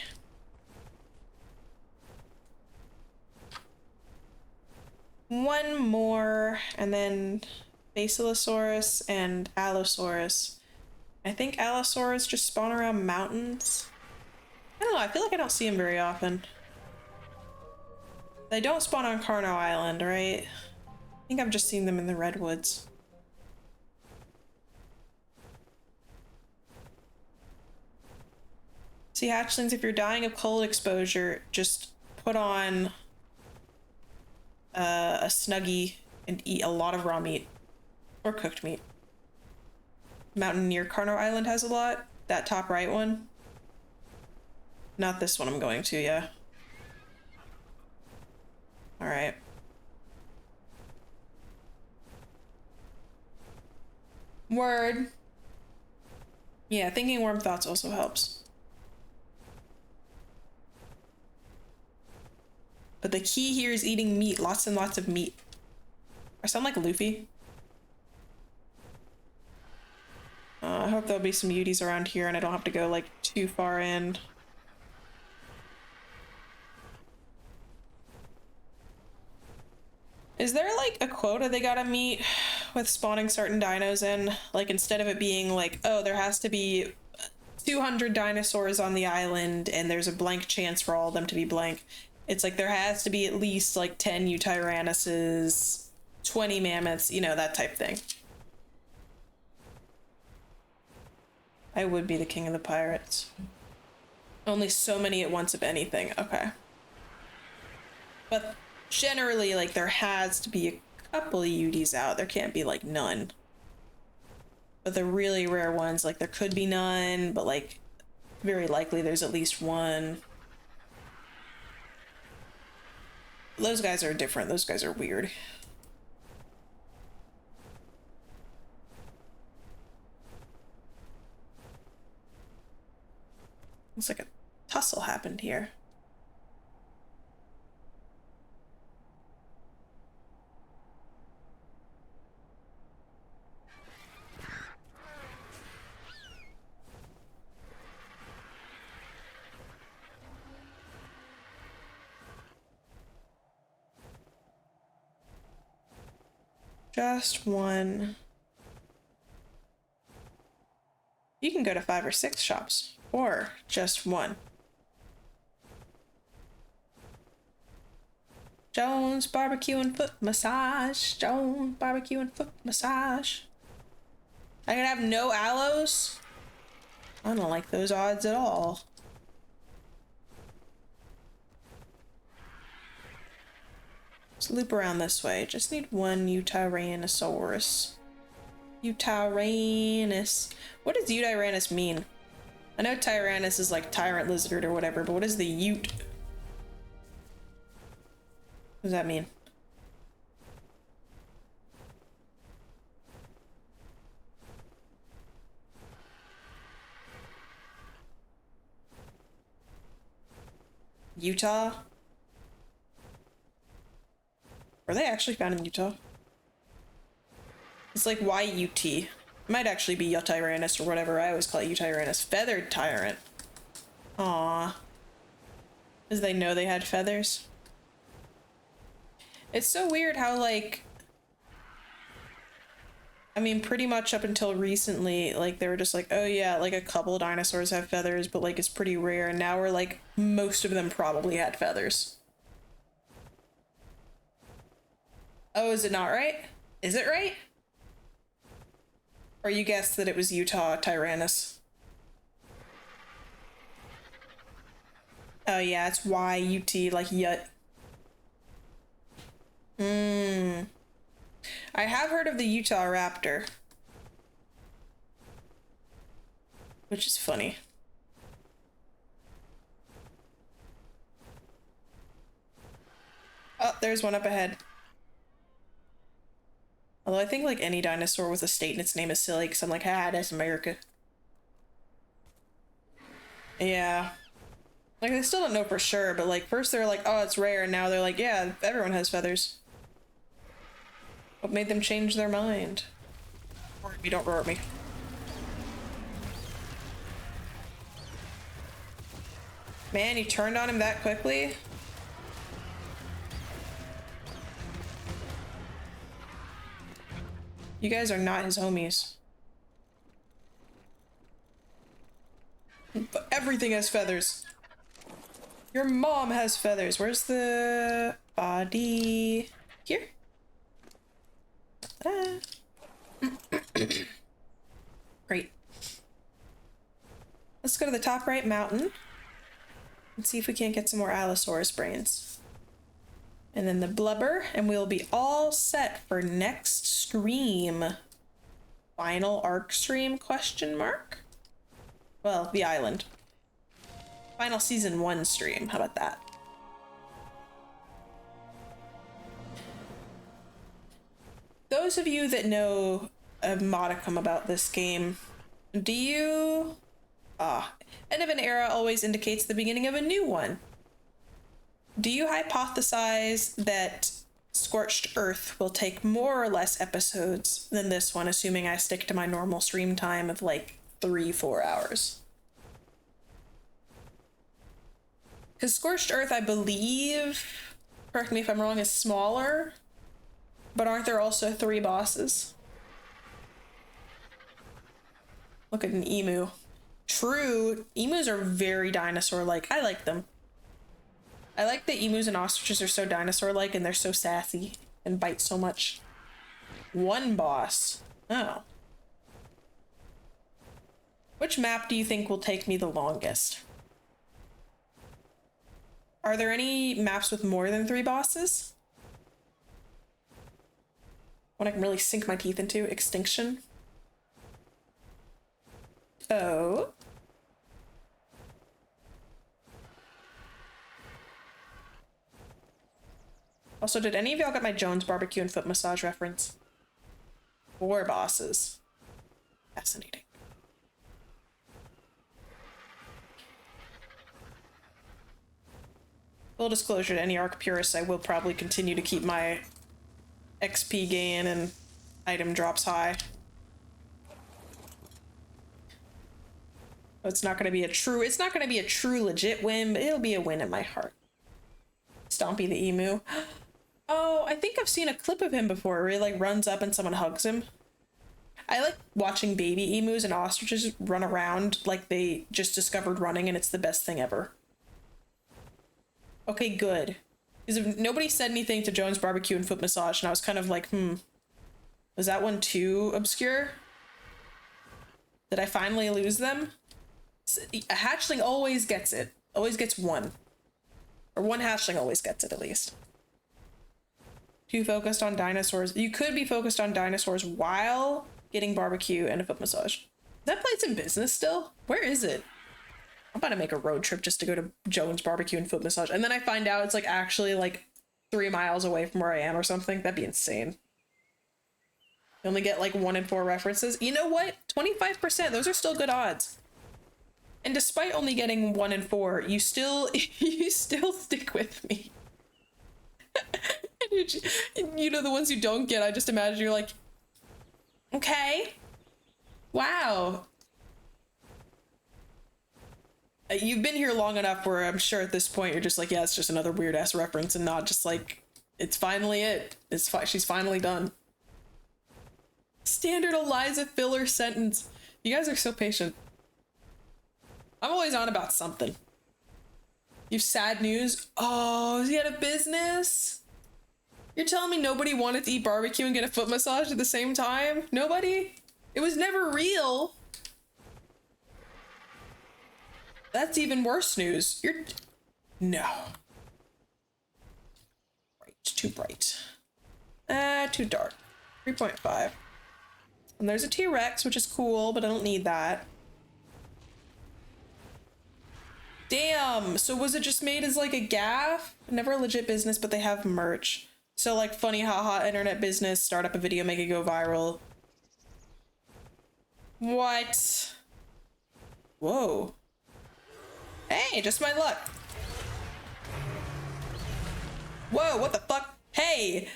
One more, and then Basilosaurus and Allosaurus. I think Allosaurus just spawn around mountains. I don't know, I feel like I don't see them very often. They don't spawn on Carno Island, right? I think I've just seen them in the redwoods. See, hatchlings, if you're dying of cold exposure, just put on a Snuggie and eat a lot of raw meat. Or cooked meat. Mountain near Carno Island has a lot. That top right one. Not this one I'm going to, yeah. Alright. Word. Yeah, thinking warm thoughts also helps. But the key here is eating meat. Lots and lots of meat. I sound like Luffy. I hope there'll be some beauties around here and I don't have to go like too far in. Is there like a quota they gotta meet with spawning certain dinos in. Like, instead of it being like, oh, there has to be 200 dinosaurs on the island and there's a blank chance for all of them to be blank, it's like there has to be at least like 10 Eutyrannuses, 20 mammoths, you know, that type thing. I would be the king of the pirates. Only so many at once of anything. Okay. But generally, like, there has to be a couple of UDs out. There can't be, like, none. But the really rare ones, like, there could be none, but, like, very likely there's at least one. Those guys are different. Those guys are weird. Looks like a tussle happened here. Just one. You can go to 5 or 6 shops, or just one. Jones Barbecue and Foot Massage. Jones Barbecue and Foot Massage. I could have no aloes? I don't like those odds at all. Let's loop around this way. Just need one Eutyrannosaurus. Eutyranus. What does Eutyranus mean? I know Tyrannus is like tyrant lizard or whatever, but what is the Ute? What does that mean? Utah? Are they actually found in Utah? It's like YUT. It might actually be Yutyrannus or whatever. I always call it Yutyrannus. Feathered tyrant. Aww. Because they know they had feathers. It's so weird how, like, I mean, pretty much up until recently, like, they were just like, oh yeah, like a couple dinosaurs have feathers, but like it's pretty rare. And now we're like, most of them probably had feathers. Oh, is it not right? Is it right? Or you guessed that it was Utah Tyrannus? Oh yeah, it's Y-U-T, like Yut. I have heard of the Utah Raptor. Which is funny. Oh, there's one up ahead. Although I think like any dinosaur with a state in its name is silly, because I'm like, ah, that's America. Yeah. Like, they still don't know for sure, but like, first they're like, oh, it's rare, and now they're like, yeah, everyone has feathers. What made them change their mind? Roar at me, don't roar at me. Man, you turned on him that quickly? You guys are not his homies. But everything has feathers. Your mom has feathers. Where's the body? Here? Ah. Great. Let's go to the top right mountain and see if we can't get some more Allosaurus brains. And then the blubber, and we'll be all set for next stream. Final arc stream, question mark? Well, the island. Final season 1 stream, how about that? Those of you that know a modicum about this game, do you... end of an era always indicates the beginning of a new one. Do you hypothesize that Scorched Earth will take more or less episodes than this one, assuming I stick to my normal stream time of like 3-4 hours? Because Scorched Earth, I believe, correct me if I'm wrong, is smaller, but aren't there also 3 bosses? Look at an emu. True, emus are very dinosaur-like. I like them. I like that emus and ostriches are so dinosaur-like and they're so sassy and bite so much. One boss. Oh. Which map do you think will take me the longest? Are there any maps with more than 3 bosses? One I can really sink my teeth into? Extinction. Oh. Also, did any of y'all get my Jones barbecue and foot massage reference? 4 bosses. Fascinating. Full disclosure to any ARK purists, I will probably continue to keep my XP gain and item drops high. It's not gonna be a true legit win, but it'll be a win in my heart. Stompy the emu. Oh, I think I've seen a clip of him before where he like runs up and someone hugs him. I like watching baby emus and ostriches run around like they just discovered running and it's the best thing ever. Okay, good. Because nobody said anything to Jones barbecue and foot massage and I was kind of like, was that one too obscure? Did I finally lose them? A hatchling always gets it. Always gets 1. Or 1 hatchling always gets it, at least. Too focused on dinosaurs. You could be focused on dinosaurs while getting barbecue and a foot massage. Is that place in business still? Where is it? I'm about to make a road trip just to go to Jones barbecue and foot massage. And then I find out it's like actually like 3 miles away from where I am or something. That'd be insane. You only get like 1 in 4 references. You know what? 25%. Those are still good odds. And despite only getting 1 in 4, you still stick with me. You know, the ones you don't get, I just imagine you're like, okay, wow. You've been here long enough where I'm sure at this point you're just like, yeah, it's just another weird ass reference and not just like, it's finally it. She's finally done. Standard Eliza filler sentence. You guys are so patient. I'm always on about something. You've sad news? Oh, is he out of business? You're telling me nobody wanted to eat barbecue and get a foot massage at the same time? Nobody? It was never real. That's even worse news. No. Bright, too bright. Too dark. 3.5. And there's a T-Rex, which is cool, but I don't need that. Damn, so was it just made as like a gaff? Never a legit business, but they have merch. So like funny haha internet business, start up a video, make it go viral. What? Whoa. Hey, just my luck. Whoa, what the fuck? Hey!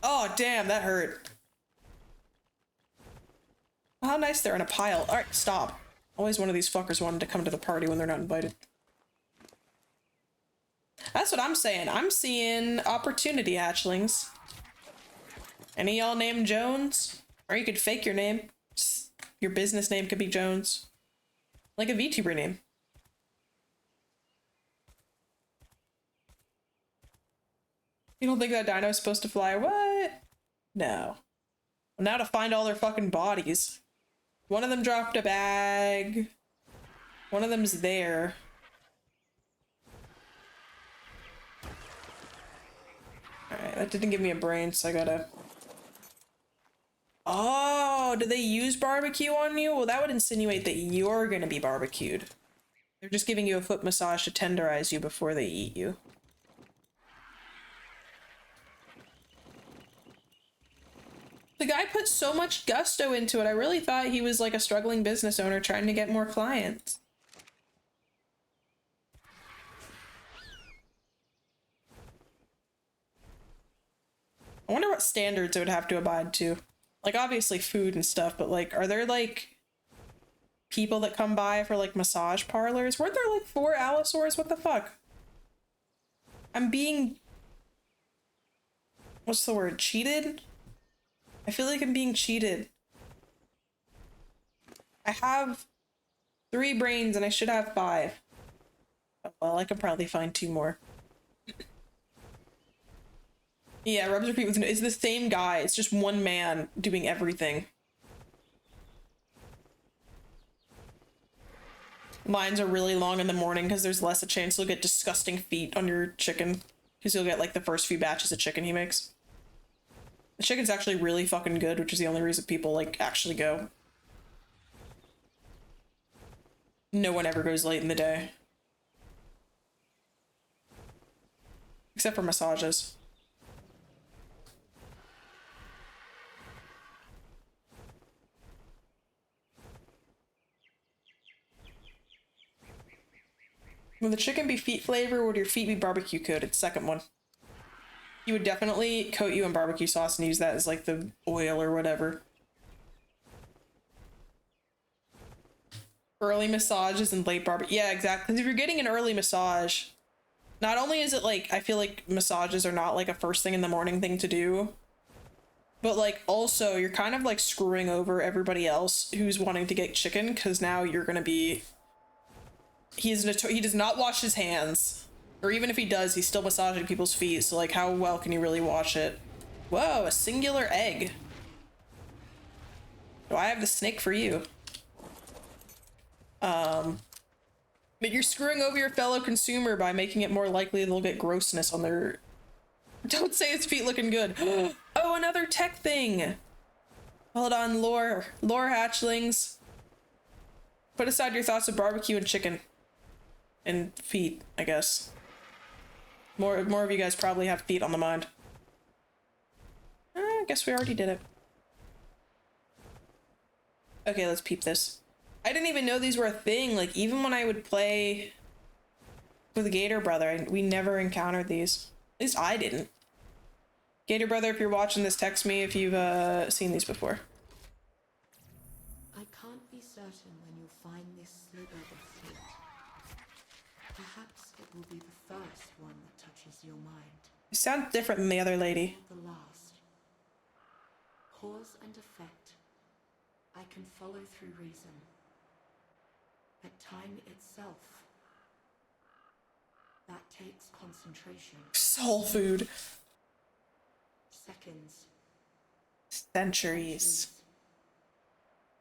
Oh, damn, that hurt. How nice they're in a pile. Alright, stop. Always one of these fuckers wanted to come to the party when they're not invited. That's what I'm saying. I'm seeing opportunity hatchlings. Any y'all named Jones? Or you could fake your name. Your business name could be Jones. Like a VTuber name. You don't think that dino is supposed to fly? What? No. Well, now to find all their fucking bodies. One of them dropped a bag. One of them's there. Alright, that didn't give me a brain, so I gotta... Oh, do they use barbecue on you? Well, that would insinuate that you're gonna be barbecued. They're just giving you a foot massage to tenderize you before they eat you. The guy put so much gusto into it. I really thought he was like a struggling business owner trying to get more clients. I wonder what standards it would have to abide to. Like, obviously food and stuff, but like, are there like people that come by for like massage parlors? Weren't there like 4 allosaurs? What the fuck? I'm being... What's the word? Cheated? I feel like I'm being cheated. I have 3 brains and I should have 5. Oh, well, I could probably find 2 more. Yeah, rubs repeat with it's the same guy. It's just one man doing everything. Lines are really long in the morning because there's less a chance you'll get disgusting feet on your chicken. Because you'll get like the first few batches of chicken he makes. The chicken's actually really fucking good, which is the only reason people like actually go. No one ever goes late in the day. Except for massages. Will the chicken be feet flavor or would your feet be barbecue coated? Second one. You would definitely coat you in barbecue sauce and use that as like the oil or whatever. Early massages and late barbecue. Yeah, exactly. Because if you're getting an early massage, not only is it like, I feel like massages are not like a first thing in the morning thing to do, but like also you're kind of like screwing over everybody else who's wanting to get chicken because now you're gonna be. He does not wash his hands, or even if he does, he's still massaging people's feet. So like, how well can you really wash it? Whoa, a singular egg. Do I have the snake for you? But you're screwing over your fellow consumer by making it more likely they'll get grossness on their. Don't say his feet looking good. Oh, another tech thing. Hold on, lore hatchlings. Put aside your thoughts of barbecue and chicken. And feet, I guess. More of you guys probably have feet on the mind. I guess we already did it. Okay, let's peep this. I didn't even know these were a thing. Like, even when I would play with Gator Brother, we never encountered these. At least I didn't. Gator Brother, if you're watching this, text me if you've seen these before. I can't be certain when you'll find this sliver of fate. Perhaps it will be the first one that touches your mind. You sound different than the other lady. Or the last. Cause and effect. I can follow through reason. But time itself. That takes concentration. Soul food. Seconds. Centuries.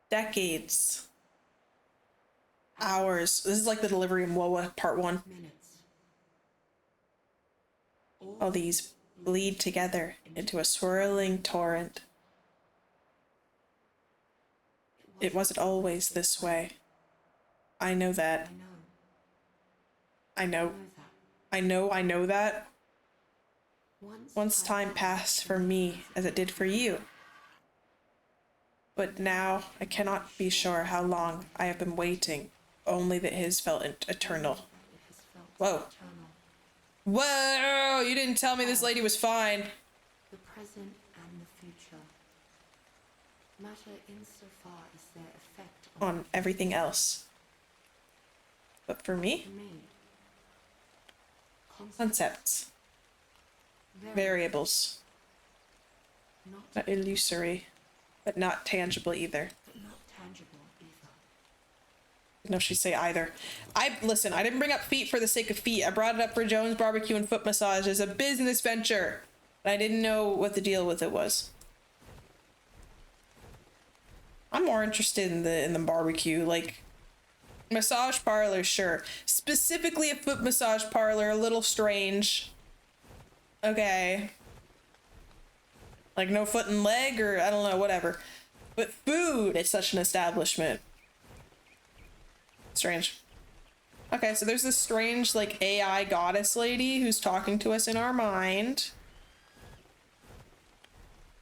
Decades. Hours. This is like the delivery in WoWa part 1. Minutes. All these bleed together into a swirling torrent. It wasn't always this way. I know that. I know that. Once time passed for me as it did for you. But now I cannot be sure how long I have been waiting, only that his felt eternal. Whoa. Whoa! You didn't tell me this lady was fine. The present and the future matter insofar as their effect On everything else. But for me? Concepts. Variables. Not illusory, but not tangible either. No, she'd say either. Listen, I didn't bring up feet for the sake of feet. I brought it up for Jones Barbecue and Foot Massage as a business venture. And I didn't know what the deal with it was. I'm more interested in the barbecue, like massage parlor, sure. Specifically a foot massage parlor, a little strange. Okay. Like no foot and leg, or I don't know, whatever. But food at such an establishment. Strange. Okay, so there's this strange, like, AI goddess lady who's talking to us in our mind.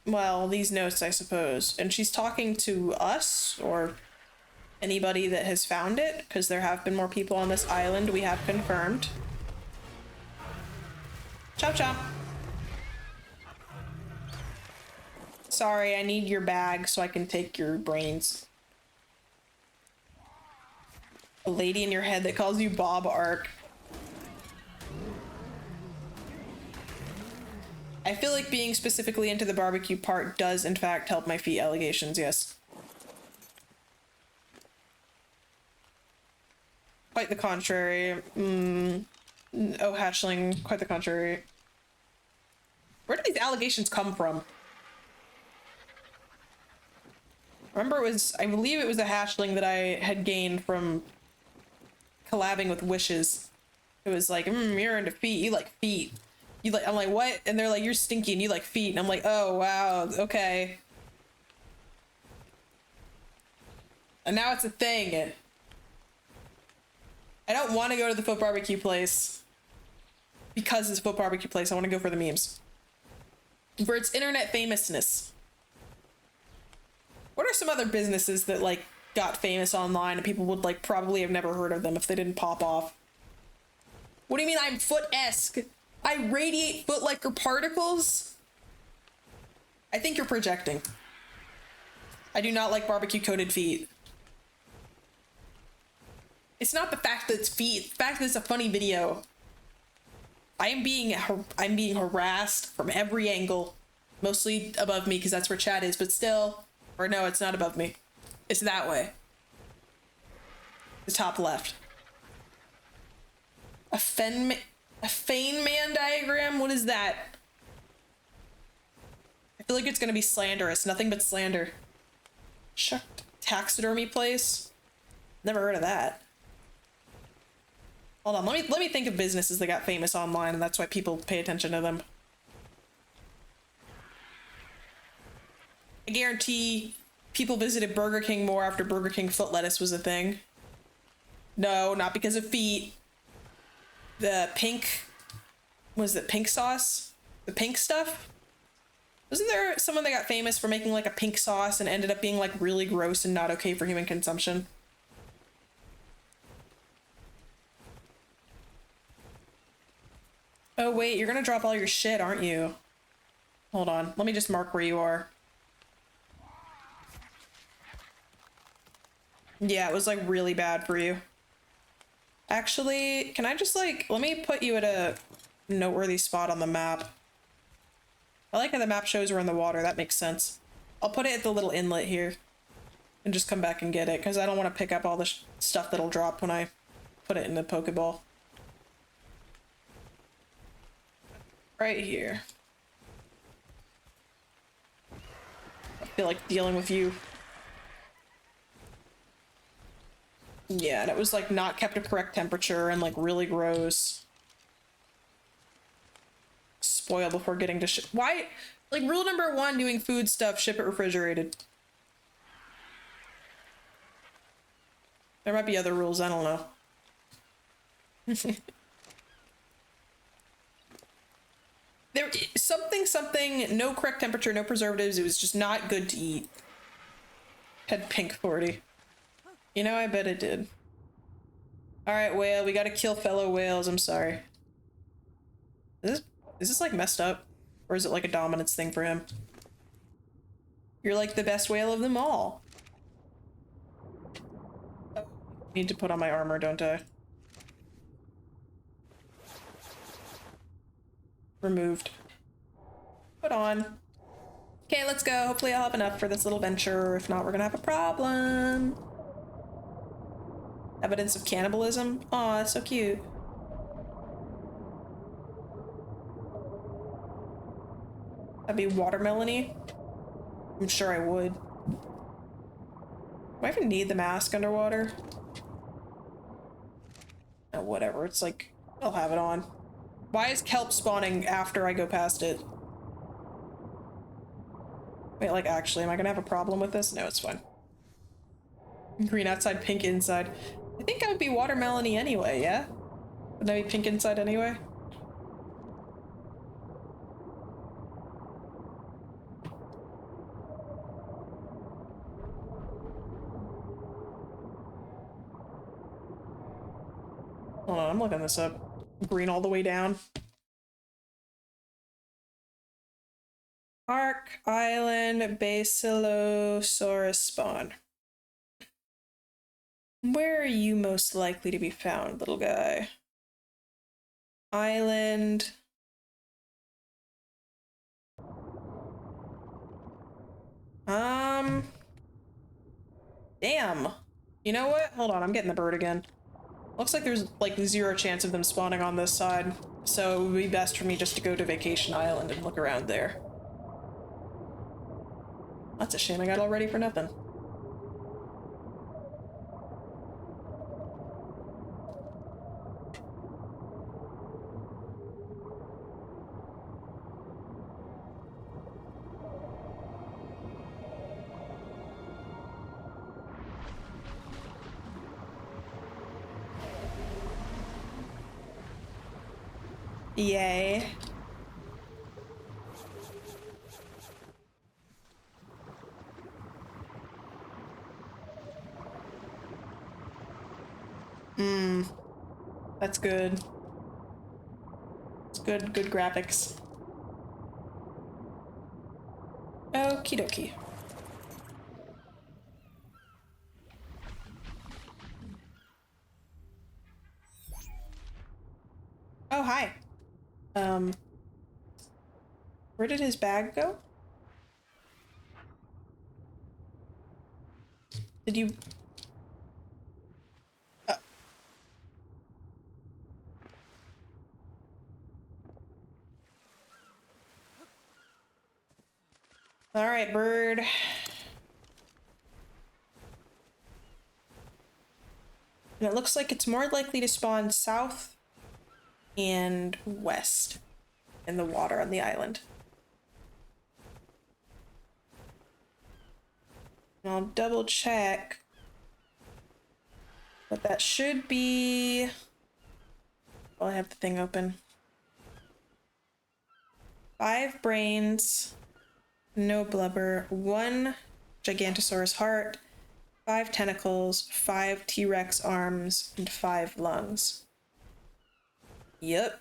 Well, these notes, I suppose. And she's talking to us, or anybody that has found it, because there have been more people on this island, we have confirmed. Chop chop. Sorry, I need your bag so I can take your brains. A lady in your head that calls you Bob Ark. I feel like being specifically into the barbecue part does in fact help my feet allegations, yes. Quite the contrary. Oh, hatchling, quite the contrary. Where do these allegations come from? Remember, I believe it was a hatchling that I had gained from collabing with Wishes. It was like, you're into feet, you like feet. I'm like, what? And they're like, you're stinky and you like feet. And I'm like, oh, wow, okay. And now it's a thing. I don't want to go to the foot barbecue place because it's a foot barbecue place. I want to go for the memes. For its internet famousness. What are some other businesses that like got famous online and people would like probably have never heard of them if they didn't pop off? What do you mean I'm foot-esque? I radiate foot-like particles? I think you're projecting. I do not like barbecue coated feet. It's not the fact that it's feet, it's the fact that it's a funny video. I'm being harassed from every angle, mostly above me because that's where chat is, but still, or no, it's not above me. It's that way. The top left. A Feynman diagram? What is that? I feel like it's gonna be slanderous. Nothing but slander. Shucked taxidermy place? Never heard of that. Hold on, let me think of businesses that got famous online and that's why people pay attention to them. I guarantee people visited Burger King more after Burger King foot lettuce was a thing. No, not because of feet. The pink, was it pink sauce? The pink stuff? Wasn't there someone that got famous for making like a pink sauce and ended up being like really gross and not okay for human consumption? Oh wait, you're gonna drop all your shit, aren't you? Hold on, let me just mark where you are. Yeah, it was like really bad for you. Actually, can I just like, let me put you at a noteworthy spot on the map. I like how the map shows we're in the water, that makes sense. I'll put it at the little inlet here and just come back and get it because I don't want to pick up all the stuff that'll drop when I put it in the Pokeball. Right here. I feel like dealing with you. Yeah, and it was like not kept at correct temperature and like really gross. Spoil before getting to ship. Why? Like rule number 1, doing food stuff, ship it refrigerated. There might be other rules, I don't know. There something, no correct temperature, no preservatives, it was just not good to eat. Had pink 40. You know, I bet it did. Alright, whale, we gotta kill fellow whales, I'm sorry. Is this like messed up? Or is it like a dominance thing for him? You're like the best whale of them all. Oh, need to put on my armor, don't I? Removed. Put on. Okay, let's go. Hopefully I'll have enough for this little venture. If not, we're gonna have a problem. Evidence of cannibalism? Aw, that's so cute. That'd be watermelon-y. I'm sure I would. Do I even need the mask underwater? Oh, whatever. It's like, I'll have it on. Why is kelp spawning after I go past it? Wait, like, actually, am I gonna have a problem with this? No, it's fine. Green outside, pink inside. I think I would be watermelon-y anyway, yeah? Wouldn't I be pink inside anyway? Hold on, I'm looking this up. Green all the way down. Ark Island Basilosaurus spawn. Where are you most likely to be found, little guy? Island. Damn. You know what? Hold on, I'm getting the bird again. Looks like there's like 0 chance of them spawning on this side. So it would be best for me just to go to Vacation Island and look around there. That's a shame I got all ready for nothing. Yay. That's good. It's good graphics. Okie dokie. Oh, hi. Where did his bag go? Did you... All right, bird. And it looks like it's more likely to spawn south and west in the water on the island. And I'll double check. But that should be... Well, I have the thing open. 5 brains, no blubber, 1 Gigantosaurus heart, 5 tentacles, 5 T-Rex arms, and 5 lungs. Yep.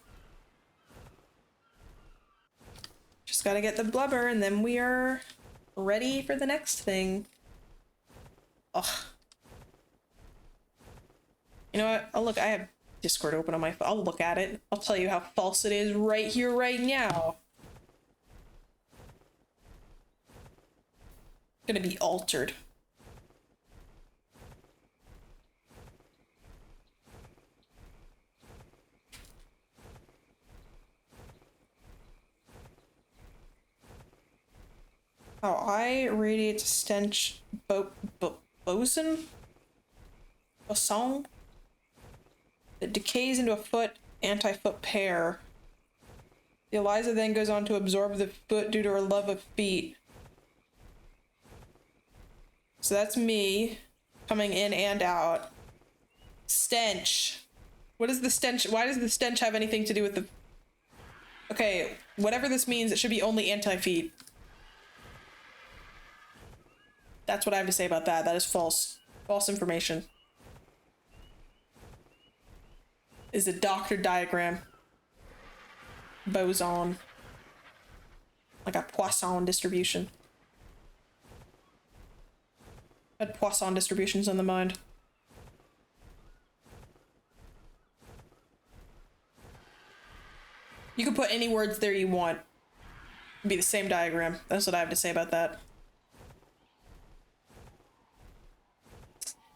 Just gotta get the blubber and then we are ready for the next thing. Ugh. You know what? I'll look. I have Discord open on my phone. I'll look at it. I'll tell you how false it is right here, right now. Gonna be altered. Oh, I radiate stench boson? Boson? That decays into a foot anti-foot pair. The Eliza then goes on to absorb the foot due to her love of feet. So that's me coming in and out. Stench. What is the stench? Why does the stench have anything to do with the... Okay, whatever this means, it should be only anti-feet. That's what I have to say about that. That is false. False information. Is a doctored diagram. Boson. Like a Poisson distribution. I had Poisson distributions on the mind. You can put any words there you want. It'd be the same diagram. That's what I have to say about that.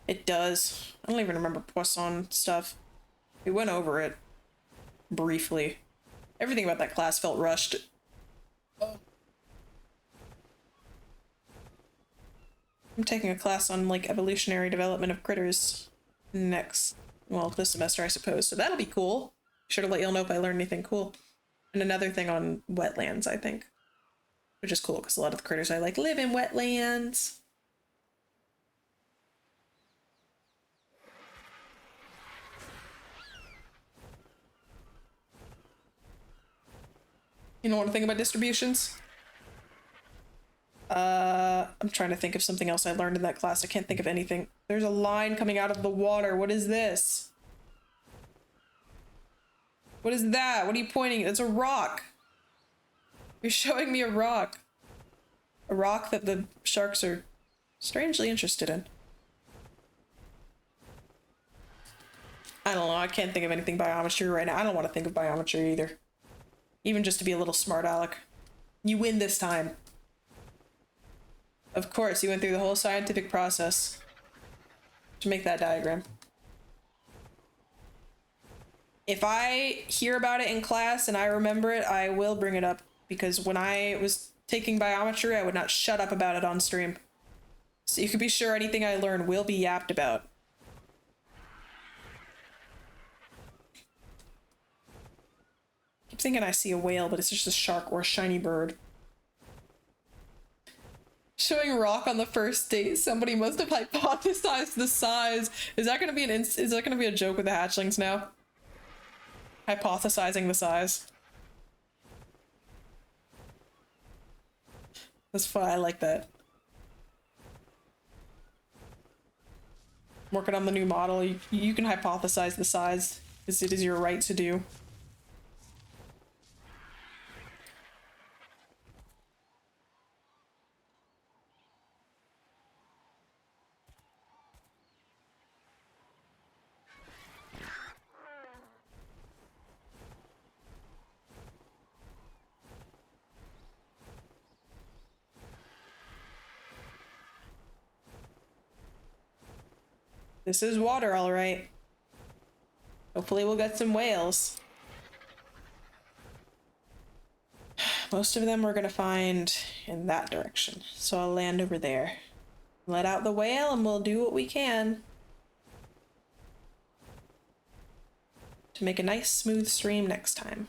It does. I don't even remember Poisson stuff. We went over it briefly. Everything about that class felt rushed. Oh. I'm taking a class on like evolutionary development of critters next, well, this semester I suppose, so that'll be cool. Sure to let y'all know if I learn anything cool. And another thing on wetlands, I think, which is cool because a lot of the critters I like live in wetlands. You don't want to think about distributions? I'm trying to think of something else I learned in that class. I can't think of anything. There's a line coming out of the water. What is this? What is that? What are you pointing? It's a rock. You're showing me a rock. A rock that the sharks are strangely interested in. I don't know. I can't think of anything biometry right now. I don't want to think of biometry either. Even just to be a little smart aleck. You win this time. Of course, you went through the whole scientific process to make that diagram. If I hear about it in class and I remember it, I will bring it up, because when I was taking biometry, I would not shut up about it on stream. So you can be sure anything I learn will be yapped about. I keep thinking I see a whale, but it's just a shark or a shiny bird. Showing rock on the first date. Somebody must have hypothesized the size. Is that gonna be is that gonna be a joke with the hatchlings now? Hypothesizing the size. That's fun. I like that. Working on the new model, you can hypothesize the size, as it is your right to do. This is water, all right. Hopefully we'll get some whales. Most of them we're gonna find in that direction, so I'll land over there. Let out the whale and we'll do what we can to make a nice smooth stream next time.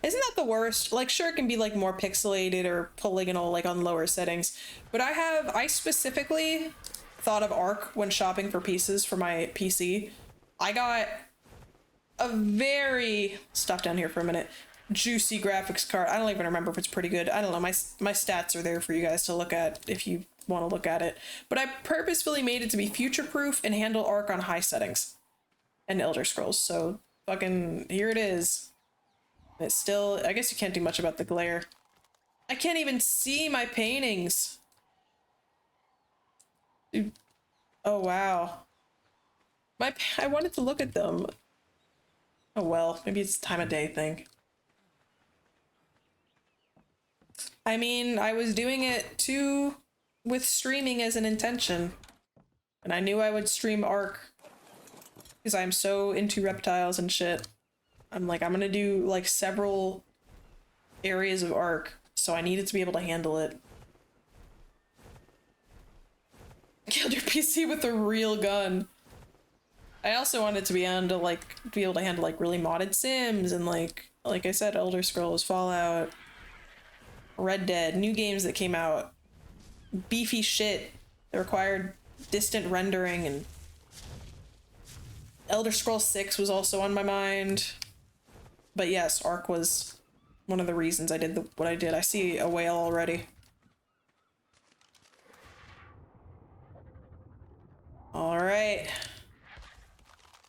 Isn't that the worst? Like, sure, it can be like more pixelated or polygonal, like on lower settings, but I specifically thought of Ark when shopping for pieces for my PC. I got a very, stop down here for a minute, juicy graphics card. I don't even remember if it's pretty good. I don't know. My stats are there for you guys to look at if you want to look at it. But I purposefully made it to be future proof and handle Ark on high settings and Elder Scrolls. So fucking here it is. It's still, I guess you can't do much about the glare. I can't even see my paintings. Dude. Oh wow. I wanted to look at them. Oh well, maybe it's a time of day thing. I mean, I was doing it too with streaming as an intention. And I knew I would stream Ark because I'm so into reptiles and shit. I'm like, I'm gonna do like several areas of Ark, so I needed to be able to handle it. Killed your PC with a real gun. I also wanted to be able to handle like really modded Sims and like I said, Elder Scrolls, Fallout, Red Dead, new games that came out, beefy shit that required distant rendering, and Elder Scrolls 6 was also on my mind. But yes, Ark was one of the reasons I did what I did. I see a whale already. All right.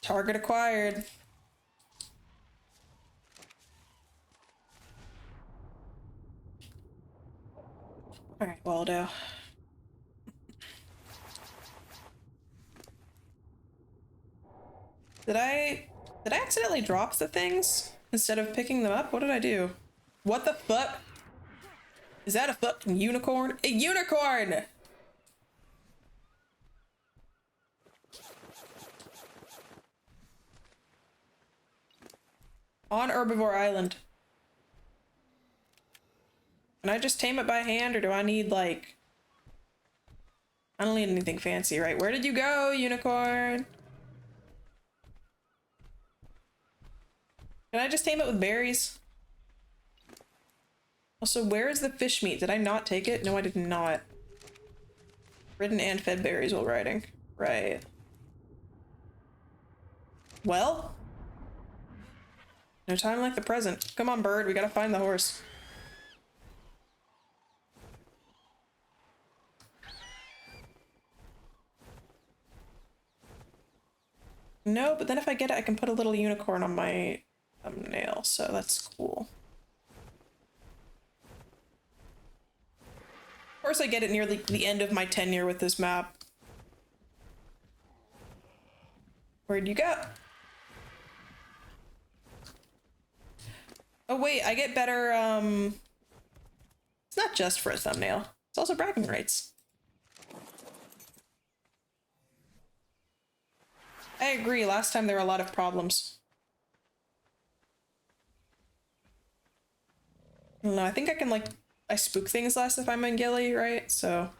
Target acquired. All right, Waldo. Did I accidentally drop the things instead of picking them up? What did I do? What the fuck? Is that a fucking unicorn? A unicorn! On Herbivore Island. Can I just tame it by hand, or do I need like... I don't need anything fancy, right? Where did you go, unicorn? Can I just tame it with berries? Also, where is the fish meat? Did I not take it? No, I did not. Ridden and fed berries while riding. Right. Well? No time like the present. Come on, bird. We gotta find the horse. No, but then if I get it, I can put a little unicorn on my thumbnail, so that's cool. Of course, I get it near the end of my tenure with this map. Where'd you go? Oh wait, I get better It's not just for a thumbnail. It's also bragging rights. I agree. Last time there were a lot of problems. I don't know. I think I can, like, I spook things less if I'm in ghillie, right? So.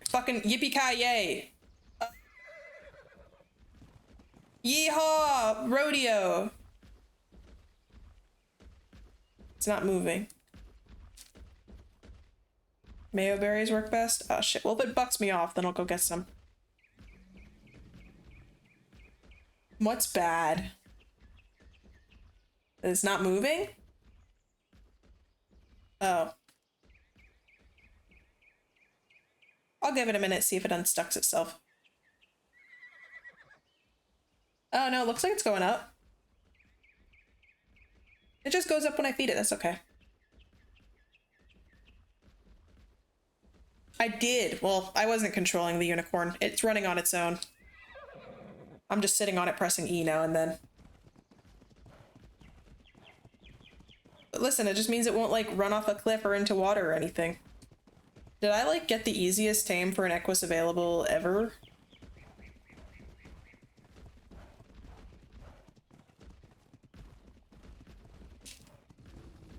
Fucking yippee-ki-yay. Yeehaw! Rodeo! It's not moving. Mayo berries work best? Oh shit. Well, if it bucks me off, then I'll go get some. What's bad? It's not moving? Oh. I'll give it a minute, see if it unstucks itself. Oh no, it looks like it's going up. It just goes up when I feed it, that's okay. I did. Well, I wasn't controlling the unicorn. It's running on its own. I'm just sitting on it pressing E now and then. But listen, it just means it won't, like, run off a cliff or into water or anything. Did I, like, get the easiest tame for an Equus available ever?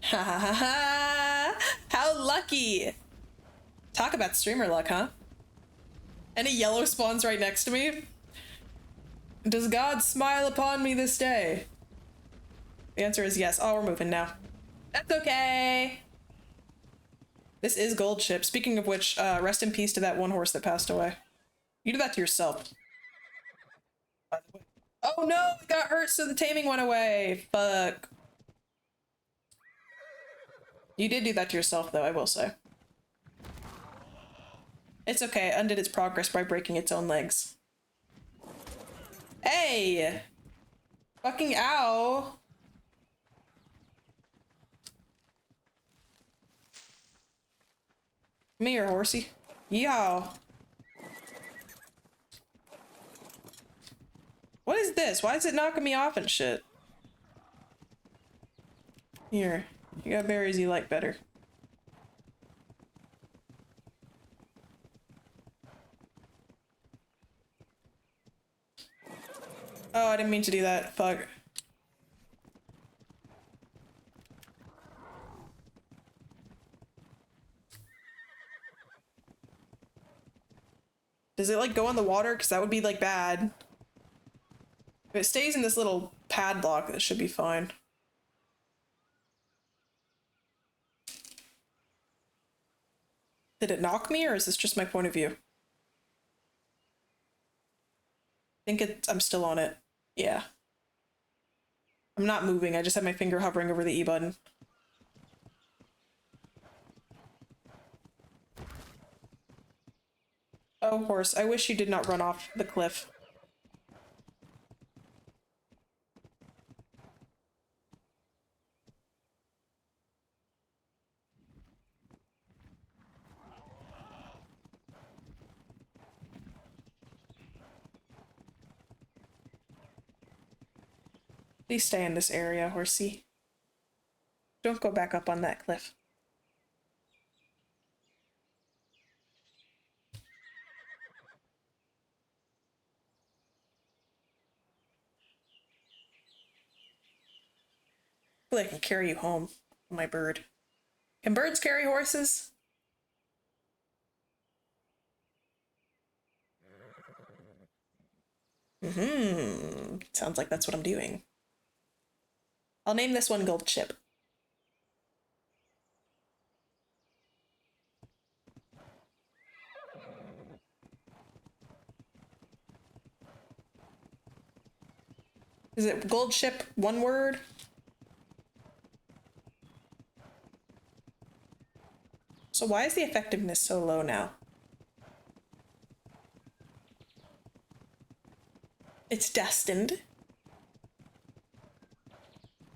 Ha ha ha ha! How lucky! Talk about streamer luck, huh? And a yellow spawns right next to me? Does God smile upon me this day? The answer is yes. Oh, we're moving now. That's okay! This is gold ship. Speaking of which, rest in peace to that one horse that passed away. You did that to yourself. By the way. Oh no! It got hurt so the taming went away! Fuck. You did do that to yourself though, I will say. It's okay, it undid its progress by breaking its own legs. Hey! Fucking ow! Come here, horsey. Yow. What is this? Why is it knocking me off and shit? Here. You got berries you like better. Oh, I didn't mean to do that. Fuck. Does it, like, go in the water? Because that would be, like, bad. If it stays in this little padlock, that should be fine. Did it knock me, or is this just my point of view? I think I'm still on it. Yeah. I'm not moving, I just have my finger hovering over the E button. Oh, horse, I wish you did not run off the cliff. Please stay in this area, horsey. Don't go back up on that cliff. I feel like I can carry you home, my bird. Can birds carry horses? Sounds like that's what I'm doing. I'll name this one Gold Chip. Is it Gold Chip, one word? So why is the effectiveness so low now? It's destined.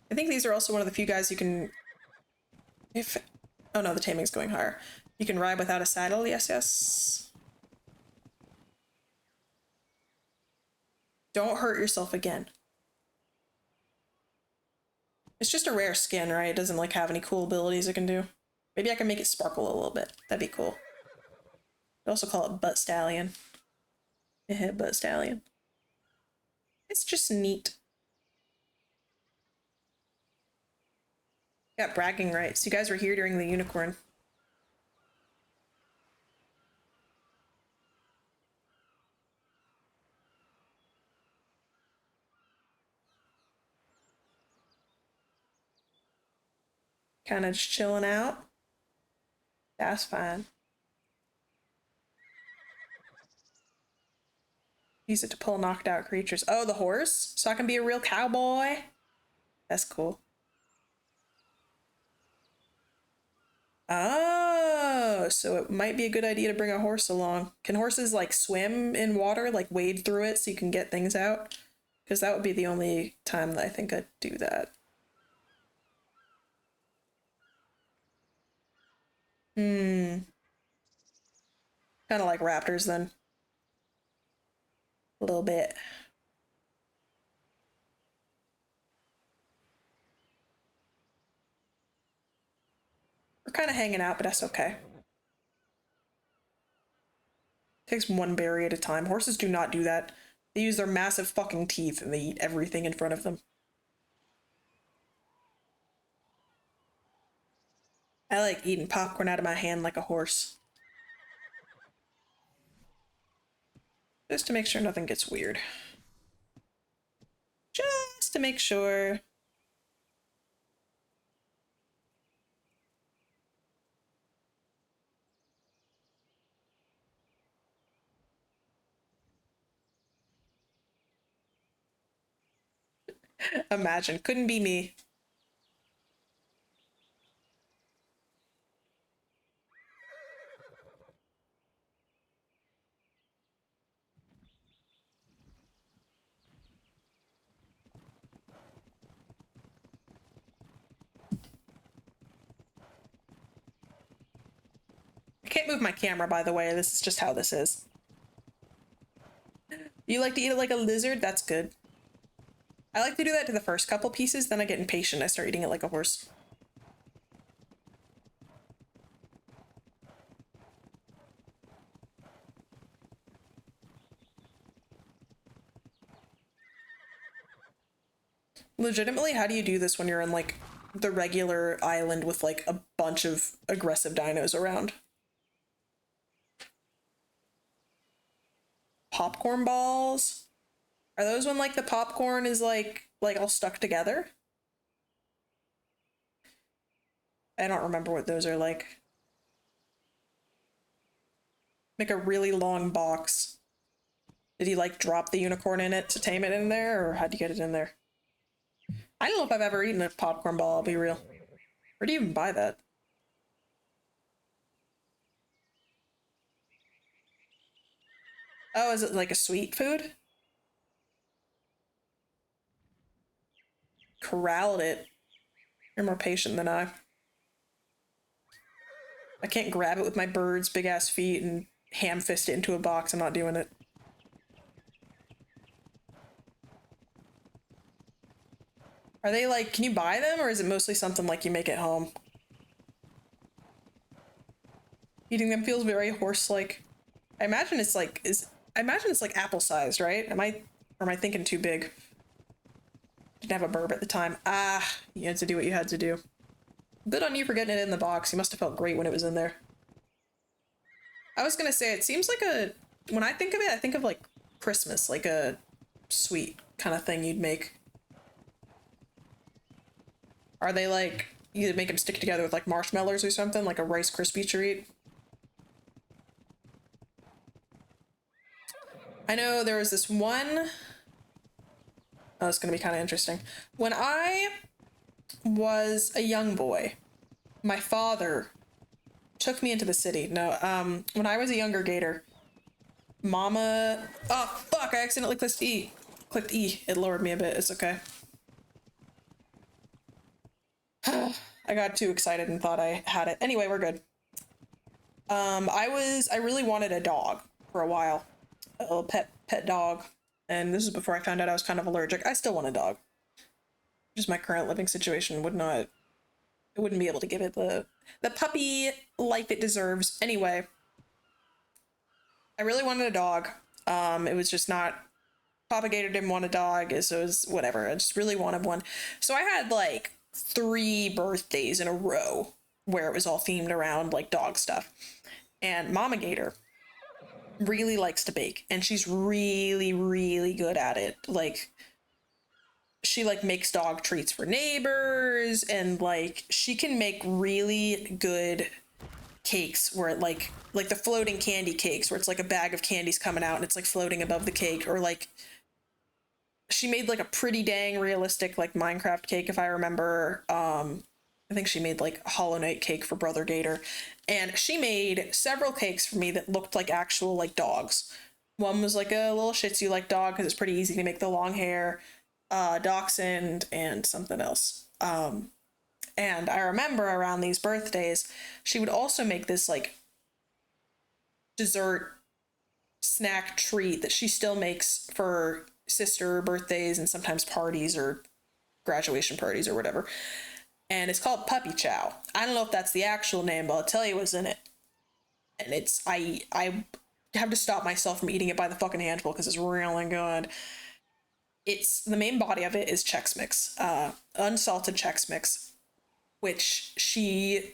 I think these are also one of the few guys you can... Oh no, the taming's going higher. You can ride without a saddle, yes, yes. Don't hurt yourself again. It's just a rare skin, right? It doesn't like have any cool abilities it can do. Maybe I can make it sparkle a little bit. That'd be cool. They also call it Butt Stallion. Yeah, Butt Stallion. It's just neat. Got bragging rights. You guys were here during the unicorn. Kind of just chilling out. That's fine. Use it to pull knocked out creatures. Oh, the horse? So I can be a real cowboy? That's cool. Oh, so it might be a good idea to bring a horse along. Can horses like swim in water, like wade through it so you can get things out? Because that would be the only time that I think I'd do that. Hmm. Kind of like raptors then. A little bit. We're kind of hanging out, but that's okay. Takes one berry at a time. Horses do not do that. They use their massive fucking teeth and they eat everything in front of them. I like eating popcorn out of my hand like a horse. Just to make sure nothing gets weird. Just to make sure. Imagine. Couldn't be me. I can't move my camera, by the way. This is just how this is. You like to eat it like a lizard? That's good. I like to do that to the first couple pieces, then I get impatient. I start eating it like a horse. Legitimately, how do you do this when you're in like the regular island with like a bunch of aggressive dinos around? Popcorn balls? Are those when like the popcorn is like all stuck together? I don't remember what those are like. Make a really long box. Did he like drop the unicorn in it to tame it in there, or how'd you get it in there? I don't know if I've ever eaten a popcorn ball, I'll be real. Where do you even buy that? Oh, is it like a sweet food? Corralled it. You're more patient than I. I can't grab it with my bird's big ass feet and ham fist it into a box. I'm not doing it. Are they like, can you buy them or is it mostly something like you make at home? Eating them feels very horse-like. I imagine it's like, I imagine it's like apple-sized, right? Or am I thinking too big? Didn't have a burb at the time. Ah, you had to do what you had to do. Good on you for getting it in the box. You must have felt great when it was in there. I was gonna say, it seems like when I think of it, I think of like Christmas, like a sweet kind of thing you'd make. Are they like, you make them stick together with like marshmallows or something, like a Rice Krispie treat? I know there was this one. Oh, it's gonna be kind of interesting. When I was a young boy, my father took me into the city. No, when I was a younger gator, Mama. Oh fuck! I accidentally clicked E. Clicked E. It lowered me a bit. It's okay. I got too excited and thought I had it. Anyway, we're good. I really wanted a dog for a while, a little pet dog, and this is before I found out I was kind of allergic. I still want a dog. just my current living situation would not, I wouldn't be able to give it the puppy life it deserves. Anyway, I really wanted a dog. It was just not, Papa Gator didn't want a dog, so it was whatever. I just really wanted one. So I had like 3 birthdays in a row where it was all themed around like dog stuff. And Mama Gator really likes to bake, and she's really, really good at it. Like, she like makes dog treats for neighbors, and like she can make really good cakes where it like the floating candy cakes where it's like a bag of candies coming out and it's like floating above the cake, or like she made like a pretty dang realistic like Minecraft cake, if I remember. I think she made like a Hollow Knight cake for Brother Gator, and she made several cakes for me that looked like actual like dogs. One was like a little Shih Tzu like dog because it's pretty easy to make the long hair, Dachshund, and something else. And I remember around these birthdays, she would also make this like dessert snack treat that she still makes for sister birthdays and sometimes parties or graduation parties or whatever. And it's called Puppy Chow. I don't know if that's the actual name, but I'll tell you what's in it. And it's, I have to stop myself from eating it by the fucking handful because it's really good. It's, the main body of it is Chex Mix, unsalted Chex Mix, which she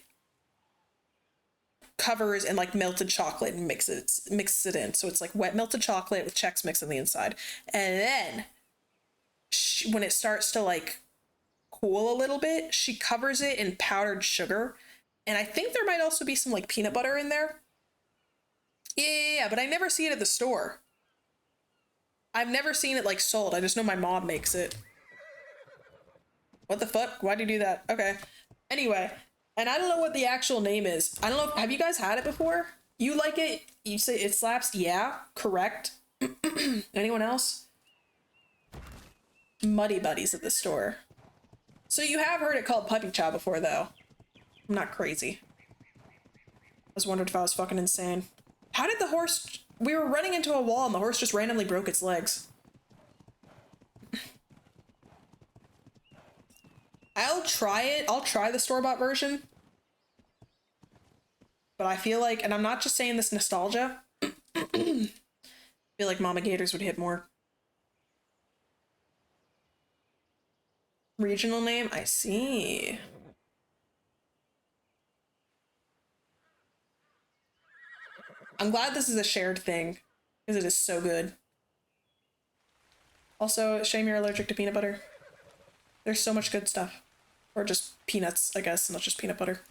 covers in like melted chocolate and mixes it in. So it's like wet melted chocolate with Chex Mix on the inside. And then when it starts to like cool a little bit, she covers it in powdered sugar. And I think there might also be some like peanut butter in there. Yeah, but I never see it at the store. I've never seen it like sold. I just know my mom makes it. What the fuck? Why'd you do that? Okay. Anyway, and I don't know what the actual name is. I don't know. Have you guys had it before? You like it? You say it slaps? Yeah, correct. Anyone else? Muddy Buddies at the store. So you have heard it called Puppy Chow before, though. I'm not crazy. I was wondering if I was fucking insane. How did the horse... We were running into a wall and the horse just randomly broke its legs. I'll try it. I'll try the store-bought version. But I feel like, and I'm not just saying this nostalgia, I feel like Mama Gators would hit more. Regional name? I see. I'm glad this is a shared thing, because it is so good. Also, shame you're allergic to peanut butter. There's so much good stuff. Or just peanuts, I guess, not just peanut butter.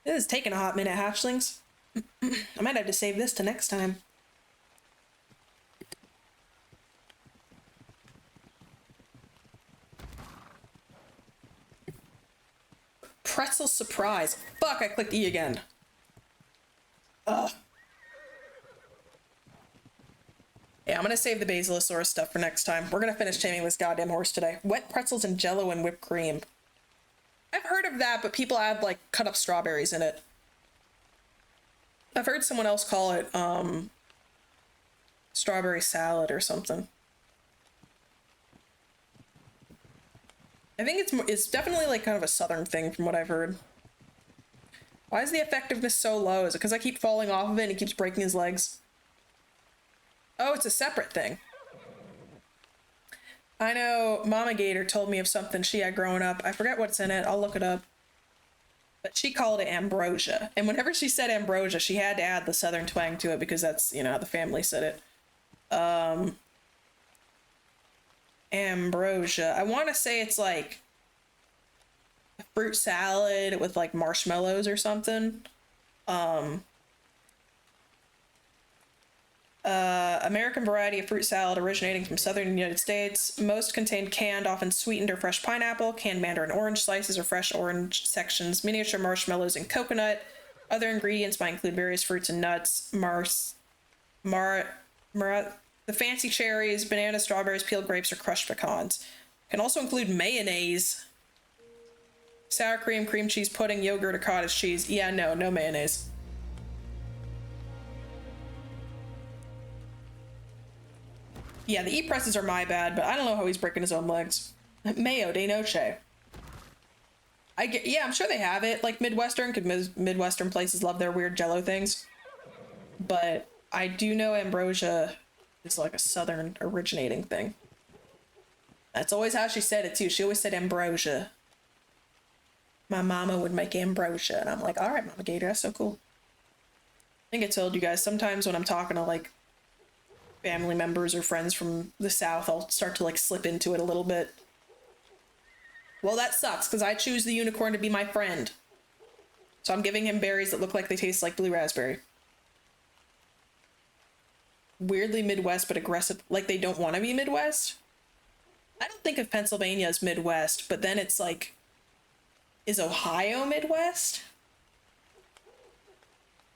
This is taking a hot minute, hatchlings. I might have to save this to next time. Pretzel surprise. Fuck, I clicked E again. Ugh. Yeah, I'm gonna save the Basilosaurus stuff for next time. We're gonna finish taming this goddamn horse today. Wet pretzels and jello and whipped cream. I've heard of that, but people add like cut up strawberries in it. I've heard someone else call it strawberry salad or something. I think it's definitely like kind of a southern thing from what I've heard. Why is the effectiveness so low? Is it because I keep falling off of it and he keeps breaking his legs? Oh, it's a separate thing. I know Mama Gator told me of something she had growing up. I forget what's in it. I'll look it up. But she called it ambrosia. And whenever she said ambrosia, she had to add the southern twang to it because that's, you know, how the family said it. Ambrosia. I want to say it's like a fruit salad with like marshmallows or something. American variety of fruit salad originating from southern United States. Most contain canned, often sweetened or fresh pineapple, canned mandarin orange slices or fresh orange sections, miniature marshmallows, and coconut. Other ingredients might include various fruits and nuts, the fancy cherries, bananas, strawberries, peeled grapes, or crushed pecans. Can also include mayonnaise, sour cream, cream cheese, pudding, yogurt, or cottage cheese. Yeah, no mayonnaise. Yeah, the E-presses are my bad, but I don't know how he's breaking his own legs. Mayo de noche. Yeah, I'm sure they have it, like Midwestern, because Midwestern places love their weird jello things. But I do know ambrosia is like a Southern originating thing. That's always how she said it too. She always said ambrosia. My mama would make ambrosia, and I'm like, all right, Mama Gator, that's so cool. I think I told you guys, sometimes when I'm talking to like family members or friends from the South, I'll start to like slip into it a little bit. Well, that sucks, because I choose the unicorn to be my friend. So I'm giving him berries that look like they taste like blue raspberry. Weirdly Midwest, but aggressive, like they don't want to be Midwest. I don't think of Pennsylvania as Midwest, but then it's like, is Ohio Midwest?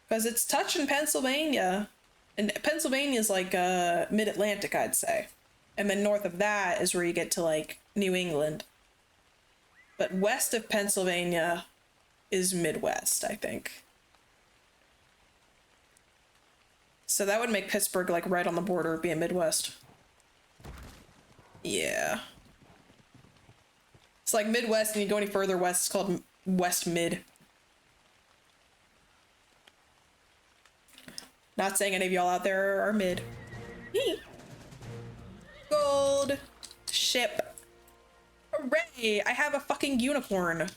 Because it's touching Pennsylvania. And Pennsylvania is like mid-Atlantic, I'd say. And then north of that is where you get to like New England. But west of Pennsylvania is Midwest, I think. So that would make Pittsburgh like right on the border of being Midwest. Yeah. It's like Midwest, and you go any further west, it's called West Mid. Not saying any of y'all out there are mid. Gold ship. Hooray! I have a fucking unicorn.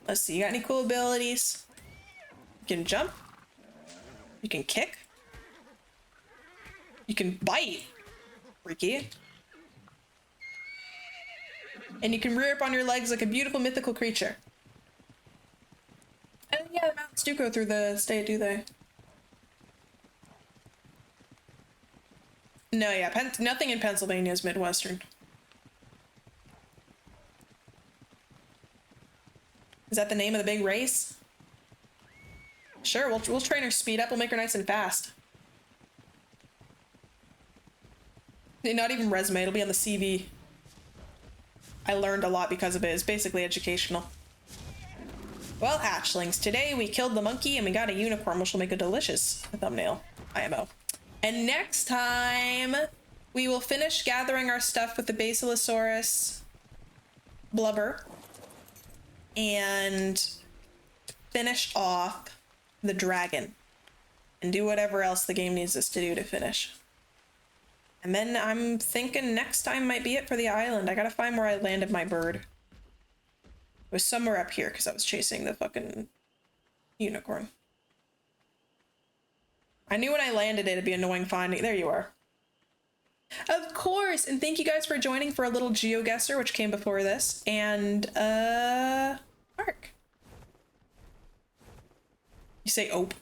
Let's see, you got any cool abilities? You can jump. You can kick. You can bite. Freaky. And you can rear up on your legs like a beautiful mythical creature. And yeah, the mountains do go through the state, do they? No, yeah, nothing in Pennsylvania is Midwestern. Is that the name of the big race? Sure, we'll train her speed up. We'll make her nice and fast. Not even resume. It'll be on the CV. I learned a lot because of it. It's basically educational. Well, hatchlings, today we killed the monkey and we got a unicorn, which will make a delicious thumbnail. IMO. And next time, we will finish gathering our stuff with the Basilosaurus blubber and finish off the dragon and do whatever else the game needs us to do to finish. And then I'm thinking next time might be it for the island. I gotta find where I landed my bird. It was somewhere up here because I was chasing the fucking unicorn. I knew when I landed it'd be annoying finding. There you are. Of course, and thank you guys for joining for a little GeoGuessr, which came before this, and Ark. You say ope.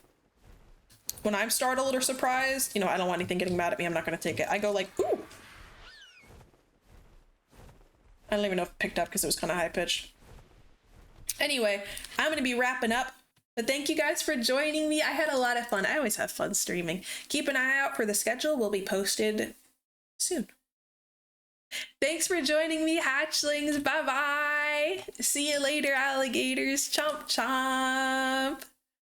When I'm startled or surprised, you know, I don't want anything getting mad at me. I'm not gonna take it. I go like, ooh. I don't even know if it picked up because it was kind of high pitched. Anyway, I'm gonna be wrapping up. But thank you guys for joining me. I had a lot of fun. I always have fun streaming. Keep an eye out for the schedule. Will be posted soon. Thanks for joining me, hatchlings. Bye-bye. See you later, alligators. Chomp chomp.